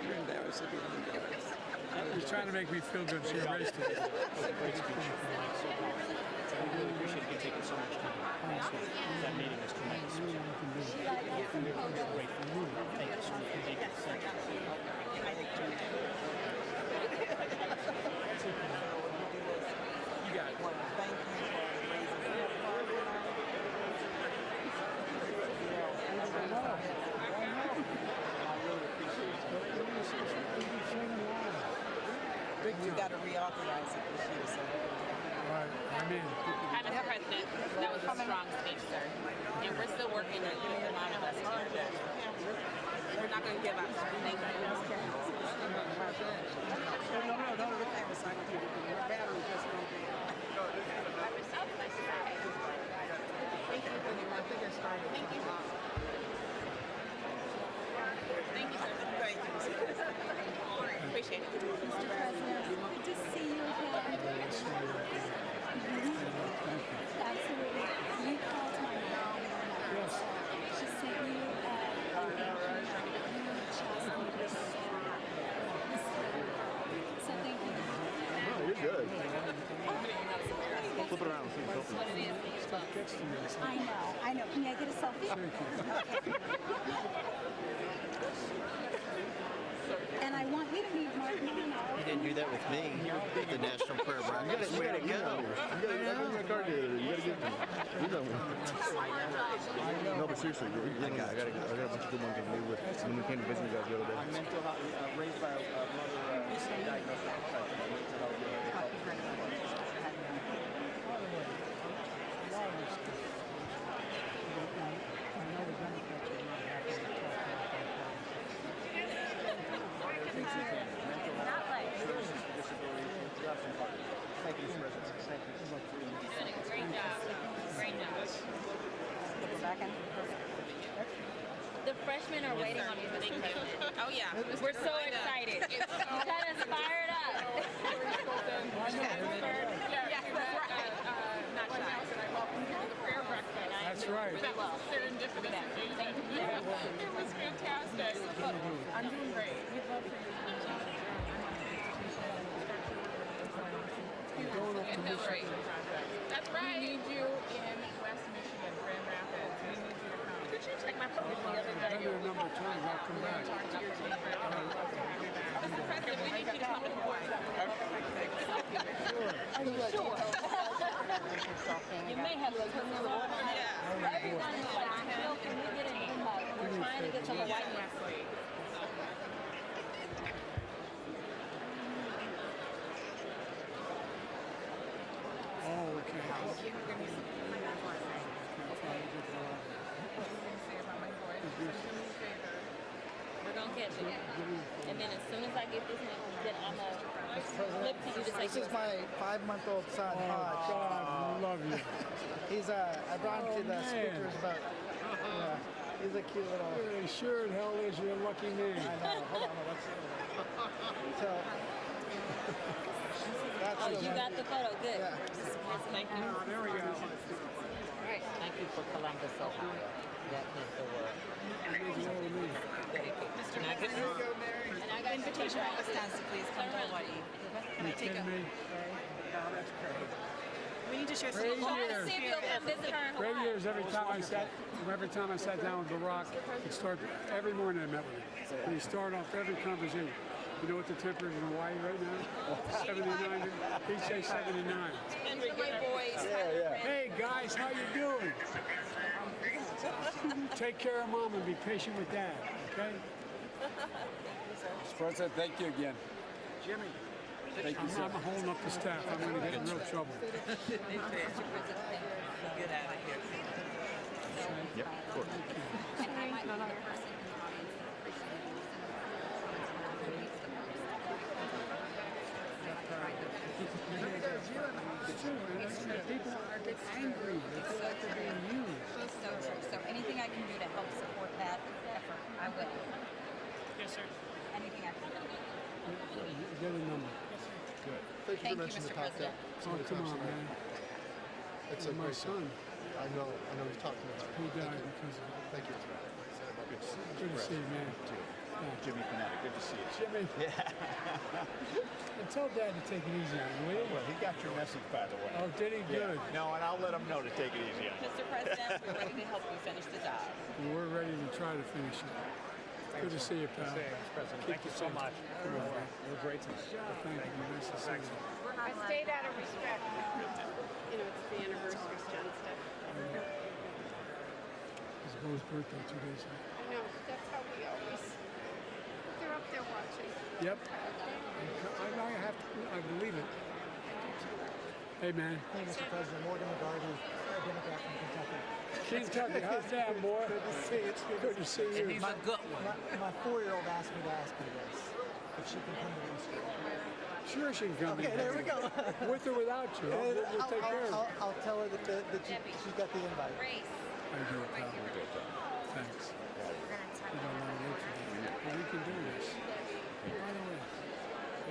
J: You're embarrassed.
C: He's trying to make me feel good. She erased it.
A: I really appreciate you taking so much time. That meeting was tremendous. Thank you so much for making it such You got it.
J: Thank you for We've got to reauthorize it this year, so.
C: Right. I mean,
E: Madam President, that was a strong speech, sir. And we're still working to do the line of us. We're not going to give up, sir. Thank you.
J: No, don't look at us like your battery just won't be.
E: Thank you for the I think it started. Thank you. Thank you, sir.
J: Thank you.
E: Appreciate it.
G: Mr. President, good to see you again. Absolutely. You called my mom.
C: yes.
G: She sent you so thank you.
I: Oh, you're good. Flip it around.
E: What it is.
C: Gets to me.
G: I know. Can I get a selfie? And I want you to meet Mark Mono.
A: You didn't do that with me. The National Prayer Breakfast. Way to go.
I: No, but seriously, I got a bunch of good ones when we came to visit you guys the other day.
A: I'm mental health, raised by a mother diagnosed with Thank you, Mr. President. Thank you.
E: You're doing a great job. Great job.
H: The freshmen are waiting on you.
E: Oh, yeah.
H: We're so excited. You got us fired up.
E: Yes, that's right. Not shy.
C: That's right.
H: That was a serendipitous occasion. It was fantastic. I'm doing great. We'd love for you to
C: Going up to Michigan.
H: That's right. We need you in West Michigan, Grand Rapids. We need you to come. Could you take my phone the other day?
C: I've been there a number of times. I'll come back.
H: Talk to your team.
E: Mr. President, we need you to come to Hawaii.
C: Sure.
E: You may have to turn this on. Everyone is like, Phil, can we get an invite? We're trying to get to Hawaii next week.
C: Oh, okay.
E: We're gonna catch it. And then as soon as I get this message, then I'm gonna flip to you to say
B: This is my 5-month-old son, Hodge.
C: God, I love you.
B: He's I brought him to the
C: man.
B: speakers, but yeah, he's a cute little.
C: Yeah, sure, the hell is. You're a lucky man.
B: I know. Hold on, let's. So that's
E: oh,
B: the
E: you
B: one.
E: got the photo. Good.
B: Yeah.
E: Thank you.
C: There we go.
E: All right.
L: Thank you for Columbus, Ohio. That meant the world.
E: Mr. President, and I got invitation for Wisconsin, please come to Hawaii.
C: Can you kidding me?
K: We need to share some
C: Great
E: I want to
C: years.
E: see if you'll come visit her in
C: Great
E: Hawaii.
C: years. Every time I sat down with Barack, he'd start every morning I met with him. And he'd start off every conversation. You know what the temperature is in Hawaii right now? 79. He'd say 79.
E: And the great boys.
C: Hey guys, how you doing? Take care of mom and be patient with dad, okay?
D: Mr. President, thank you again.
A: Jimmy.
D: Thank you, sir.
C: I'm holding up the staff. I'm going to get in real trouble.
E: Get out of here.
I: Yep, of course.
G: And I might be the person in the audience that appreciates
C: People get angry. They feel like they're being used.
G: So true. So anything I can do to help support that effort, I will.
H: Yes, sir.
G: Anything I can do.
C: Get a number.
I: Thank you for
G: Thank you,
I: mentioning
G: Mr.
I: the top
G: President.
C: Oh, come on, man.
I: It's
C: My son,
I: I know he's talking about
C: he died because of it.
I: Thank you.
C: Good to see you, man.
I: Jimmy Fanatic, good to see you.
C: Jimmy. And tell Dad to take it easy on you, will you?
A: Well, he got your message, by the way.
C: Oh, did he? Good.
A: No, and I'll let him know to take it easy on you.
E: Mr. President, we're ready to help you finish the job.
C: We're ready to try to finish it. Good to see you, pal.
F: Thank you so much.
C: We're great to see you. Thank you. Nice to see you.
H: I stayed out of respect. You know, it's the anniversary of John's death.
C: It's Bo's birthday 2 days ago.
H: I know, that's how we always, they're up there watching.
C: Yep. I believe it. Hey, man.
B: Hey, Mr. President, Morgan McGarty, Democrat from Kentucky.
C: Kentucky, how's that, boy?
B: Good to see you.
C: Good to see you.
L: He's a good one.
B: My 4-year-old asked me to ask you this. If she can come to Easter.
C: Sure she can come.
B: Okay, there we go.
C: With or without you. We'll take care of it.
B: I'll tell her that she got the invite.
G: Grace.
C: I do it, pal. Thanks. We got a lot of work to do. But we can do this. By the way,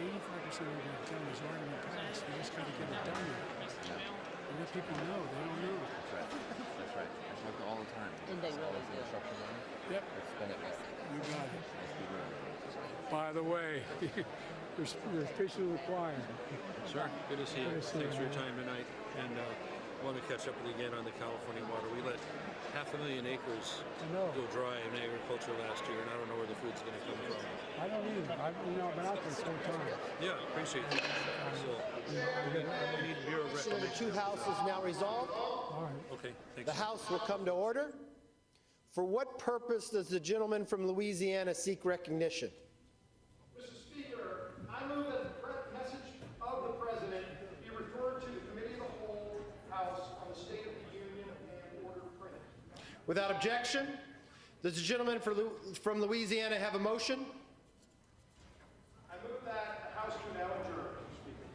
C: 85% of what done is already been passed. We just got to get it done now. And let people know. They don't know.
I: That's right. I talk all the time.
E: And they really do.
C: Yep. You got it. By the way, you're officially required.
F: Sure. Good to see you.
C: Good to see
F: Thanks
C: you,
F: for your
C: man.
F: time tonight. And want to catch up with you again on the California water. We let 500,000 acres go dry in agriculture last year, and I don't know where the food's going to come from.
C: I don't either. I've been out there this whole time.
F: Yeah, appreciate that. So we need Bureau of
M: The
F: Reclamation.
M: two houses now resolved.
C: All right.
F: Okay, thanks.
M: The House will come to order. For what purpose does the gentleman from Louisiana seek recognition?
N: Mr. Speaker, I move that the message of the President be referred to the Committee of the Whole House on the State of the Union and order printed.
M: Without objection, does the gentleman from Louisiana have a motion?
N: I move that the House do now adjourn, Mr. Speaker.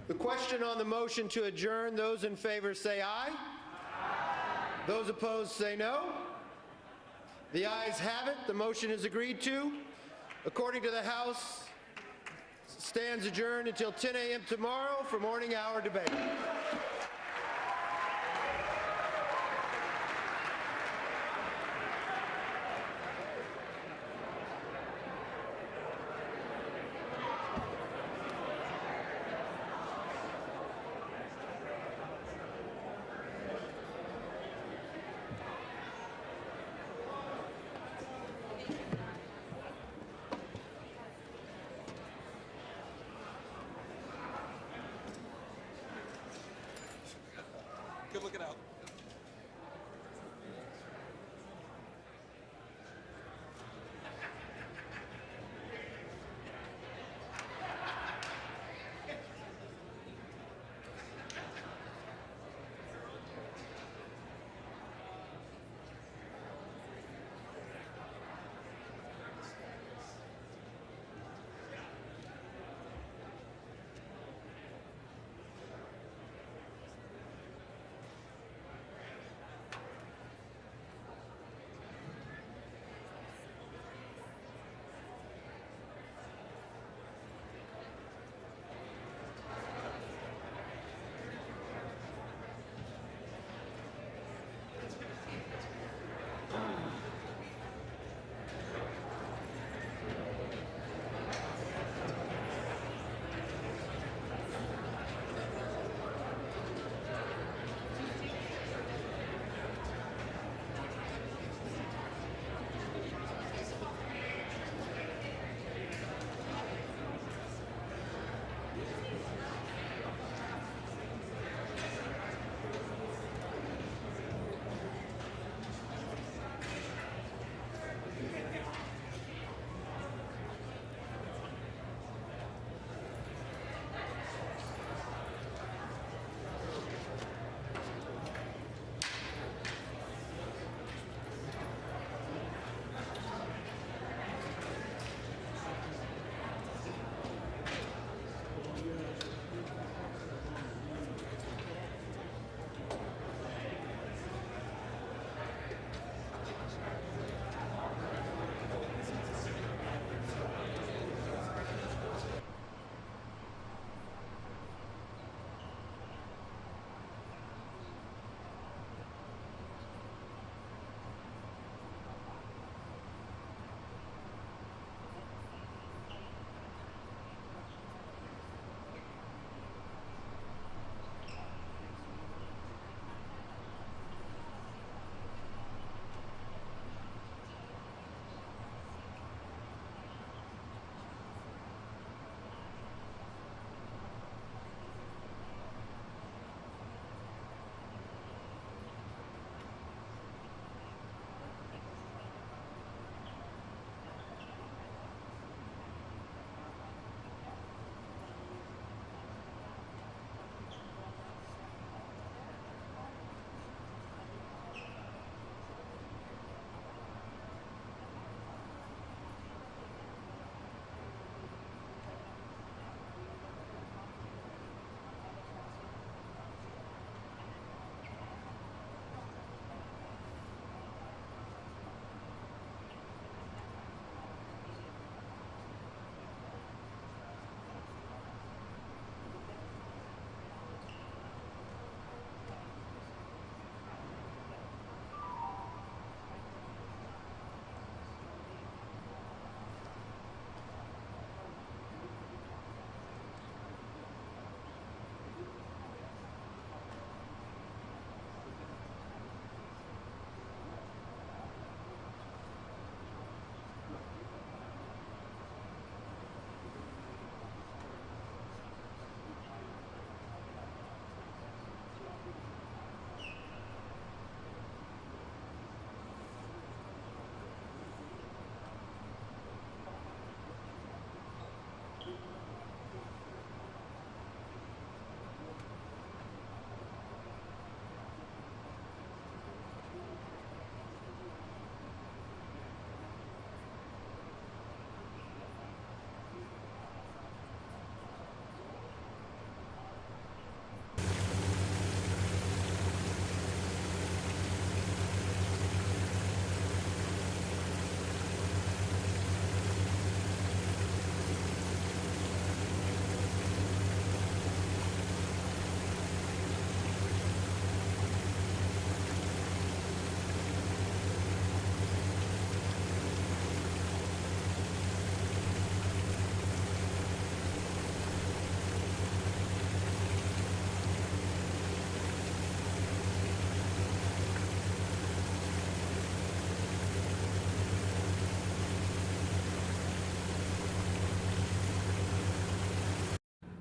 M: The question on the motion to adjourn, those in favor say aye. Those opposed say no. The ayes have it. The motion is agreed to. According to the House stands adjourned until 10 a.m. tomorrow for morning hour debate.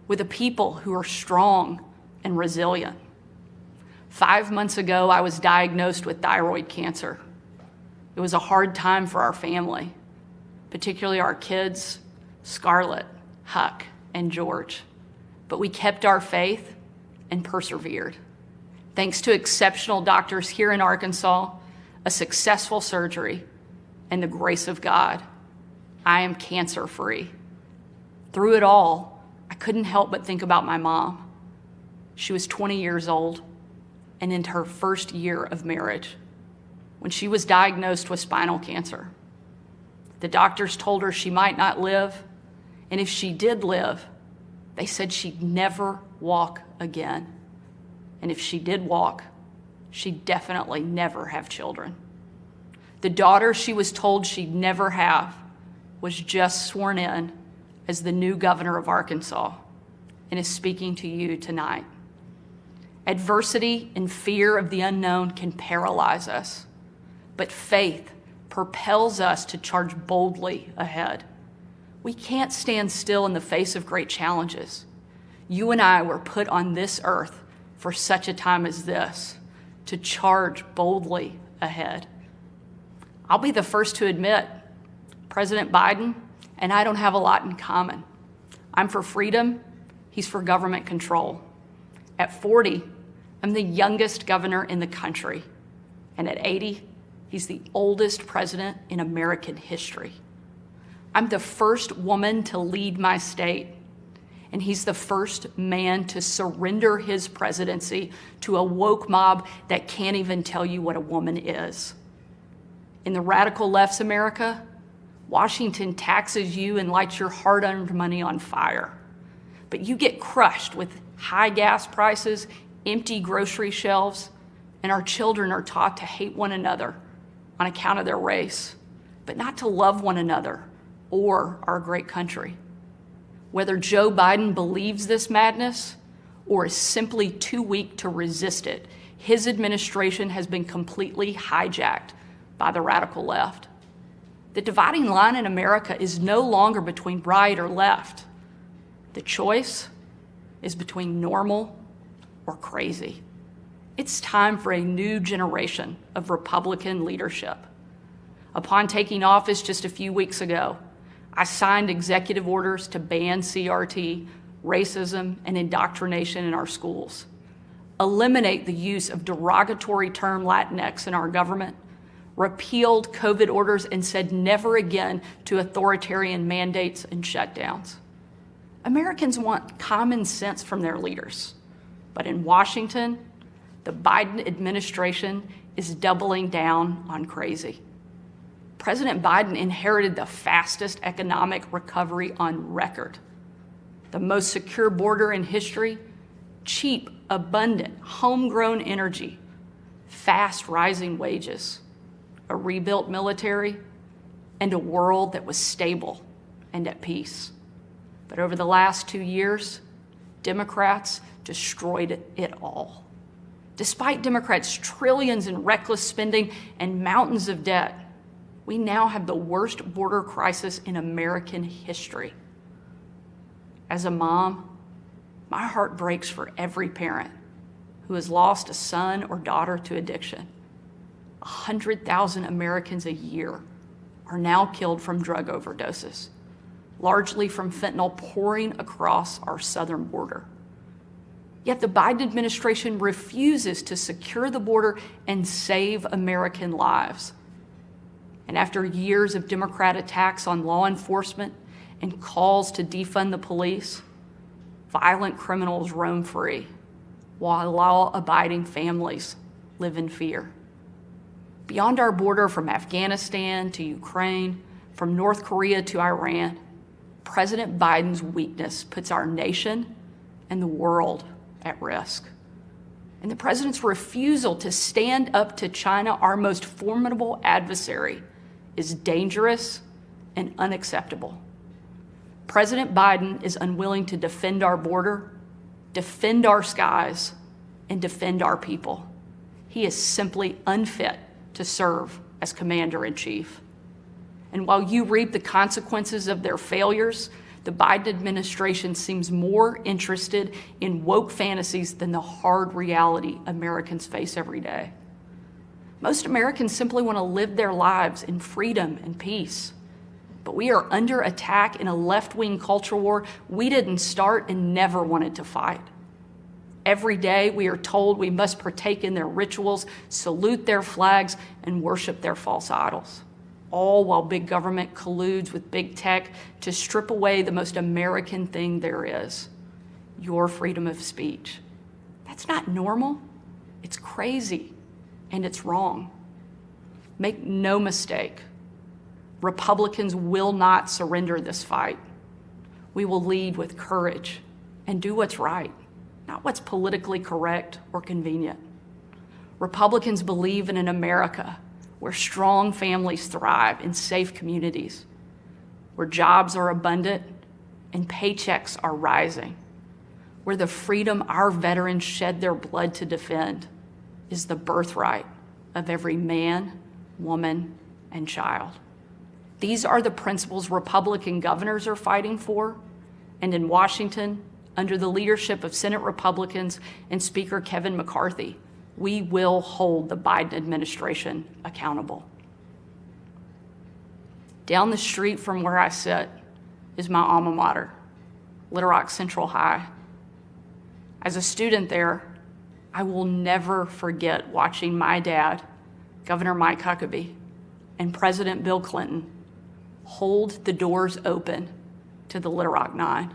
O: with a people who are strong and resilient. 5 months ago, I was diagnosed with thyroid cancer. It was a hard time for our family, particularly our kids, Scarlett, Huck, and George. But we kept our faith and persevered. Thanks to exceptional doctors here in Arkansas, a successful surgery, and the grace of God, I am cancer-free. Through it all, I couldn't help but think about my mom. She was 20 years old and in her first year of marriage when she was diagnosed with spinal cancer. The doctors told her she might not live, and if she did live, they said she'd never walk again. And if she did walk, she'd definitely never have children. The daughter she was told she'd never have was just sworn in as the new governor of Arkansas and is speaking to you tonight. Adversity and fear of the unknown can paralyze us, but faith propels us to charge boldly ahead. We can't stand still in the face of great challenges. You and I were put on this earth for such a time as this, to charge boldly ahead. I'll be the first to admit, President Biden and I don't have a lot in common. I'm for freedom, he's for government control. At 40, I'm the youngest governor in the country, and at 80, he's the oldest president in American history. I'm the first woman to lead my state, and he's the first man to surrender his presidency to a woke mob that can't even tell you what a woman is. In the radical left's America, Washington taxes you and lights your hard-earned money on fire. But you get crushed with high gas prices, empty grocery shelves, and our children are taught to hate one another on account of their race, but not to love one another or our great country. Whether Joe Biden believes this madness or is simply too weak to resist it, his administration has been completely hijacked by the radical left. The dividing line in America is no longer between right or left. The choice is between normal or crazy. It's time for a new generation of Republican leadership. Upon taking office just a few weeks ago, I signed executive orders to ban CRT, racism, and indoctrination in our schools, eliminate the use of derogatory term Latinx in our government, repealed COVID orders, and said never again to authoritarian mandates and shutdowns. Americans want common sense from their leaders, but in Washington, the Biden administration is doubling down on crazy. President Biden inherited the fastest economic recovery on record, the most secure border in history, cheap, abundant, homegrown energy, fast rising wages, a rebuilt military, and a world that was stable and at peace. But over the last 2 years, Democrats destroyed it all. Despite Democrats' trillions in reckless spending and mountains of debt, we now have the worst border crisis in American history. As a mom, my heart breaks for every parent who has lost a son or daughter to addiction. 100,000 Americans a year are now killed from drug overdoses, largely from fentanyl pouring across our southern border. Yet the Biden administration refuses to secure the border and save American lives. And after years of Democrat attacks on law enforcement and calls to defund the police, violent criminals roam free, while law-abiding families live in fear. Beyond our border, from Afghanistan to Ukraine, from North Korea to Iran, President Biden's weakness puts our nation and the world at risk. And the president's refusal to stand up to China, our most formidable adversary, is dangerous and unacceptable. President Biden is unwilling to defend our border, defend our skies, and defend our people. He is simply unfit to serve as commander-in-chief. And while you reap the consequences of their failures, The Biden administration seems more interested in woke fantasies than the hard reality Americans face every day. Most Americans simply want to live their lives in freedom and peace. But we are under attack in a left-wing culture war we didn't start and never wanted to fight. Every day we are told we must partake in their rituals, salute their flags, and worship their false idols, all while big government colludes with big tech to strip away the most American thing there is, your freedom of speech. That's not normal. It's crazy, and it's wrong. Make no mistake, Republicans will not surrender this fight. We will lead with courage and do what's right, not what's politically correct or convenient. Republicans believe in an America where strong families thrive in safe communities, where jobs are abundant and paychecks are rising, where the freedom our veterans shed their blood to defend is the birthright of every man, woman, and child. These are the principles Republican governors are fighting for, and in Washington, under the leadership of Senate Republicans and Speaker Kevin McCarthy, we will hold the Biden administration accountable. Down the street from where I sit is my alma mater, Little Rock Central High. As a student there, I will never forget watching my dad, Governor Mike Huckabee, and President Bill Clinton hold the doors open to the Little Rock Nine.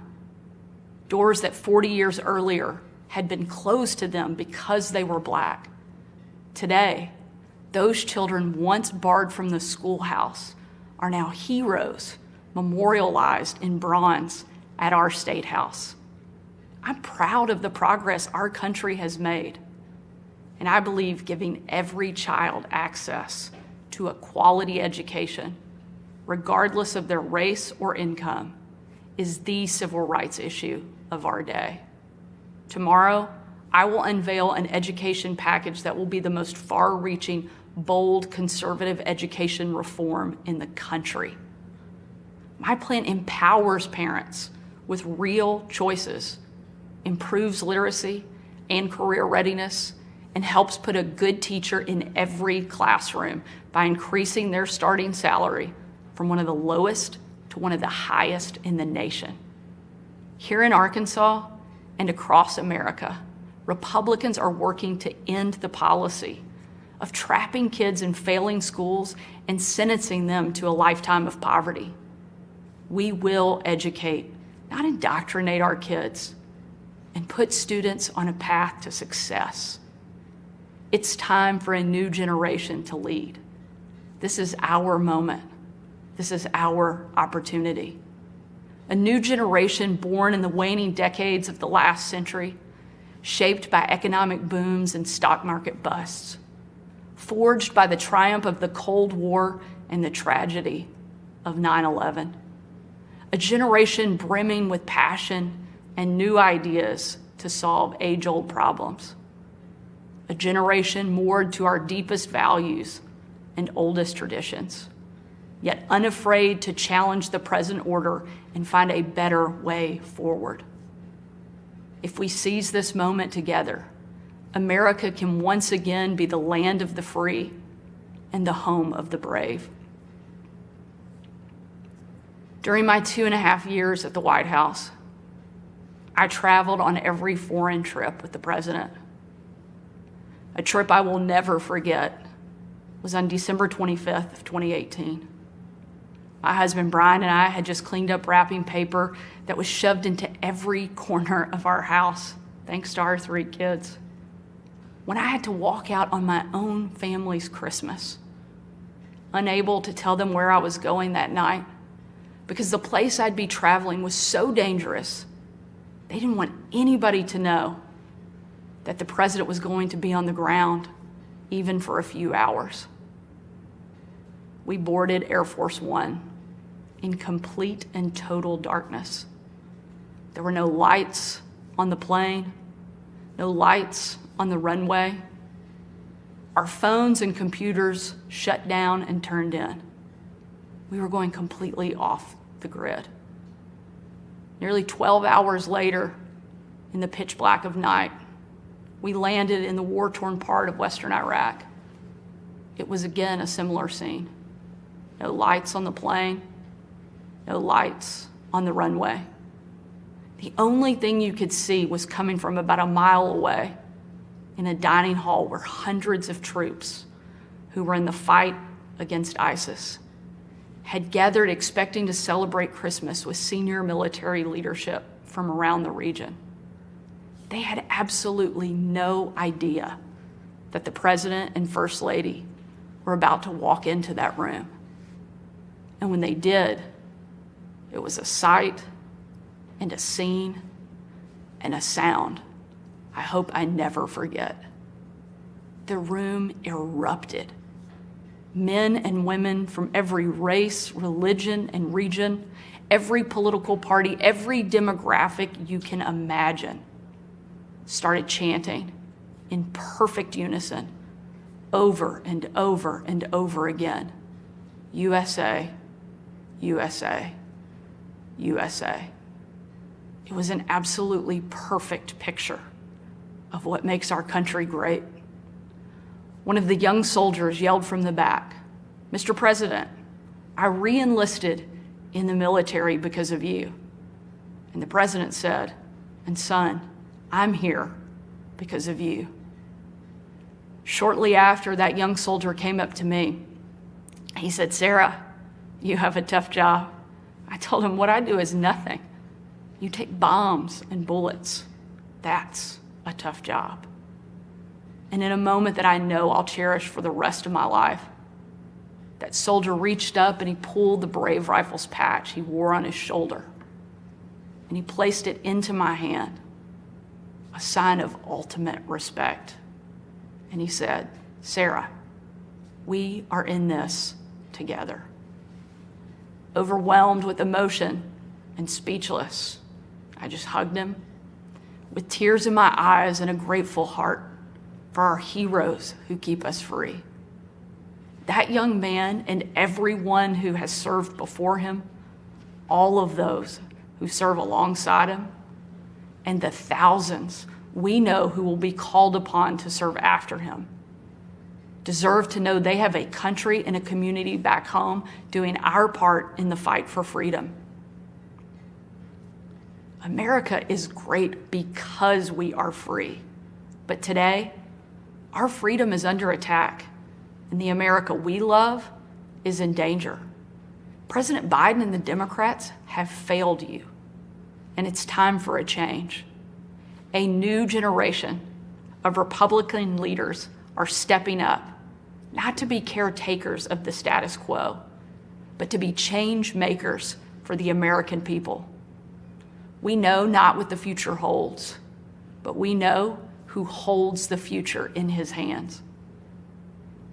O: Doors that 40 years earlier had been closed to them because they were Black. Today, those children once barred from the schoolhouse are now heroes memorialized in bronze at our State House. I'm proud of the progress our country has made, and I believe giving every child access to a quality education, regardless of their race or income, is the civil rights issue of our day. Tomorrow, I will unveil an education package that will be the most far-reaching, bold, conservative education reform in the country. My plan empowers parents with real choices, improves literacy and career readiness, and helps put a good teacher in every classroom by increasing their starting salary from one of the lowest to one of the highest in the nation. Here in Arkansas and across America, Republicans are working to end the policy of trapping kids in failing schools and sentencing them to a lifetime of poverty. We will educate, not indoctrinate our kids, and put students on a path to success. It's time for a new generation to lead. This is our moment. This is our opportunity. A new generation born in the waning decades of the last century, shaped by economic booms and stock market busts, forged by the triumph of the Cold War and the tragedy of 9/11. A generation brimming with passion and new ideas to solve age-old problems. A generation moored to our deepest values and oldest traditions, yet unafraid to challenge the present order and find a better way forward. If we seize this moment together, America can once again be the land of the free and the home of the brave. During my 2.5 years at the White House, I traveled on every foreign trip with the president. A trip I will never forget was on December 25th of 2018. My husband Brian and I had just cleaned up wrapping paper that was shoved into every corner of our house, thanks to our 3 kids. When I had to walk out on my own family's Christmas, unable to tell them where I was going that night, because the place I'd be traveling was so dangerous, they didn't want anybody to know that the president was going to be on the ground, even for a few hours. We boarded Air Force One in complete and total darkness. There were no lights on the plane, no lights on the runway. Our phones and computers shut down and turned in. We were going completely off the grid. Nearly 12 hours later, in the pitch black of night, we landed in the war-torn part of western Iraq. It was again a similar scene. No lights on the plane, no lights on the runway. The only thing you could see was coming from about a mile away in a dining hall where hundreds of troops who were in the fight against ISIS had gathered expecting to celebrate Christmas with senior military leadership from around the region. They had absolutely no idea that the President and First Lady were about to walk into that room. And when they did, it was a sight and a scene and a sound I hope I never forget. The room erupted. Men and women from every race, religion, and region, every political party, every demographic you can imagine, started chanting in perfect unison over and over and over again, USA, USA, USA. It was an absolutely perfect picture of what makes our country great. One of the young soldiers yelled from the back, "Mr. President, I re-enlisted in the military because of you." And the president said, "And son, I'm here because of you." Shortly after, that young soldier came up to me. He said, "Sarah, you have a tough job." I told him, "What I do is nothing. You take bombs and bullets. That's a tough job." And in a moment that I know I'll cherish for the rest of my life, that soldier reached up and he pulled the Brave Rifles patch he wore on his shoulder, and he placed it into my hand, a sign of ultimate respect. And he said, "Sarah, we are in this together." Overwhelmed with emotion and speechless, I just hugged him with tears in my eyes and a grateful heart for our heroes who keep us free. That young man and everyone who has served before him, all of those who serve alongside him, and the thousands we know who will be called upon to serve after him, deserve to know they have a country and a community back home doing our part in the fight for freedom. America is great because we are free. But today, our freedom is under attack, and the America we love is in danger. President Biden and the Democrats have failed you, and it's time for a change. A new generation of Republican leaders are stepping up, not to be caretakers of the status quo, but to be change makers for the American people. We know not what the future holds, but we know who holds the future in his hands.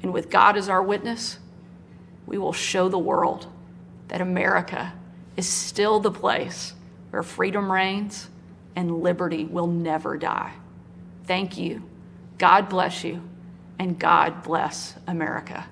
O: And with God as our witness, we will show the world that America is still the place where freedom reigns and liberty will never die. Thank you. God bless you, and God bless America.